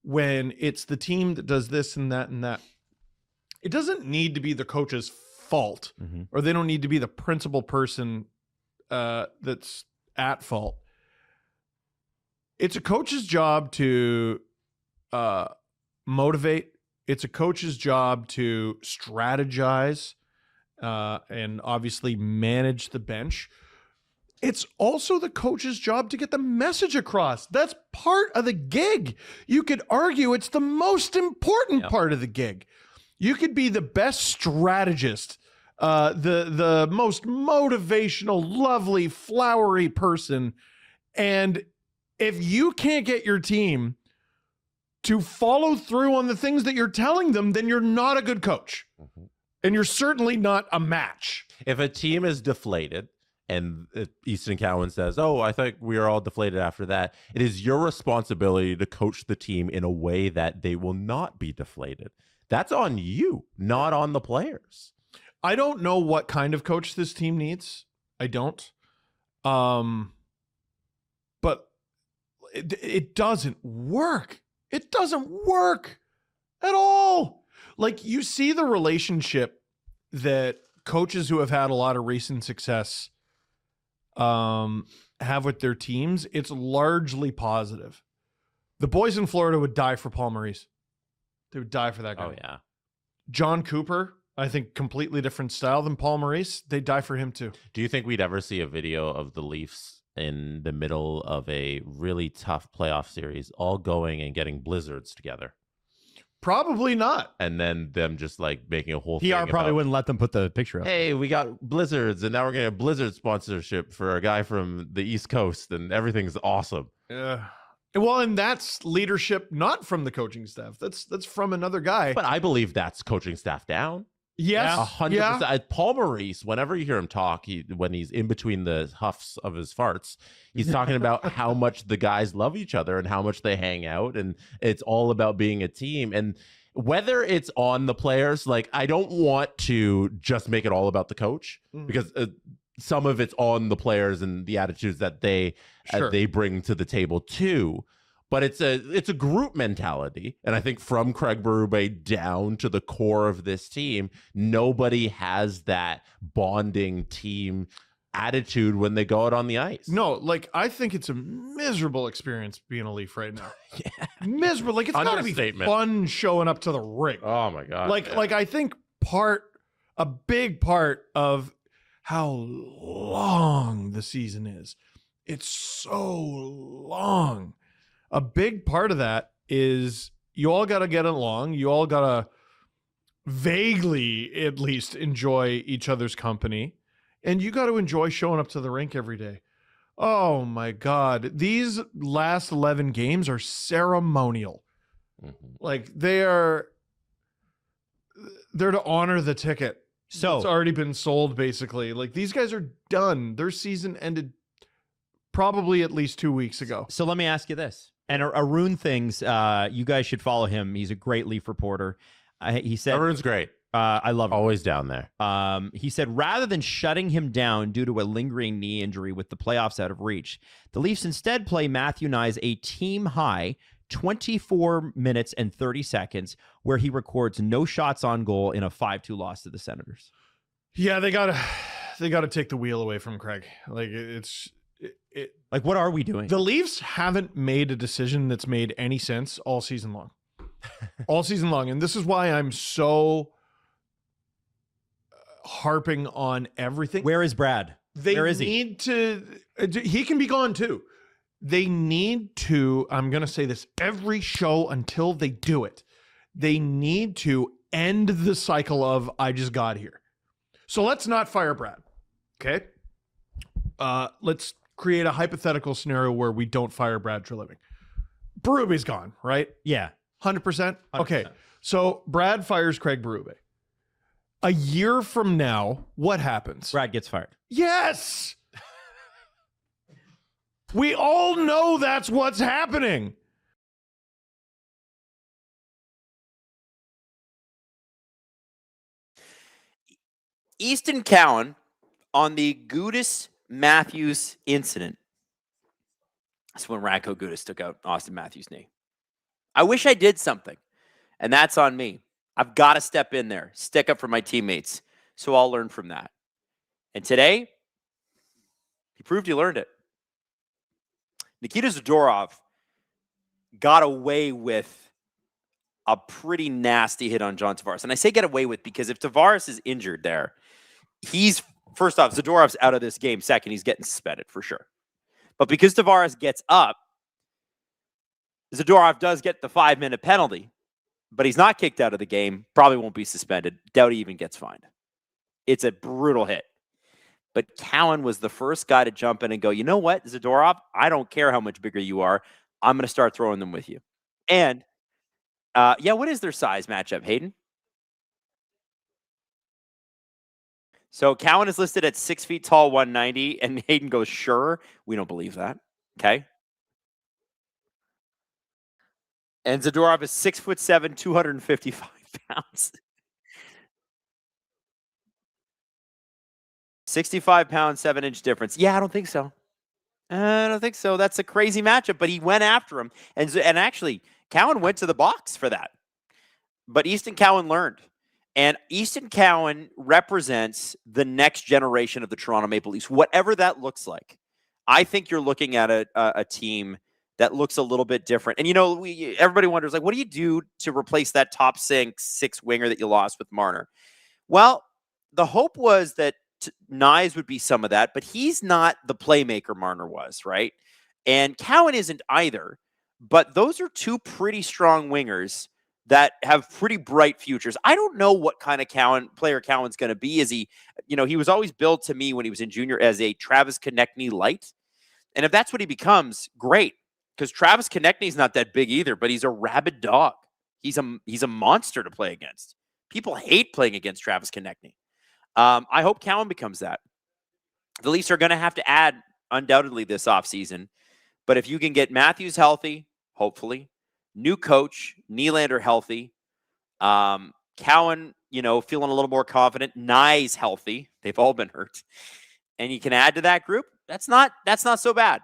Speaker 3: when it's the team that does this and that and that? It doesn't need to be the coach's fault, or they don't need to be the principal person that's at fault. It's a coach's job to motivate. It's a coach's job to strategize and obviously manage the bench. It's also the coach's job to get the message across. That's part of the gig. You could argue it's the most important part of the gig. You could be the best strategist, the most motivational, lovely, flowery person. And if you can't get your team to follow through on the things that you're telling them, then you're not a good coach. And you're certainly not a match.
Speaker 17: If a team is deflated and Easton Cowan says, oh, I think we are all deflated after that, it is your responsibility to coach the team in a way that they will not be deflated. That's on you, not on the players.
Speaker 3: I don't know what kind of coach this team needs. I don't. But it doesn't work. It doesn't work at all. Like, you see the relationship that coaches who have had a lot of recent success have with their teams. It's largely positive. The boys in Florida would die for Paul Maurice. They would die for that guy.
Speaker 17: Oh, yeah.
Speaker 3: John Cooper, I think completely different style than Paul Maurice. They die for him too.
Speaker 17: Do you think we'd ever see a video of the Leafs in the middle of a really tough playoff series all going and getting blizzards together?
Speaker 21: Probably not.
Speaker 17: And then them just like making a whole
Speaker 16: PR
Speaker 17: thing
Speaker 16: probably
Speaker 17: about,
Speaker 16: wouldn't let them put the picture up.
Speaker 17: hey, we got Blizzards, and now we're getting a Blizzard sponsorship for a guy from the East Coast, and everything's awesome.
Speaker 21: Yeah. Well, and that's leadership not from the coaching staff. That's from another guy.
Speaker 17: But I believe that's coaching staff down.
Speaker 21: Yes.
Speaker 17: 100%. Paul Maurice, whenever you hear him talk, when he's in between the huffs of his farts, he's talking about how much the guys love each other and how much they hang out, and it's all about being a team. And whether it's on the players, like, I don't want to just make it all about the coach, because some of it's on the players and the attitudes that they bring to the table too. But it's a group mentality, and I think from Craig Berube down to the core of this team, nobody has that bonding team attitude when they go out on the ice.
Speaker 21: No, like, I think it's a miserable experience being a Leaf right now. Yeah. Miserable. Like, it's gotta be fun showing up to the rink.
Speaker 17: Oh my God.
Speaker 21: Like I think a big part of how long the season is. It's so long. A big part of that is you all got to get along. You all got to vaguely, at least, enjoy each other's company. And you got to enjoy showing up to the rink every day. Oh, my God. These last 11 games are ceremonial. Like, they're to honor the ticket.
Speaker 16: So
Speaker 21: it's already been sold, basically. Like, these guys are done. Their season ended probably at least 2 weeks ago.
Speaker 16: So let me ask you this. And Arun Things, you guys should follow him. He's a great Leaf reporter. He said
Speaker 17: Arun's great.
Speaker 16: I love him.
Speaker 17: Always down there.
Speaker 16: He said, rather than shutting him down due to a lingering knee injury with the playoffs out of reach, the Leafs instead play Matthew Knies a team-high 24 minutes and 30 seconds, where he records no shots on goal in a 5-2 loss to the Senators.
Speaker 21: Yeah, they gotta take the wheel away from Craig. Like,
Speaker 16: like, what are we doing?
Speaker 21: The Leafs haven't made a decision that's made any sense all season long. All season long. And this is why I'm so harping on everything.
Speaker 16: Where is Brad? Where is he?
Speaker 21: He can be gone too. They need to, I'm going to say this every show until they do it. They need to end the cycle of, I just got here. So let's not fire Brad. Okay. Let's create a hypothetical scenario where we don't fire Brad Treliving. Berube's gone, right?
Speaker 16: Yeah.
Speaker 21: 100%? Okay. So Brad fires Craig Berube. A year from now, what happens?
Speaker 16: Brad gets fired.
Speaker 21: Yes. We all know that's what's happening.
Speaker 2: Easton Cowan on the Gudis Matthews incident. That's when Radko Gudis took out Austin Matthews' knee. I wish I did something, and that's on me. I've got to step in there, stick up for my teammates, so I'll learn from that. And today, he proved he learned it. Nikita Zadorov got away with a pretty nasty hit on John Tavares. And I say get away with because if Tavares is injured there, he's, first off, Zadorov's out of this game. Second, he's getting suspended for sure. But because Tavares gets up, Zadorov does get the 5-minute penalty, but he's not kicked out of the game, probably won't be suspended. Doubt he even gets fined. It's a brutal hit. But Cowan was the first guy to jump in and go, you know what, Zadorov, I don't care how much bigger you are. I'm going to start throwing them with you. And, yeah, what is their size matchup, Hayden? So Cowan is listed at 6 feet tall, 190, and Hayden goes, sure. We don't believe that. Okay. And Zadorov is 6'7", 255 pounds. 65 pounds, 7-inch difference. Yeah, I don't think so. I don't think so. That's a crazy matchup, but he went after him. And actually, Cowan went to the box for that. But Easton Cowan learned. And Easton Cowan represents the next generation of the Toronto Maple Leafs, whatever that looks like. I think you're looking at a team that looks a little bit different. And, you know, everybody wonders, like, what do you do to replace that top six winger that you lost with Marner? Well, the hope was that Knies would be some of that, but he's not the playmaker Marner was, right? And Cowan isn't either, but those are two pretty strong wingers that have pretty bright futures. I don't know what kind of player Cowan's going to be. Is he, he was always billed to me when he was in junior as a Travis Konechny light. And if that's what he becomes, great. Because Travis Konechny's not that big either, but he's a rabid dog. He's a monster to play against. People hate playing against Travis Konechny. I hope Cowan becomes that. The Leafs are going to have to add undoubtedly this offseason. But if you can get Matthews healthy, hopefully, new coach, Nylander healthy, Cowan, feeling a little more confident, Nye's healthy. They've all been hurt. And you can add to that group. That's not so bad.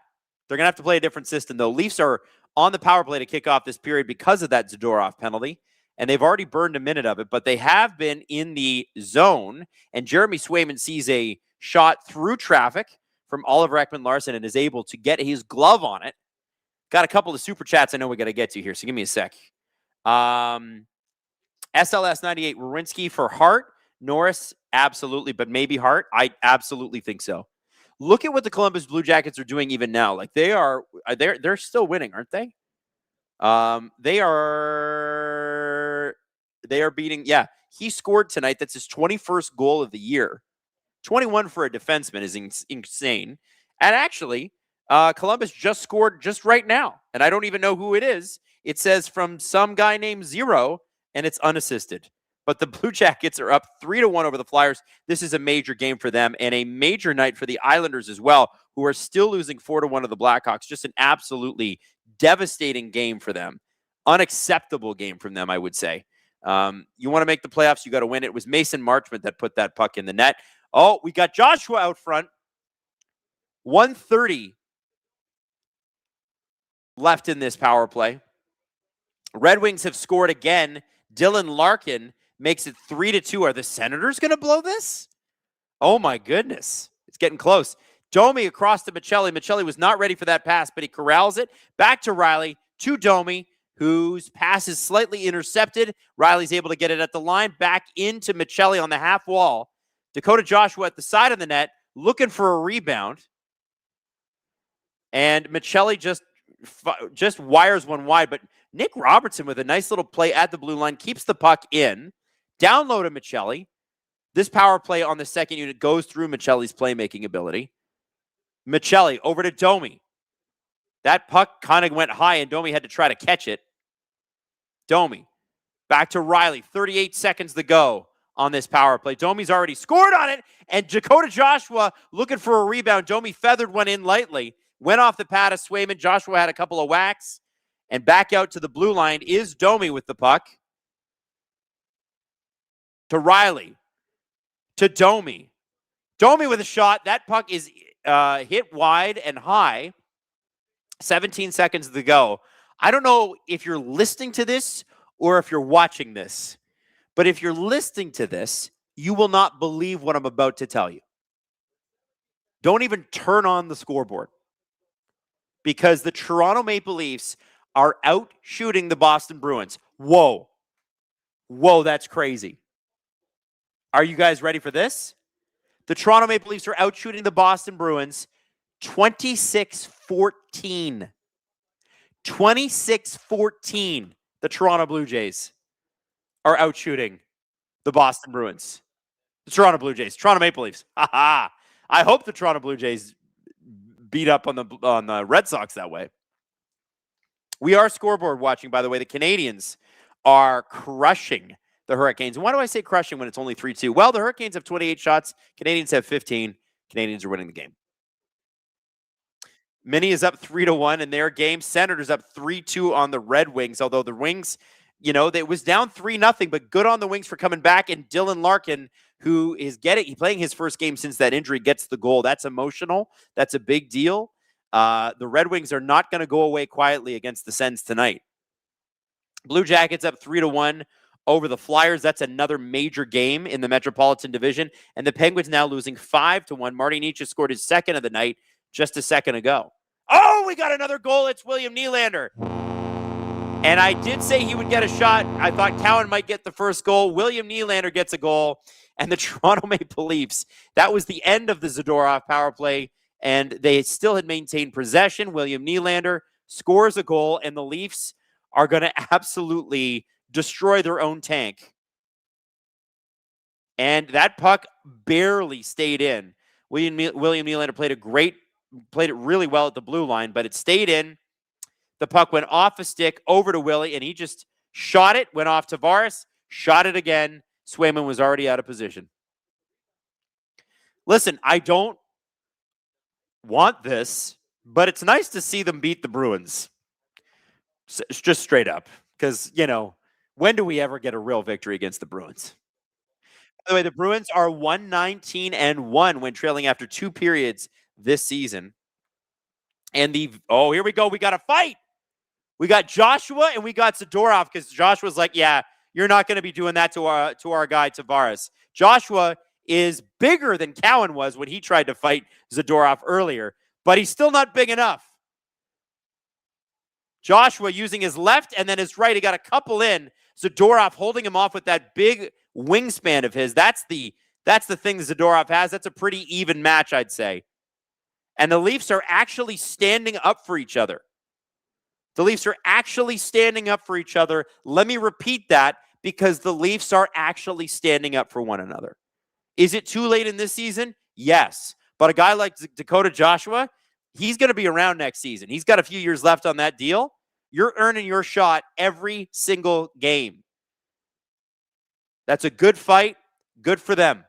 Speaker 2: They're going to have to play a different system, though. Leafs are on the power play to kick off this period because of that Zadorov penalty, and they've already burned a minute of it, but they have been in the zone, and Jeremy Swayman sees a shot through traffic from Oliver Ekman-Larsson and is able to get his glove on it. Got a couple of super chats I know we got to get to here, so give me a sec. SLS98, Werenski for Hart. Norris, absolutely, but maybe Hart. I absolutely think so. Look at what the Columbus Blue Jackets are doing even now. Like they're still winning, aren't they? They are beating. Yeah, he scored tonight. That's his 21st goal of the year. 21 for a defenseman is insane. And actually, Columbus just scored just right now, and I don't even know who it is. It says from some guy named Zero, and it's unassisted. But the Blue Jackets are up 3-1 over the Flyers. This is a major game for them and a major night for the Islanders as well, who are still losing 4-1 to the Blackhawks. Just an absolutely devastating game for them. Unacceptable game from them, I would say. You want to make the playoffs, you got to win. It was Mason Marchment that put that puck in the net. Oh, we got Joshua out front. 1:30 left in this power play. Red Wings have scored again. Dylan Larkin makes it 3-2. Are the Senators going to blow this? Oh, my goodness. It's getting close. Domi across to Michelli. Michelli was not ready for that pass, but he corrals it. Back to Riley, to Domi, whose pass is slightly intercepted. Riley's able to get it at the line. Back into Michelli on the half wall. Dakota Joshua at the side of the net, looking for a rebound. And Michelli just wires one wide, but Nick Robertson with a nice little play at the blue line keeps the puck in. Down low to Michelli. This power play on the second unit goes through Michelli's playmaking ability. Michelli over to Domi. That puck kind of went high, and Domi had to try to catch it. Domi back to Riley. 38 seconds to go on this power play. Domi's already scored on it, and Dakota Joshua looking for a rebound. Domi feathered one in lightly. Went off the pad of Swayman. Joshua had a couple of whacks. And back out to the blue line is Domi with the puck. To Riley. To Domi. Domi with a shot. That puck is hit wide and high. 17 seconds to go. I don't know if you're listening to this or if you're watching this. But if you're listening to this, you will not believe what I'm about to tell you. Don't even turn on the scoreboard. Because the Toronto Maple Leafs are out shooting the Boston Bruins. Whoa. Whoa, that's crazy. Are you guys ready for this? The Toronto Maple Leafs are out shooting the Boston Bruins 26-14. 26-14. The Toronto Blue Jays are out shooting the Boston Bruins. The Toronto Blue Jays. Toronto Maple Leafs. Ha-ha. I hope the Toronto Blue Jays beat up on the Red Sox that way. We are scoreboard watching, by the way. The Canadians are crushing the Hurricanes. And why do I say crushing when it's only 3-2? Well, the Hurricanes have 28 shots. Canadians have 15. Canadians are winning the game. Minnie is up 3-1 in their game. Senators up 3-2 on the Red Wings, although the Wings, it was down 3-0, but good on the Wings for coming back. And Dylan Larkin, who is playing his first game since that injury, gets the goal. That's emotional. That's a big deal. The Red Wings are not going to go away quietly against the Sens tonight. Blue Jackets up 3-1 over the Flyers. That's another major game in the Metropolitan Division. And the Penguins now losing 5-1. Marty Nietzsche scored his second of the night just a second ago. Oh, we got another goal. It's William Nylander. And I did say he would get a shot. I thought Cowan might get the first goal. William Nylander gets a goal. And the Toronto Maple Leafs, that was the end of the Zadorov power play. And they still had maintained possession. William Nylander scores a goal, and the Leafs are going to absolutely destroy their own tank. And that puck barely stayed in. William Nylander played it really well at the blue line, but it stayed in. The puck went off a stick over to Willie, and he just shot it, went off Tavares, shot it again. Swayman was already out of position. Listen, I don't want this, but it's nice to see them beat the Bruins. It's just straight up. Because, when do we ever get a real victory against the Bruins? By the way, the Bruins are 119-1 when trailing after 2 periods this season. And here we go. We got a fight. We got Joshua and we got Zadorov because Joshua's like, yeah, you're not going to be doing that to our guy Tavares. Joshua is bigger than Cowan was when he tried to fight Zadorov earlier, but he's still not big enough. Joshua using his left and then his right. He got a couple in. Zadorov holding him off with that big wingspan of his. That's the thing Zadorov has. That's a pretty even match, I'd say. And the Leafs are actually standing up for each other. The Leafs are actually standing up for each other. Let me repeat that because the Leafs are actually standing up for one another. Is it too late in this season? Yes. But a guy like Dakota Joshua, he's going to be around next season. He's got a few years left on that deal. You're earning your shot every single game. That's a good fight. Good for them.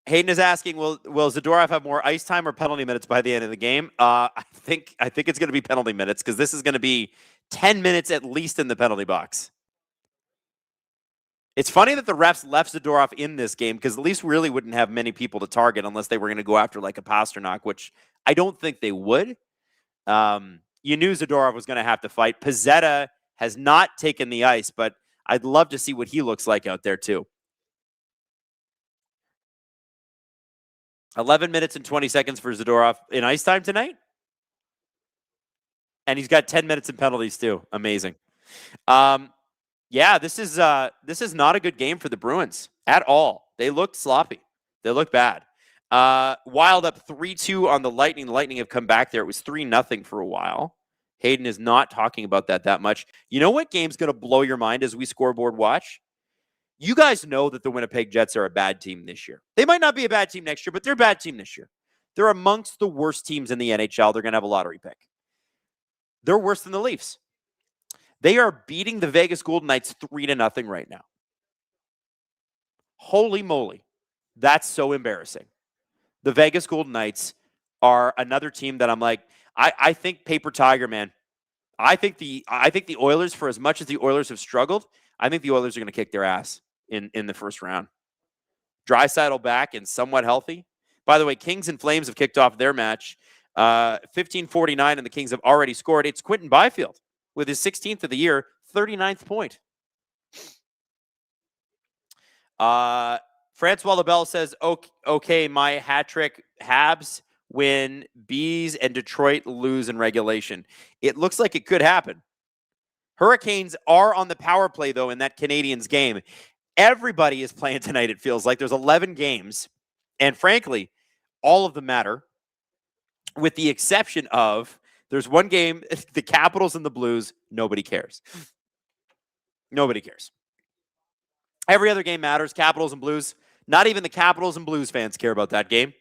Speaker 2: Hayden is asking, will Zadorov have more ice time or penalty minutes by the end of the game? I think it's going to be penalty minutes because this is going to be 10 minutes at least in the penalty box. It's funny that the refs left Zadorov in this game because the Leafs really wouldn't have many people to target unless they were going to go after like a Pasternak, which I don't think they would. You knew Zadorov was going to have to fight. Pezzetta has not taken the ice, but I'd love to see what he looks like out there too. 11 minutes and 20 seconds for Zadorov in ice time tonight. And he's got 10 minutes in penalties too. Amazing. Yeah, this is not a good game for the Bruins at all. They look sloppy. They look bad. Wylde up 3-2 on the Lightning. The Lightning have come back there. It was 3-0 for a while. Hayden is not talking about that much. You know what game's going to blow your mind as we scoreboard watch? You guys know that the Winnipeg Jets are a bad team this year. They might not be a bad team next year, but they're a bad team this year. They're amongst the worst teams in the NHL. They're going to have a lottery pick. They're worse than the Leafs. They are beating the Vegas Golden Knights 3-0 right now. Holy moly. That's so embarrassing. The Vegas Golden Knights are another team that I'm like, I think paper tiger, man. I think the Oilers, for as much as the Oilers have struggled, I think the Oilers are going to kick their ass in the first round. Draisaitl back and somewhat healthy. By the way, Kings and Flames have kicked off their match. 15:49, and the Kings have already scored. It's Quinton Byfield with his 16th of the year, 39th point. Francois Labelle says, okay, my hat trick. Habs win, Bees and Detroit lose in regulation. It looks like it could happen. Hurricanes are on the power play, though, in that Canadiens game. Everybody is playing tonight, it feels like. There's 11 games, and frankly, all of them matter, with the exception of there's one game, the Capitals and the Blues, nobody cares. Nobody cares. Every other game matters, Capitals and Blues. Not even the Capitals and Blues fans care about that game.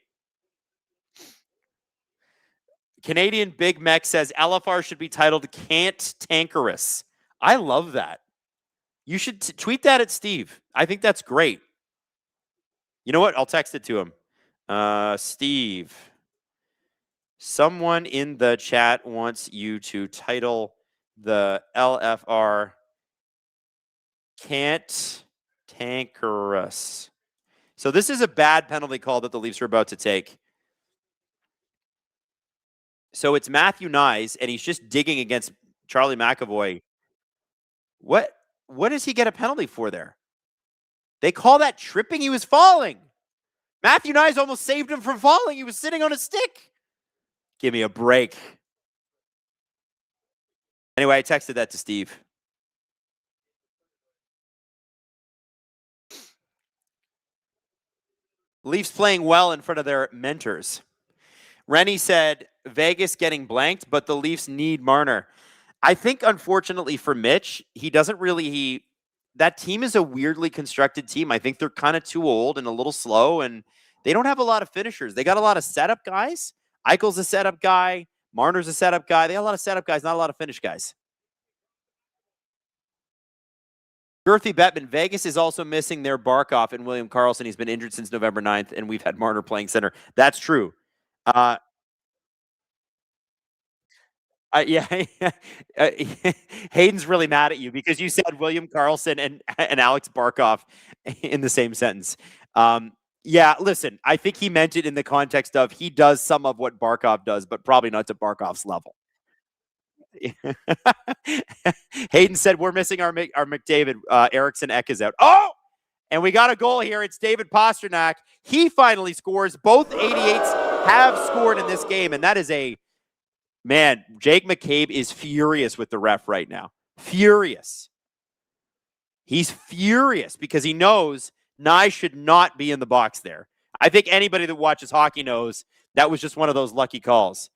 Speaker 2: Canadian Big Mech says LFR should be titled Cantankerous. I love that. You should tweet that at Steve. I think that's great. You know what? I'll text it to him. Steve, someone in the chat wants you to title the LFR Cantankerous. So this is a bad penalty call that the Leafs are about to take. So it's Matthew Nyes, and he's just digging against Charlie McAvoy. What does he get a penalty for there? They call that tripping? He was falling. Matthew Nyes almost saved him from falling. He was sitting on a stick. Give me a break. Anyway, I texted that to Steve. Leafs playing well in front of their mentors. Rennie said Vegas getting blanked, but the Leafs need Marner. I think, unfortunately for Mitch, he doesn't really. That team is a weirdly constructed team. I think they're kind of too old and a little slow, and they don't have a lot of finishers. They got a lot of setup guys. Eichel's a setup guy. Marner's a setup guy. They got a lot of setup guys, not a lot of finish guys. Girthy Bettman, Vegas is also missing their Barkov and William Karlsson. He's been injured since November 9th, and we've had Marner playing center. That's true. Yeah, Hayden's really mad at you because you said William Karlsson and Alex Barkov in the same sentence. Yeah, listen, I think he meant it in the context of he does some of what Barkov does, but probably not to Barkov's level. Hayden said we're missing our McDavid. Eriksson Ek is out. Oh, and we got a goal here. It's David Pastrnak. He finally scores. Both 88s have scored in this game, and that is man, Jake McCabe is furious with the ref right now. Furious. He's furious because he knows Nye should not be in the box there. I think anybody that watches hockey knows that was just one of those lucky calls.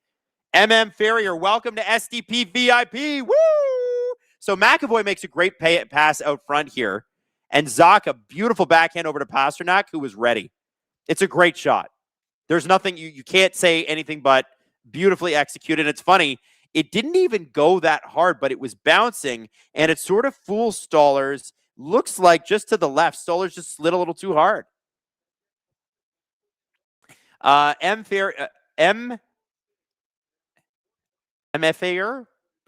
Speaker 2: MM Ferrier, welcome to SDP VIP. Woo! So McAvoy makes a great pass out front here. And Zaka, beautiful backhand over to Pastrnak, who was ready. It's a great shot. There's nothing, you can't say anything but beautifully executed. It's funny, it didn't even go that hard, but it was bouncing, and it sort of fools Stollers. Looks like just to the left, Stollers just slid a little too hard. MFAer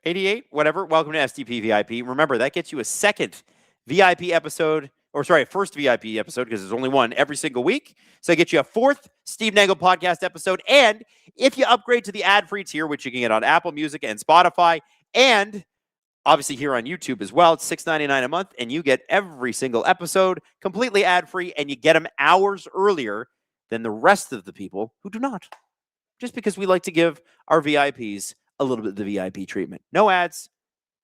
Speaker 2: 88, whatever. Welcome to SDP VIP. Remember, that gets you a second VIP episode, or sorry, a first VIP episode, because there's only one every single week. So I get you a fourth Steve Nangle podcast episode. And if you upgrade to the ad-free tier, which you can get on Apple Music and Spotify, and obviously here on YouTube as well, it's $6.99 a month, and you get every single episode completely ad-free, and you get them hours earlier than the rest of the people who do not. Just because we like to give our VIPs a little bit of the VIP treatment. No ads,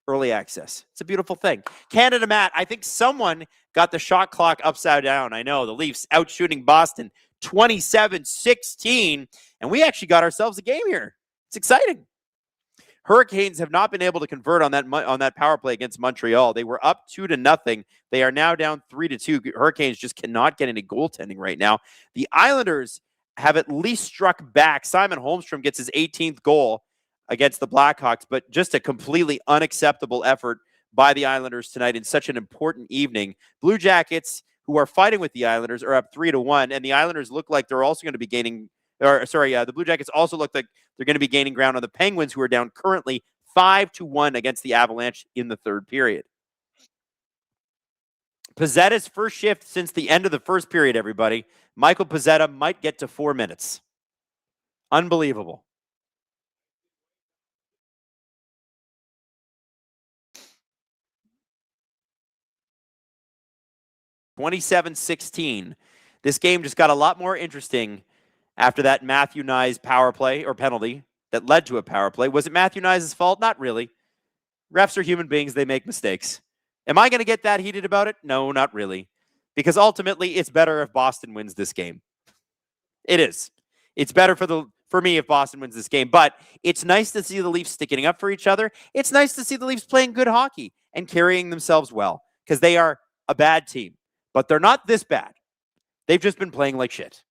Speaker 2: early access. It's a beautiful thing. Canada Matt, I think someone got the shot clock upside down. I know, the Leafs out shooting Boston 27-16, and we actually got ourselves a game here. It's exciting. Hurricanes have not been able to convert on that power play against Montreal. They were up 2-0. They are now down 3-2. Hurricanes just cannot get any goaltending right now. The Islanders have at least struck back. Simon Holmstrom gets his 18th goal against the Blackhawks, but just a completely unacceptable effort by the Islanders tonight in such an important evening. Blue Jackets, who are fighting with the Islanders, are up 3-1, and the Islanders look like they're also going to be gaining, the Blue Jackets also look like they're going to be gaining ground on the Penguins, who are down currently 5-1 against the Avalanche in the third period. Pezzetta's first shift since the end of the first period, everybody. Michael Pezzetta might get to 4 minutes. Unbelievable. (27-16). This game just got a lot more interesting after that Matthew Knies power play or penalty that led to a power play. Was it Matthew Knies' fault? Not really. Refs are human beings. They make mistakes. Am I going to get that heated about it? No, not really. Because ultimately, it's better if Boston wins this game. It is. It's better for me if Boston wins this game. But it's nice to see the Leafs sticking up for each other. It's nice to see the Leafs playing good hockey and carrying themselves well, because they are a bad team. But they're not this bad. They've just been playing like shit.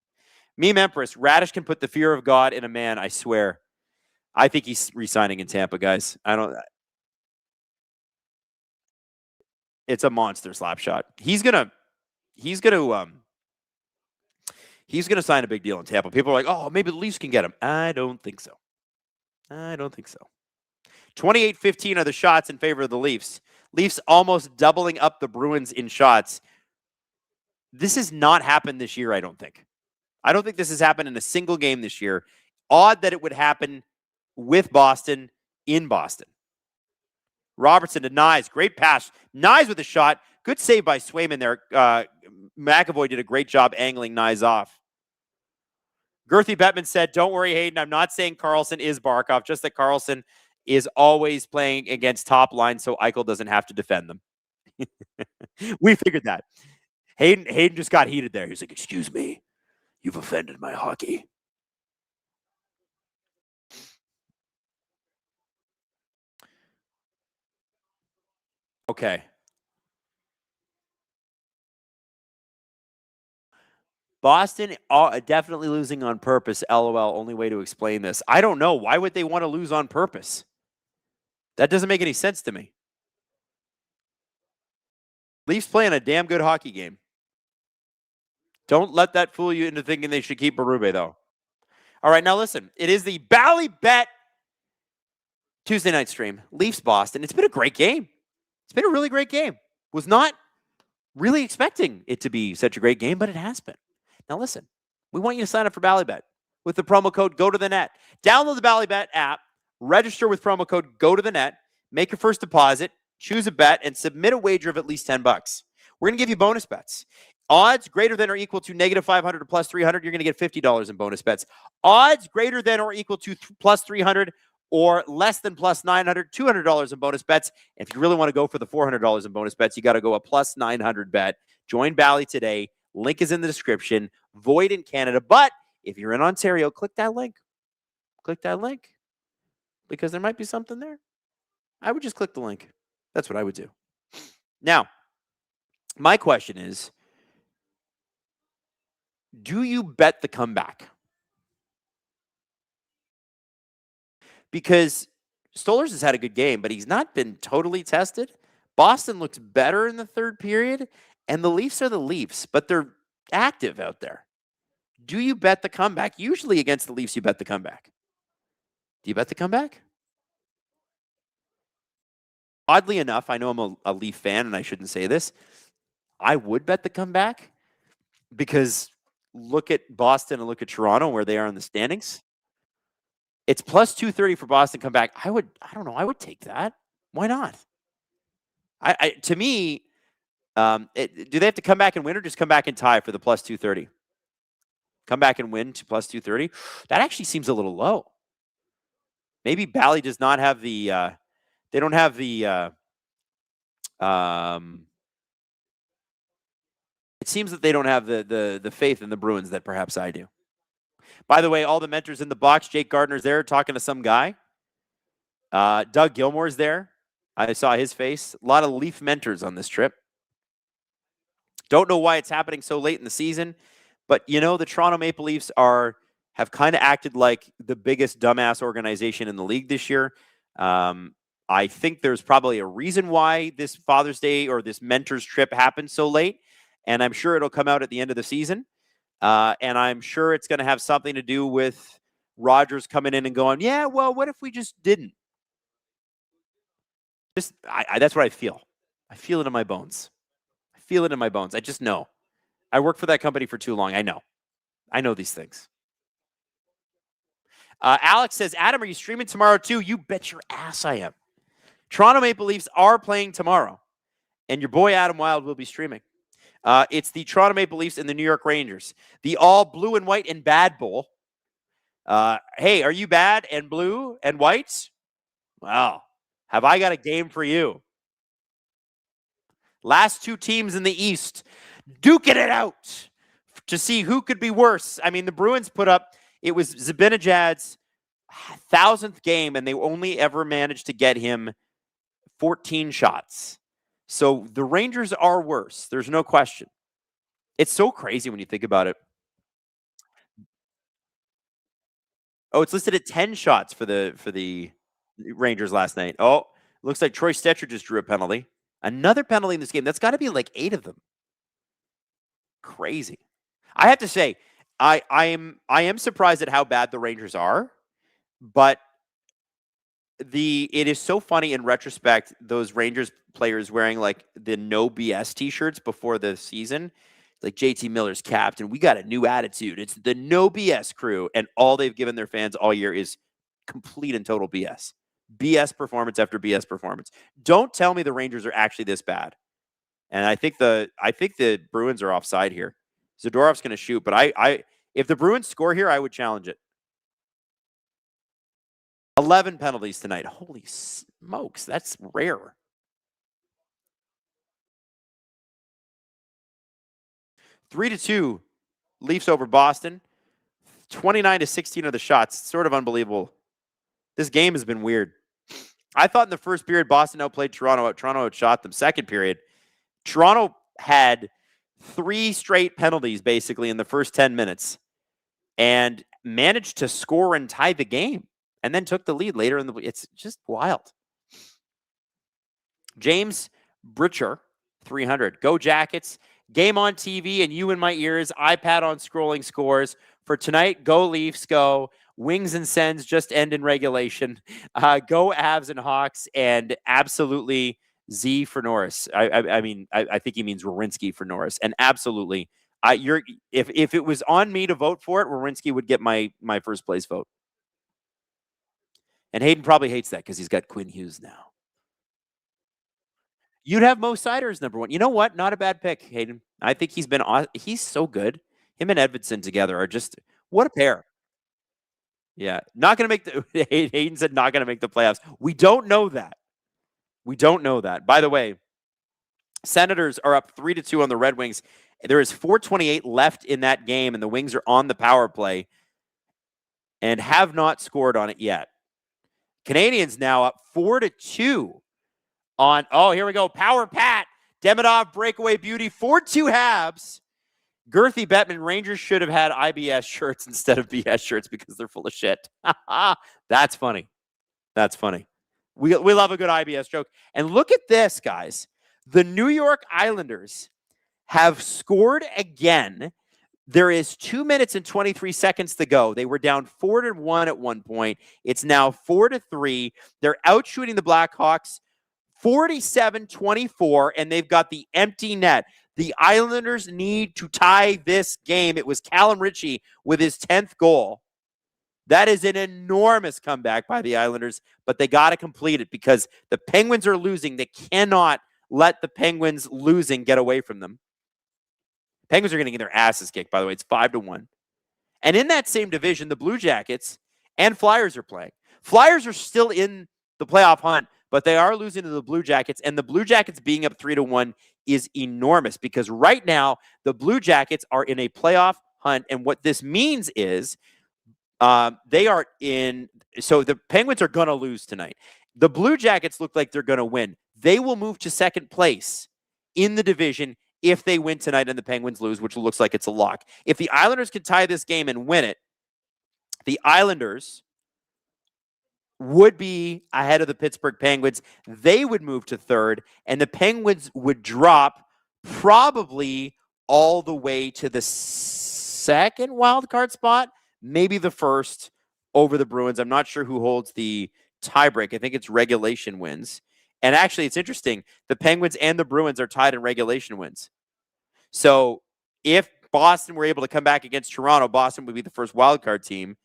Speaker 2: Meme Empress, Radish can put the fear of God in a man, I swear. I think he's re-signing in Tampa, guys. It's a monster slap shot. He's gonna sign a big deal in Tampa. People are like, oh, maybe the Leafs can get him. I don't think so. 28-15 are the shots in favor of the Leafs. Leafs almost doubling up the Bruins in shots. This has not happened this year, I don't think. I don't think this has happened in a single game this year. Odd that it would happen with Boston in Boston. Robertson to Knies. Great pass. Knies with a shot. Good save by Swayman there. McAvoy did a great job angling Knies off. Girthy Bettman said, don't worry, Hayden. I'm not saying Karlsson is Barkov, just that Karlsson is always playing against top line so Eichel doesn't have to defend them. We figured that. Hayden just got heated there. He's like, excuse me, you've offended my hockey. Okay. Boston definitely losing on purpose. LOL. Only way to explain this. I don't know. Why would they want to lose on purpose? That doesn't make any sense to me. Leafs playing a damn good hockey game. Don't let that fool you into thinking they should keep Berube, though. All right, now listen. It is the Bally Bet Tuesday night stream. Leafs Boston. It's been a great game. It's been a really great game. Was not really expecting it to be such a great game, but it has been. Now listen, we want you to sign up for Bally Bet with the promo code Go to the Net. Download the Bally Bet app, register with promo code Go to the Net, make your first deposit, choose a bet, and submit a wager of at least $10. We're going to give you bonus bets. Odds greater than or equal to -500 to +300, you're going to get $50 in bonus bets. Odds greater than or equal to +300 or less than +900, $200 in bonus bets. And if you really want to go for the $400 in bonus bets, you got to go a +900 bet. Join Bally today. Link is in the description. Void in Canada. But if you're in Ontario, click that link. Click that link. Because there might be something there. I would just click the link. That's what I would do. Now, my question is, do you bet the comeback? Because Stolarz has had a good game, but he's not been totally tested. Boston looks better in the third period, and the Leafs are the Leafs, but they're active out there. Do you bet the comeback? Usually against the Leafs, you bet the comeback. Do you bet the comeback? Oddly enough, I know I'm a Leaf fan, and I shouldn't say this. I would bet the comeback because look at Boston and look at Toronto where they are in the standings. It's +230 for Boston comeback. I don't know. I would take that. Why not? To me, do they have to come back and win or just come back and tie for the +230? Come back and win to +230? That actually seems a little low. Maybe Bally does not have the, they don't have the, it seems that they don't have the faith in the Bruins that perhaps I do. By the way, all the mentors in the box. Jake Gardner's there talking to some guy. Doug Gilmore's there. I saw his face. A lot of Leaf mentors on this trip. Don't know why it's happening so late in the season, but you know the Toronto Maple Leafs have kind of acted like the biggest dumbass organization in the league this year. I think there's probably a reason why this Father's Day or this mentors trip happened so late, and I'm sure it'll come out at the end of the season. And I'm sure it's going to have something to do with Rogers coming in and going, yeah, well, what if we just didn't? That's what I feel. I feel it in my bones. I feel it in my bones. I just know. I worked for that company for too long. I know. I know these things. Alex says, Adam, are you streaming tomorrow too? You bet your ass I am. Toronto Maple Leafs are playing tomorrow, and your boy Adam Wylde will be streaming. It's the Toronto Maple Leafs and the New York Rangers. The all blue and white and bad bowl. Hey, are you bad and blue and white? Well, have I got a game for you. Last two teams in the East duking it out to see who could be worse. I mean, the Bruins put up, it was Zibanejad's 1,000th game, and they only ever managed to get him 14 shots. So the Rangers are worse. There's no question. It's so crazy when you think about it. Oh, it's listed at 10 shots for the Rangers last night. Oh, looks like Troy Stetcher just drew a penalty. Another penalty in this game. That's got to be like 8 of them. Crazy. I have to say, I am surprised at how bad the Rangers are, but it is so funny in retrospect, those Rangers players wearing like the no BS t-shirts before the season, like JT Miller's captain. We got a new attitude. It's the no BS crew. And all they've given their fans all year is complete and total BS. BS performance after BS performance. Don't tell me the Rangers are actually this bad. And I think the Bruins are offside here. Zadorov's going to shoot, but if the Bruins score here, I would challenge it. 11 penalties tonight. Holy smokes, that's rare. Three to 2, Leafs over Boston. 29-16 of the shots. Sort of unbelievable. This game has been weird. I thought in the first period, Boston outplayed Toronto. Toronto outshot them. Second period, Toronto had 3 straight penalties basically in the first 10 minutes and managed to score and tie the game and then took the lead later in the. It's just wild. James Britcher, 300. Go Jackets. Game on TV and you in my ears. iPad on scrolling scores. For tonight, go Leafs, go. Wings and Sens just end in regulation. Go Avs and Hawks, and absolutely Z for Norris. I mean, I think he means Werenski for Norris, and absolutely. If it was on me to vote for it, Werenski would get my first place vote. And Hayden probably hates that because he's got Quinn Hughes now. You'd have Mo Seider as number 1. You know what? Not a bad pick, Hayden. I think he's so good. Him and Edvinsson together are just, what a pair. Yeah, not going to make the, Hayden said not going to make the playoffs. We don't know that. We don't know that. By the way, Senators are up 3-2 on the Red Wings. There is 4:28 left in that game, and the Wings are on the power play and have not scored on it yet. Canadians now up 4-2 on, oh, here we go. Power Pat. Demidov breakaway beauty. 4-2 Habs. Girthy Bettman, Rangers should have had IBS shirts instead of BS shirts because they're full of shit. That's funny. That's funny. We love a good IBS joke. And look at this, guys. The New York Islanders have scored again. There is 2 minutes and 23 seconds to go. They were down 4-1 at one point. It's now 4-3. They're out shooting the Blackhawks 47-24, and they've got the empty net. The Islanders need to tie this game. It was Callum Ritchie with his 10th goal. That is an enormous comeback by the Islanders, but they got to complete it because the Penguins are losing. They cannot let the Penguins losing get away from them. Penguins are going to get their asses kicked, by the way. It's 5-1. And in that same division, the Blue Jackets and Flyers are playing. Flyers are still in the playoff hunt, but they are losing to the Blue Jackets, and the Blue Jackets being up 3-1 is enormous because right now the Blue Jackets are in a playoff hunt, and what this means is they are in. So the Penguins are going to lose tonight. The Blue Jackets look like they're going to win. They will move to second place in the division if they win tonight and the Penguins lose, which looks like it's a lock. If the Islanders can tie this game and win it, the Islanders would be ahead of the Pittsburgh Penguins. They would move to third, and the Penguins would drop probably all the way to the second wild card spot, maybe the first over the Bruins. I'm not sure who holds the tiebreak. I think it's regulation wins. And actually, it's interesting. The Penguins and the Bruins are tied in regulation wins. So if Boston were able to come back against Toronto, Boston would be the first wild card team.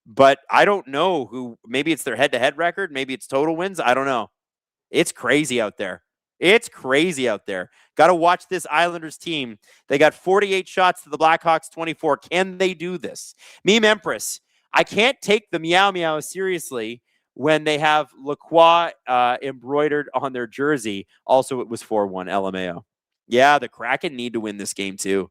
Speaker 2: But I don't know who, maybe it's their head-to-head record. Maybe it's total wins. I don't know. It's crazy out there. It's crazy out there. Got to watch this Islanders team. They got 48 shots to the Blackhawks 24. Can they do this? Meme Empress, I can't take the meow meow seriously when they have Lacroix embroidered on their jersey. Also, it was 4-1 LMAO. Yeah, the Kraken need to win this game too.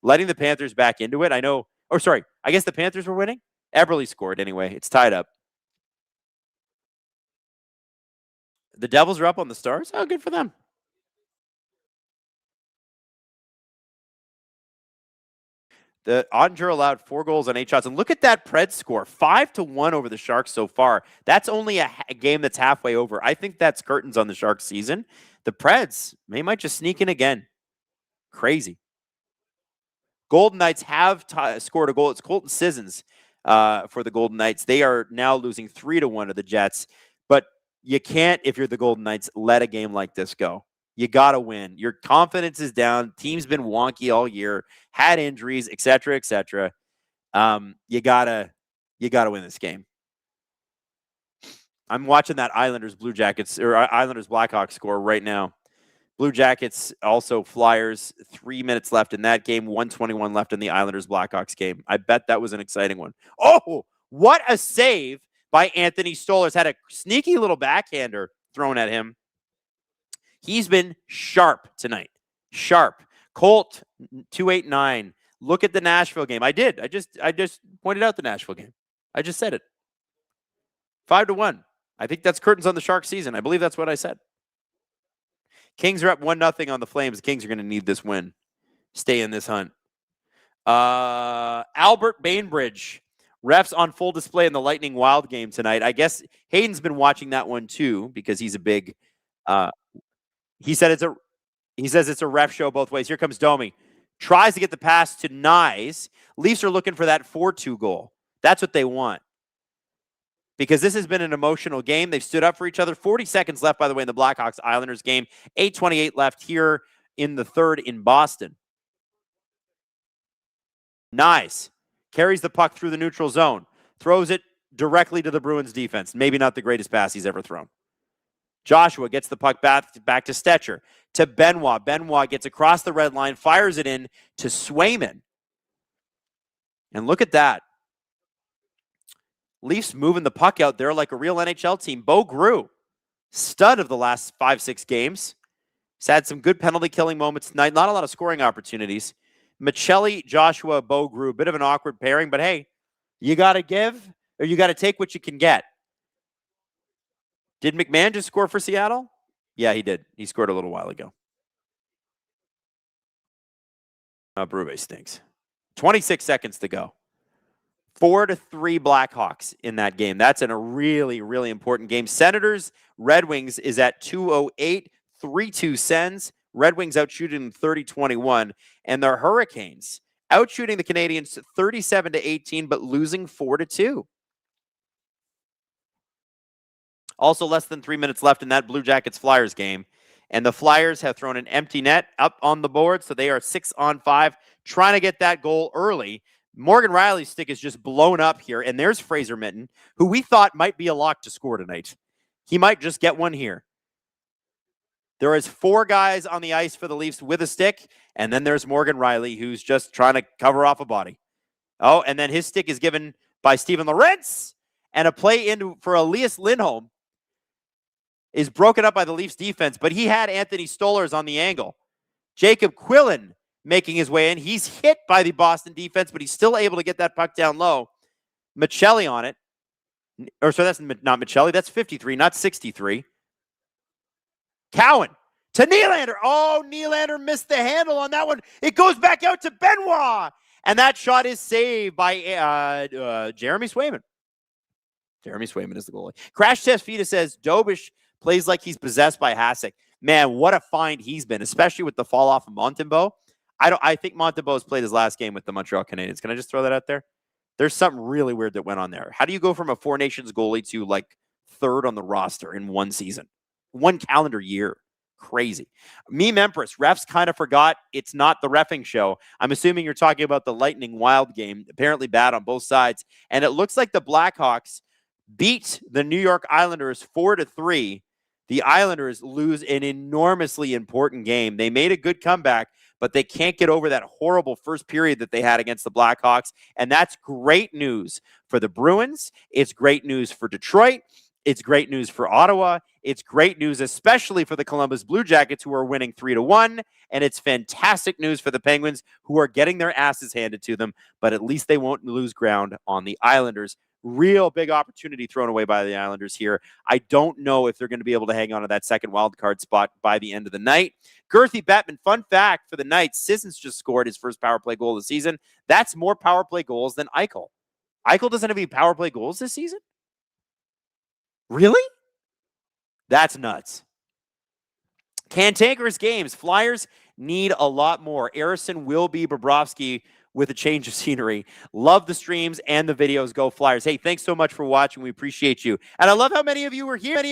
Speaker 2: Letting the Panthers back into it. I know. Oh, sorry. I guess the Panthers were winning. Eberle scored anyway. It's tied up. The Devils are up on the Stars. Oh, good for them. The Ottinger allowed 4 goals on 8 shots. And look at that Preds score. 5-1 over the Sharks so far. That's only a game that's halfway over. I think that's curtains on the Sharks season. The Preds, they might just sneak in again. Crazy. Golden Knights have scored a goal. It's Colton Sissons for the Golden Knights. They are now losing 3-1 to the Jets. But you can't, if you're the Golden Knights, let a game like this go. You got to win. Your confidence is down. Team's been wonky all year, had injuries, et cetera, et cetera. You gotta win this game. I'm watching that Islanders Blue Jackets or Islanders Blackhawks score right now. Blue Jackets, also Flyers, 3 minutes left in that game, 1:21 left in the Islanders Blackhawks game. I bet that was an exciting one. Oh, what a save by Anthony Stolarz. Had a sneaky little backhander thrown at him. He's been sharp tonight. Sharp. Colt 289. Look at the Nashville game. I did. I just pointed out the Nashville game. I just said it. 5-1. I think that's curtains on the Sharks season. I believe that's what I said. Kings are up 1-0 on the Flames. The Kings are going to need this win. Stay in this hunt. Albert Bainbridge. Refs on full display in the Lightning Wylde game tonight. I guess Hayden's been watching that one too because he's a big he says it's a ref show both ways. Here comes Domi. Tries to get the pass to Nyes. Leafs are looking for that 4-2 goal. That's what they want. Because this has been an emotional game. They've stood up for each other. 40 seconds left, by the way, in the Blackhawks-Islanders game. 8:28 left here in the third in Boston. Nyes carries the puck through the neutral zone. Throws it directly to the Bruins defense. Maybe not the greatest pass he's ever thrown. Joshua gets the puck back to Stetcher. To Benoit. Benoit gets across the red line, fires it in to Swayman. And look at that. Leafs moving the puck out there like a real NHL team. Bo Grew, stud of the last 5-6 games. He's had some good penalty killing moments tonight. Not a lot of scoring opportunities. Michelli, Joshua, Bo Grew, a bit of an awkward pairing, but hey, you got to give or you got to take what you can get. Did McMahon just score for Seattle? Yeah, he did. He scored a little while ago. Berube stinks. 26 seconds to go. 4-3 Blackhawks in that game. That's in a really, really important game. Senators, Red Wings is at 2:08, 3-2 Sens. Red Wings outshooting 30-21. And the Hurricanes outshooting the Canadiens 37-18, but losing 4-2. Also less than 3 minutes left in that Blue Jackets-Flyers game. And the Flyers have thrown an empty net up on the board, so they are 6-on-5, trying to get that goal early. Morgan Riley's stick is just blown up here, and there's Fraser Minten, who we thought might be a lock to score tonight. He might just get one here. There is 4 guys on the ice for the Leafs with a stick, and then there's Morgan Riley, who's just trying to cover off a body. Oh, and then his stick is given by Steven Lorentz, and a play in for Elias Lindholm is broken up by the Leafs defense, but he had Anthony Stolarz on the angle. Jacob Quillen making his way in. He's hit by the Boston defense, but he's still able to get that puck down low. Michelli on it. Or so that's not Michelli. That's 53, not 63. Cowan to Nylander. Oh, Nylander missed the handle on that one. It goes back out to Benoit. And that shot is saved by Jeremy Swayman. Jeremy Swayman is the goalie. Crash Test Fita says Dobish plays like he's possessed by Hasek. Man, what a find he's been, especially with the fall off of Montembeault. I think Montembeault's played his last game with the Montreal Canadiens. Can I just throw that out there? There's something really weird that went on there. How do you go from a Four Nations goalie to like third on the roster in one season? One calendar year. Crazy. Meme Empress, refs kind of forgot it's not the reffing show. I'm assuming you're talking about the Lightning Wylde game. Apparently bad on both sides. And it looks like the Blackhawks beat the New York Islanders 4-3. The Islanders lose an enormously important game. They made a good comeback, but they can't get over that horrible first period that they had against the Blackhawks. And that's great news for the Bruins. It's great news for Detroit. It's great news for Ottawa. It's great news, especially for the Columbus Blue Jackets, who are winning 3-1. And it's fantastic news for the Penguins, who are getting their asses handed to them. But at least they won't lose ground on the Islanders. Real big opportunity thrown away by the Islanders here. I don't know if they're going to be able to hang on to that second wild card spot by the end of the night. Girthy Bettman, fun fact for the Knights, Sissons just scored his first power play goal of the season. That's more power play goals than Eichel. Eichel doesn't have any power play goals this season? Really? That's nuts. Cantankerous games. Flyers need a lot more. Arison will be Bobrovsky with a change of scenery. Love the streams and the videos. Go Flyers. Hey, thanks so much for watching. We appreciate you. And I love how many of you were here.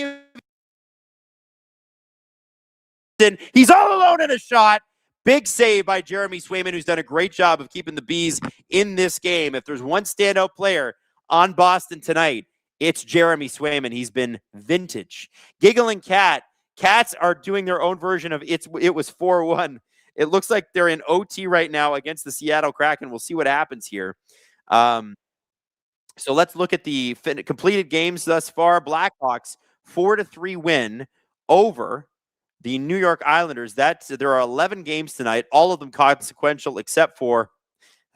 Speaker 2: He's all alone in a shot. Big save by Jeremy Swayman, who's done a great job of keeping the Bees in this game. If there's one standout player on Boston tonight, it's Jeremy Swayman. He's been vintage. Giggling Cat. Cats are doing their own version of it was 4-1. It looks like they're in OT right now against the Seattle Kraken. We'll see what happens here. So let's look at the completed games thus far. Blackhawks 4-3 win over the New York Islanders. There are 11 games tonight, all of them consequential except for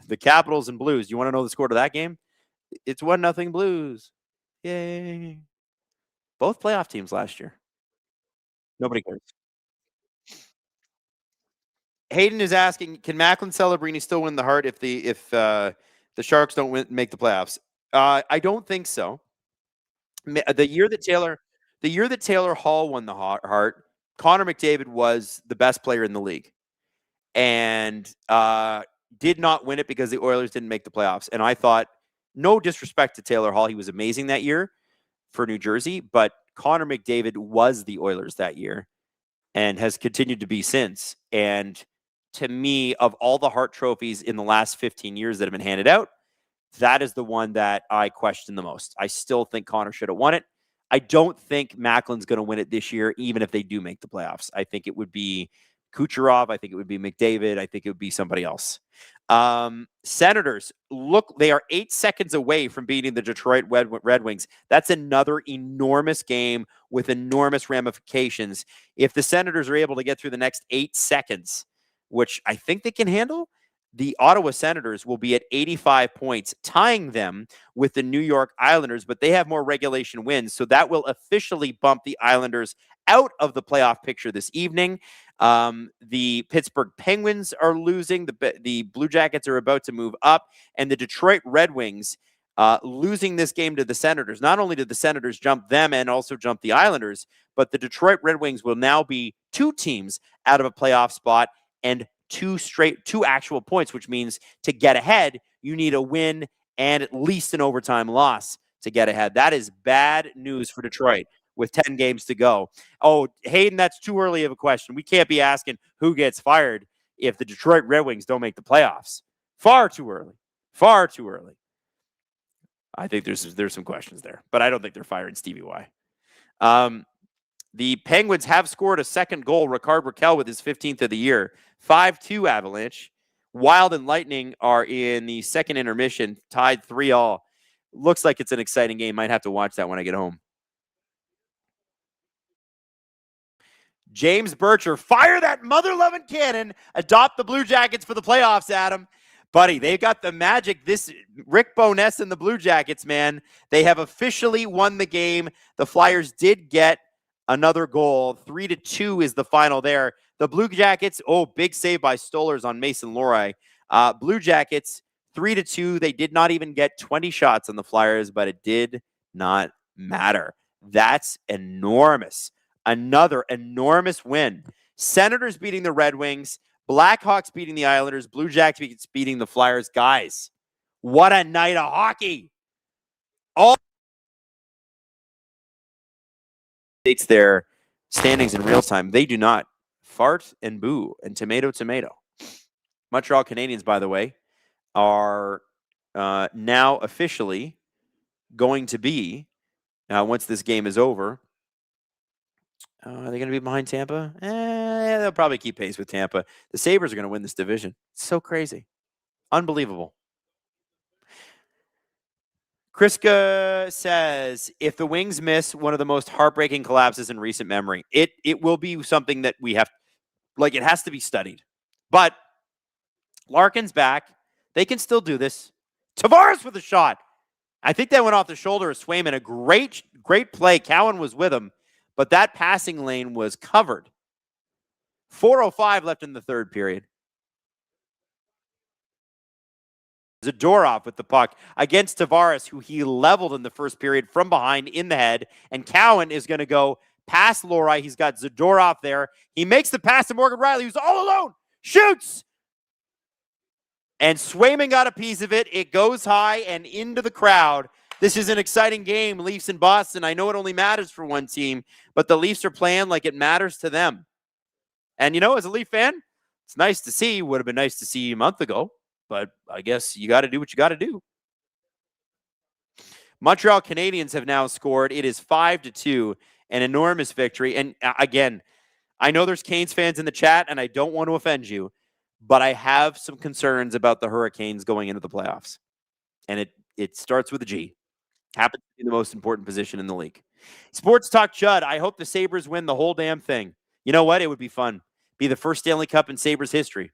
Speaker 2: the Capitals and Blues. You want to know the score to that game? It's 1-0 Blues. Yay. Both playoff teams last year. Nobody cares. Hayden is asking, can Macklin Celebrini still win the Hart if the Sharks don't make the playoffs? I don't think so. The year that Taylor Hall won the Hart, Connor McDavid was the best player in the league, and did not win it because the Oilers didn't make the playoffs. And I thought, no disrespect to Taylor Hall, he was amazing that year for New Jersey, but Connor McDavid was the Oilers that year and has continued to be since. And to me, of all the Hart trophies in the last 15 years that have been handed out, that is the one that I question the most. I still think Connor should have won it. I don't think Macklin's going to win it this year, even if they do make the playoffs. I think it would be Kucherov. I think it would be McDavid. I think it would be somebody else. Senators, look, they are 8 seconds away from beating the Detroit Red Wings. That's another enormous game with enormous ramifications. If the Senators are able to get through the next 8 seconds, which I think they can handle, the Ottawa Senators will be at 85 points, tying them with the New York Islanders, but they have more regulation wins, so that will officially bump the Islanders out of the playoff picture this evening. The Pittsburgh Penguins are losing. The Blue Jackets are about to move up, and the Detroit Red Wings losing this game to the Senators. Not only did the Senators jump them and also jump the Islanders, but the Detroit Red Wings will now be 2 teams out of a playoff spot and 2 actual points, which means to get ahead, you need a win and at least an overtime loss to get ahead. That is bad news for Detroit with 10 games to go. Oh, Hayden, that's too early of a question. We can't be asking who gets fired if the Detroit Red Wings don't make the playoffs. Far too early. Far too early. I think there's some questions there, but I don't think they're firing Stevie Y. The Penguins have scored a second goal. Ricard Raquel with his 15th of the year. 5-2 Avalanche. Wylde and Lightning are in the second intermission, tied 3-3. Looks like it's an exciting game. Might have to watch that when I get home. James Bircher, fire that mother-loving cannon. Adopt the Blue Jackets for the playoffs, Adam. Buddy, they've got the magic. This Rick Bowness and the Blue Jackets, man. They have officially won the game. The Flyers did get another goal. 3-2 is the final there. The Blue Jackets, big save by Stollers on Mason Lohrei. Blue Jackets, 3-2. They did not even get 20 shots on the Flyers, but it did not matter. That's enormous. Another enormous win. Senators beating the Red Wings. Blackhawks beating the Islanders. Blue Jackets beating the Flyers. Guys, what a night of hockey. All states their standings in real time. They do not. Fart and boo and tomato. Montreal Canadiens, by the way, are now officially going to be, once this game is over, are they going to be behind Tampa? They'll probably keep pace with Tampa. The Sabres are going to win this division. It's so crazy. Unbelievable. Kriska says, if the Wings miss one of the most heartbreaking collapses in recent memory, it will be something that we have, it has to be studied. But Larkin's back. They can still do this. Tavares with a shot. I think that went off the shoulder of Swayman. A great play. Cowan was with him, but that passing lane was covered. 4:05 left in the third period. Zadorov with the puck against Tavares, who he leveled in the first period from behind in the head. And Cowan is going to go past Lohrei. He's got Zadorov there. He makes the pass to Morgan Rielly, who's all alone. Shoots! And Swayman got a piece of it. It goes high and into the crowd. This is an exciting game, Leafs in Boston. I know it only matters for one team, but the Leafs are playing like it matters to them. And, as a Leaf fan, it's nice to see. Would have been nice to see a month ago, but I guess you got to do what you got to do. Montreal Canadiens have now scored. It is 5-2, an enormous victory. And again, I know there's Canes fans in the chat, and I don't want to offend you, but I have some concerns about the Hurricanes going into the playoffs. And it starts with a G. Happens to be the most important position in the league. Sports Talk Judd, I hope the Sabres win the whole damn thing. You know what? It would be fun. Be the first Stanley Cup in Sabres history.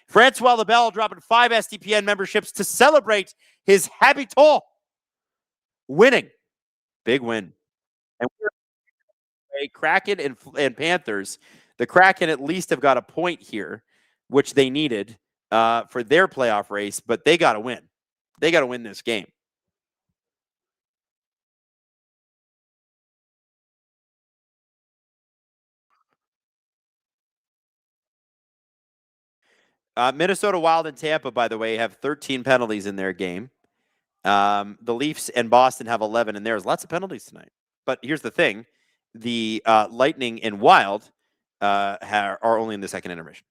Speaker 2: Francois Lebel dropping 5 SDPN memberships to celebrate his happy toll. Winning. Big win. And we're Kraken and Panthers. The Kraken at least have got a point here, which they needed for their playoff race, but they got to win. They got to win this game. Minnesota Wild and Tampa, by the way, have 13 penalties in their game. The Leafs and Boston have 11 in theirs. Lots of penalties tonight. But here's the thing. The Lightning and Wild are only in the second intermission.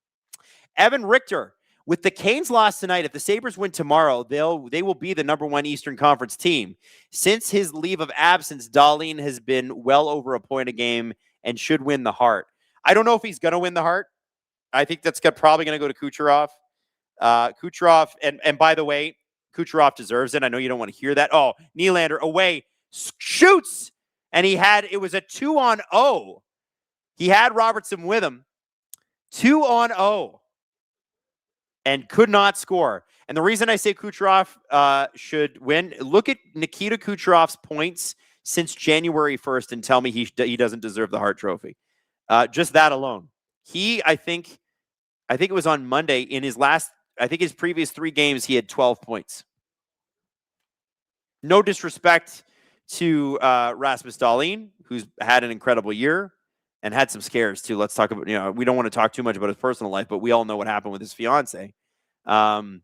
Speaker 2: Evan Richter, with the Canes loss tonight, if the Sabres win tomorrow, they will be the #1 Eastern Conference team. Since his leave of absence, Dahlin has been well over a point a game and should win the Hart. I don't know if he's going to win the Hart. I think that's probably going to go to Kucherov. Kucherov, and by the way, Kucherov deserves it. I know you don't want to hear that. Oh, Nylander away, shoots, and it was a 2-on-0. He had Robertson with him. 2-on-0. And could not score. And the reason I say Kucherov should win, look at Nikita Kucherov's points since January 1st and tell me he doesn't deserve the Hart Trophy. Just that alone. I think it was on Monday in his previous 3 games, he had 12 points. No disrespect to Rasmus Dahlin, who's had an incredible year and had some scares too. Let's talk about, we don't want to talk too much about his personal life, but we all know what happened with his fiance. And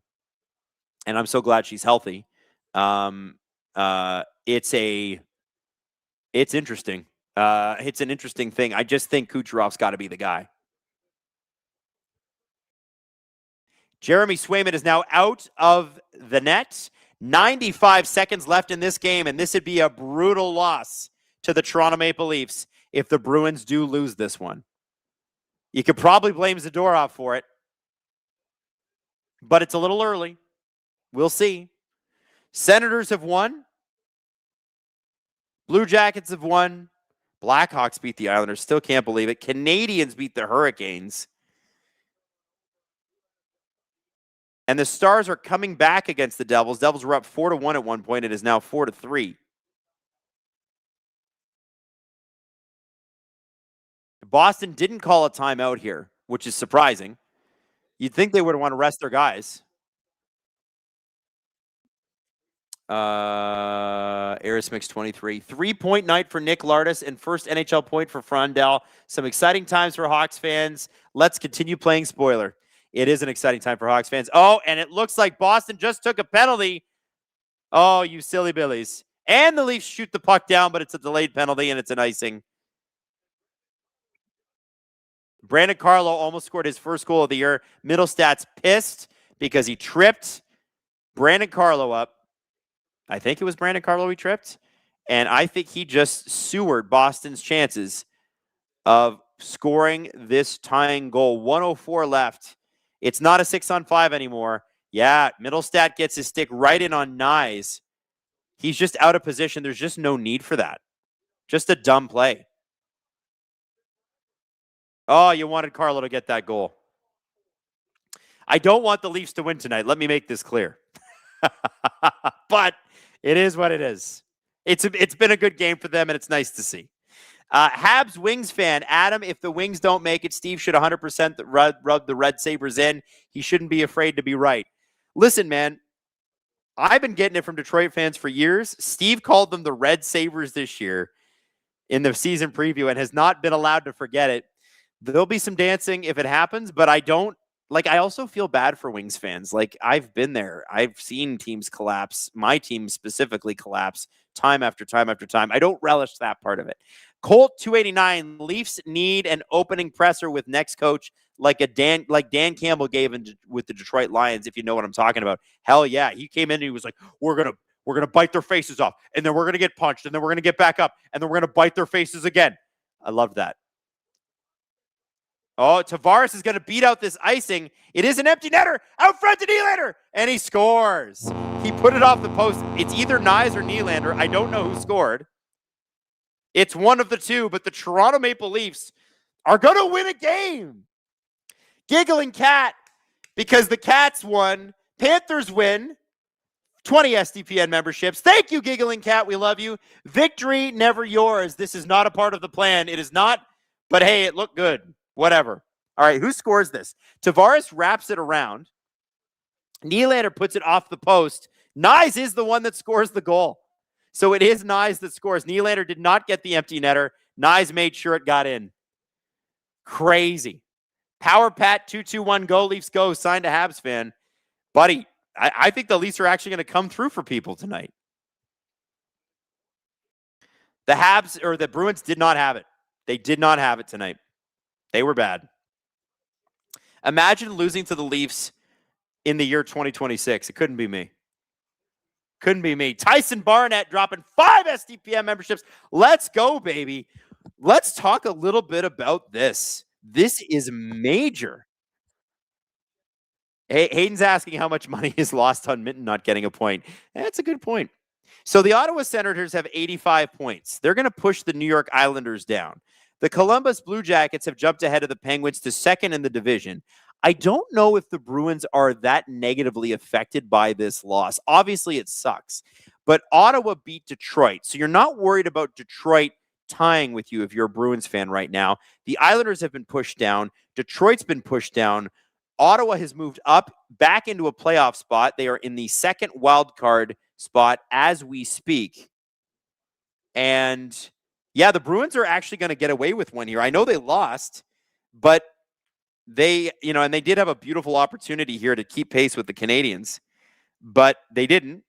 Speaker 2: I'm so glad she's healthy. It's interesting. It's an interesting thing. I just think Kucherov's got to be the guy. Jeremy Swayman is now out of the net. 95 seconds left in this game, and this would be a brutal loss to the Toronto Maple Leafs if the Bruins do lose this one. You could probably blame Zadorov for it, but it's a little early. We'll see. Senators have won. Blue Jackets have won. Blackhawks beat the Islanders. Still can't believe it. Canadians beat the Hurricanes. And the Stars are coming back against the Devils. Devils were up 4-1 at one point. It is now 4-3. Boston didn't call a timeout here, which is surprising. You'd think they would want to rest their guys. Aerosmix 23. 3-point night for Nick Lardis and first NHL point for Frondell. Some exciting times for Hawks fans. Let's continue playing spoiler. It is an exciting time for Hawks fans. Oh, and it looks like Boston just took a penalty. Oh, you silly billies. And the Leafs shoot the puck down, but it's a delayed penalty and it's an icing. Brandon Carlo almost scored his first goal of the year. Middlestat's pissed because he tripped Brandon Carlo up. I think it was Brandon Carlo he tripped. And I think he just sewered Boston's chances of scoring this tying goal. 1:04 left. It's not a 6-on-5 anymore. Yeah, Middlestat gets his stick right in on Nyes. He's just out of position. There's just no need for that. Just a dumb play. Oh, you wanted Carlo to get that goal. I don't want the Leafs to win tonight. Let me make this clear. But it is what it is. It's been a good game for them, and it's nice to see. Habs Wings fan, Adam, if the Wings don't make it, Steve should 100% rub the Red Sabres in. He shouldn't be afraid to be right. Listen, man, I've been getting it from Detroit fans for years. Steve called them the Red Sabres this year in the season preview and has not been allowed to forget it. There'll be some dancing if it happens, but I also feel bad for Wings fans. I've been there. I've seen teams collapse. My team specifically collapse time after time after time. I don't relish that part of it. Colt 289, Leafs need an opening presser with next coach like Dan Campbell gave with the Detroit Lions, if you know what I'm talking about. Hell yeah. He came in and he was like, we're gonna bite their faces off, and then we're gonna get punched, and then we're gonna get back up, and then we're gonna bite their faces again. I love that. Oh, Tavares is gonna beat out this icing. It is an empty netter out front to Nylander, and he scores. He put it off the post. It's either Nyes or Nylander. I don't know who scored. It's one of the two, but the Toronto Maple Leafs are going to win a game. Giggling cat, because the Cats won. Panthers win. 20 SDPN memberships. Thank you, Giggling Cat. We love you. Victory, never yours. This is not a part of the plan. It is not, but hey, it looked good. Whatever. All right, who scores this? Tavares wraps it around. Nylander puts it off the post. Nyes is the one that scores the goal. So it is Nyes that scores. Nylander did not get the empty netter. Nyes made sure it got in. Crazy. Power Pat 2-2-1 go. Leafs go. Signed to Habs fan. Buddy, I think the Leafs are actually going to come through for people tonight. The Habs or the Bruins did not have it. They did not have it tonight. They were bad. Imagine losing to the Leafs in the year 2026. It couldn't be me. Couldn't be me. Tyson Barnett dropping 5 SDPN memberships. Let's go, baby. Let's talk a little bit about this. This is major. Hayden's asking how much money is lost on Minton not getting a point. That's a good point. So the Ottawa Senators have 85 points. They're going to push the New York Islanders down. The Columbus Blue Jackets have jumped ahead of the Penguins to second in the division. I don't know if the Bruins are that negatively affected by this loss. Obviously, it sucks. But Ottawa beat Detroit. So you're not worried about Detroit tying with you if you're a Bruins fan right now. The Islanders have been pushed down. Detroit's been pushed down. Ottawa has moved up back into a playoff spot. They are in the second wild card spot as we speak. And yeah, the Bruins are actually going to get away with one here. I know they lost, but they, and they did have a beautiful opportunity here to keep pace with the Canadians, but they didn't.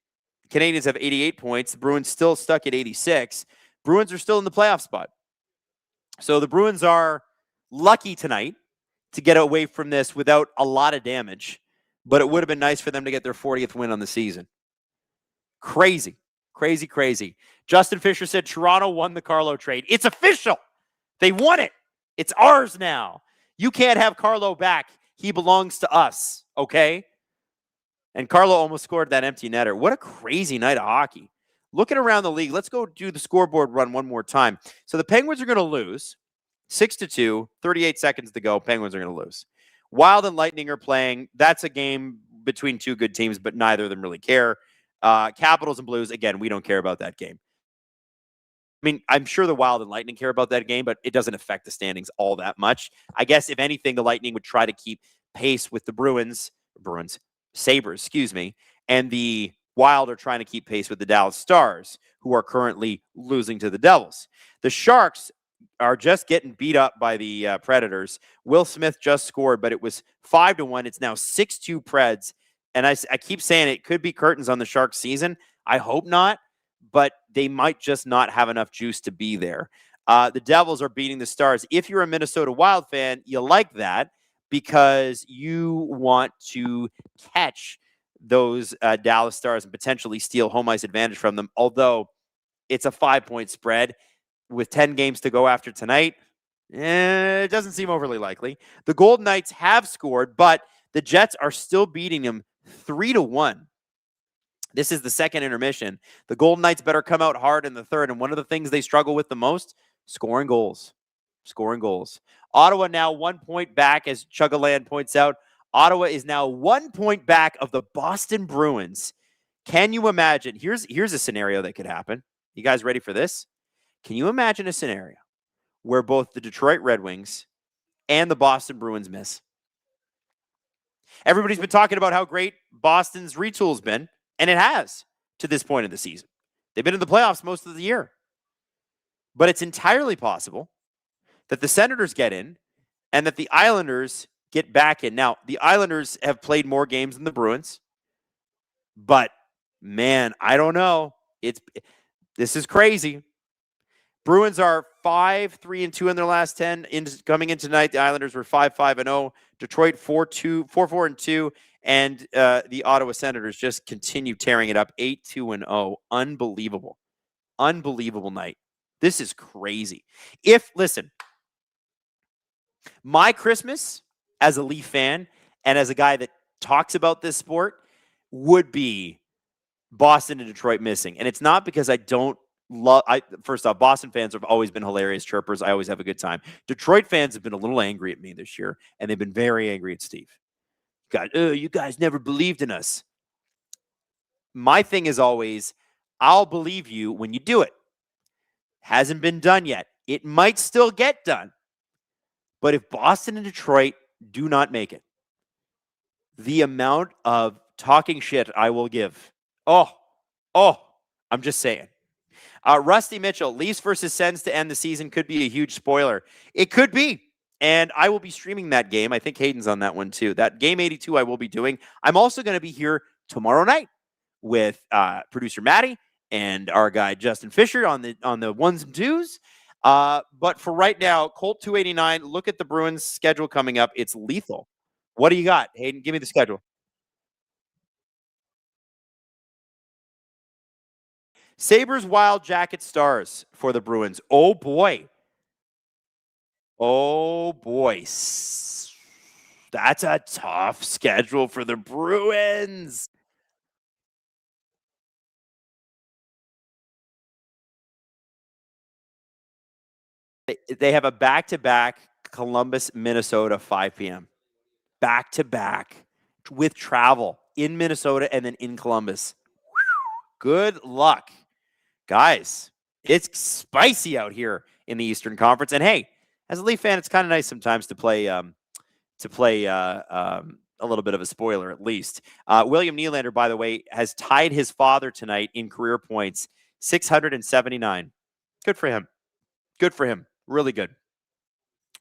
Speaker 2: The Canadians have 88 points. The Bruins still stuck at 86. Bruins are still in the playoff spot. So the Bruins are lucky tonight to get away from this without a lot of damage, but it would have been nice for them to get their 40th win on the season. Crazy, crazy, crazy. Justin Fisher said Toronto won the Carlo trade. It's official. They won it. It's ours now. You can't have Carlo back. He belongs to us, okay? And Carlo almost scored that empty netter. What a crazy night of hockey. Looking around the league, let's go do the scoreboard run one more time. So the Penguins are going to lose 6-2, 38 seconds to go. Penguins are going to lose. Wylde and Lightning are playing. That's a game between two good teams, but neither of them really care. Capitals and Blues, again, we don't care about that game. I mean, I'm sure the Wylde and Lightning care about that game, but it doesn't affect the standings all that much. I guess, if anything, the Lightning would try to keep pace with the Sabres, and the Wylde are trying to keep pace with the Dallas Stars, who are currently losing to the Devils. The Sharks are just getting beat up by the Predators. Will Smith just scored, but it was 5-1. It's now 6-2 Preds. And I keep saying it could be curtains on the Sharks season. I hope not, but they might just not have enough juice to be there. The Devils are beating the Stars. If you're a Minnesota Wild fan, you like that because you want to catch those Dallas Stars and potentially steal home ice advantage from them, although it's a 5-point spread with 10 games to go after tonight. It doesn't seem overly likely. The Golden Knights have scored, but the Jets are still beating them 3-1. This is the second intermission. The Golden Knights better come out hard in the third, and one of the things they struggle with the most, scoring goals. Scoring goals. Ottawa now 1 point back, as Chuggaland points out. Ottawa is now 1 point back of the Boston Bruins. Can you imagine? Here's a scenario that could happen. You guys ready for this? Can you imagine a scenario where both the Detroit Red Wings and the Boston Bruins miss? Everybody's been talking about how great Boston's retool's been, and it has to this point of the season. They've been in the playoffs most of the year. But it's entirely possible that the Senators get in and that the Islanders get back in. Now, the Islanders have played more games than the Bruins, but man, I don't know. This is crazy. Bruins are 5-3-2 in their last 10. Coming in tonight, the Islanders were 5-5-0. Detroit 4-4-2, and the Ottawa Senators just continue tearing it up 8-2-0. Unbelievable, unbelievable night. This is crazy. Listen, my Christmas as a Leaf fan and as a guy that talks about this sport would be Boston and Detroit missing, and it's not because I don't. First off, Boston fans have always been hilarious chirpers. I always have a good time. Detroit fans have been a little angry at me this year, and they've been very angry at Steve. God, you guys never believed in us. my thing is always, I'll believe you when you do it. Hasn't been done yet. It might still get done. But if Boston and Detroit do not make it, the amount of talking shit I will give. Oh, I'm just saying. Rusty Mitchell, Leafs versus Sens to end the season could be a huge spoiler. It could be. And I will be streaming that game. I think Hayden's on that one too. That game 82 I will be doing. I'm also going to be here tomorrow night with producer Maddie and our guy Justin Fisher on the ones and twos. But for right now, Colt 289, look at the Bruins schedule coming up. It's lethal. What do you got, Hayden? Give me the schedule. Sabres, Wild, Jackets, Stars for the Bruins. Oh, boy. Oh, boy. That's a tough schedule for the Bruins. They have a back-to-back Columbus, Minnesota, 5 p.m. Back-to-back with travel in Minnesota and then in Columbus. Good luck. Guys, it's spicy out here in the Eastern Conference. And hey, as a Leaf fan, it's kind of nice sometimes to play a little bit of a spoiler at least. William Nylander, by the way, has tied his father tonight in career points, 679. Good for him. Good for him. Really good.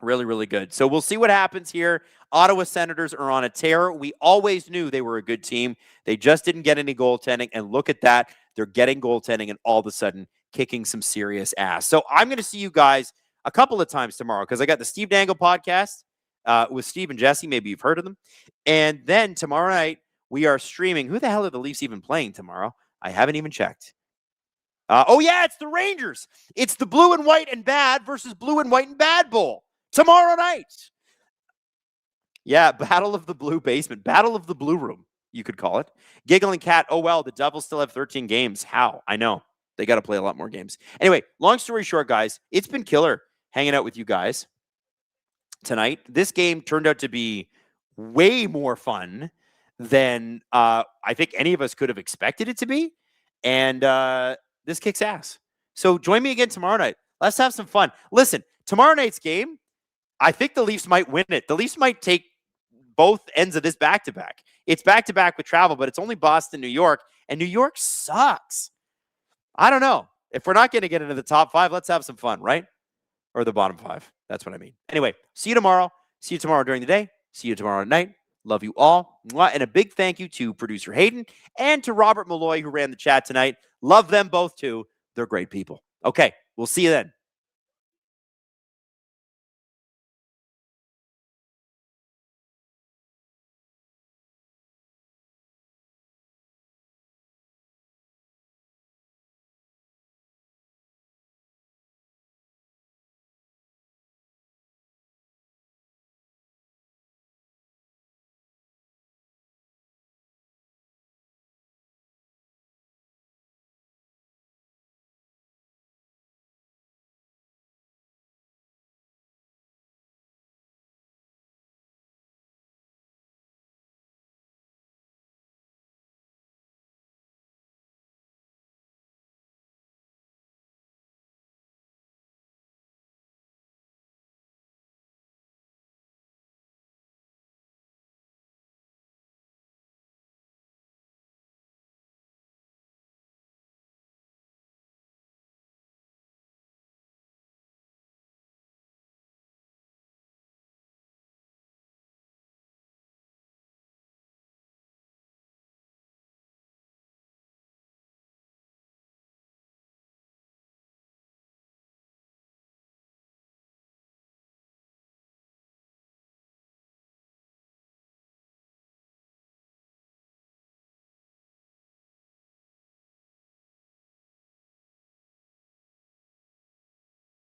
Speaker 2: Really, really good. So we'll see what happens here. Ottawa Senators are on a tear. We always knew they were a good team. They just didn't get any goaltending. And look at that. They're getting goaltending and all of a sudden kicking some serious ass. So I'm going to see you guys a couple of times tomorrow because I got the Steve Dangle podcast with Steve and Jesse. Maybe you've heard of them. And then tomorrow night, we are streaming. Who the hell are the Leafs even playing tomorrow? I haven't even checked. It's the Rangers. It's the blue and white and bad versus blue and white and bad bowl tomorrow night. Yeah, Battle of the Blue Basement. Battle of the Blue Room, you could call it. Giggling Cat, oh, well, the Devils still have 13 games. How? I know. They got to play a lot more games. Anyway, long story short, guys, it's been killer hanging out with you guys tonight. This game turned out to be way more fun than I think any of us could have expected it to be. And this kicks ass. So join me again tomorrow night. Let's have some fun. Listen, tomorrow night's game, I think the Leafs might win it. The Leafs might take both ends of this back-to-back. It's back-to-back with travel, but it's only Boston, New York, and New York sucks. I don't know. If we're not going to get into the top 5, let's have some fun, right? Or the bottom 5. That's what I mean. Anyway, see you tomorrow. See you tomorrow during the day. See you tomorrow at night. Love you all. And a big thank you to producer Hayden and to Robert Malloy, who ran the chat tonight. Love them both, too. They're great people. Okay, we'll see you then.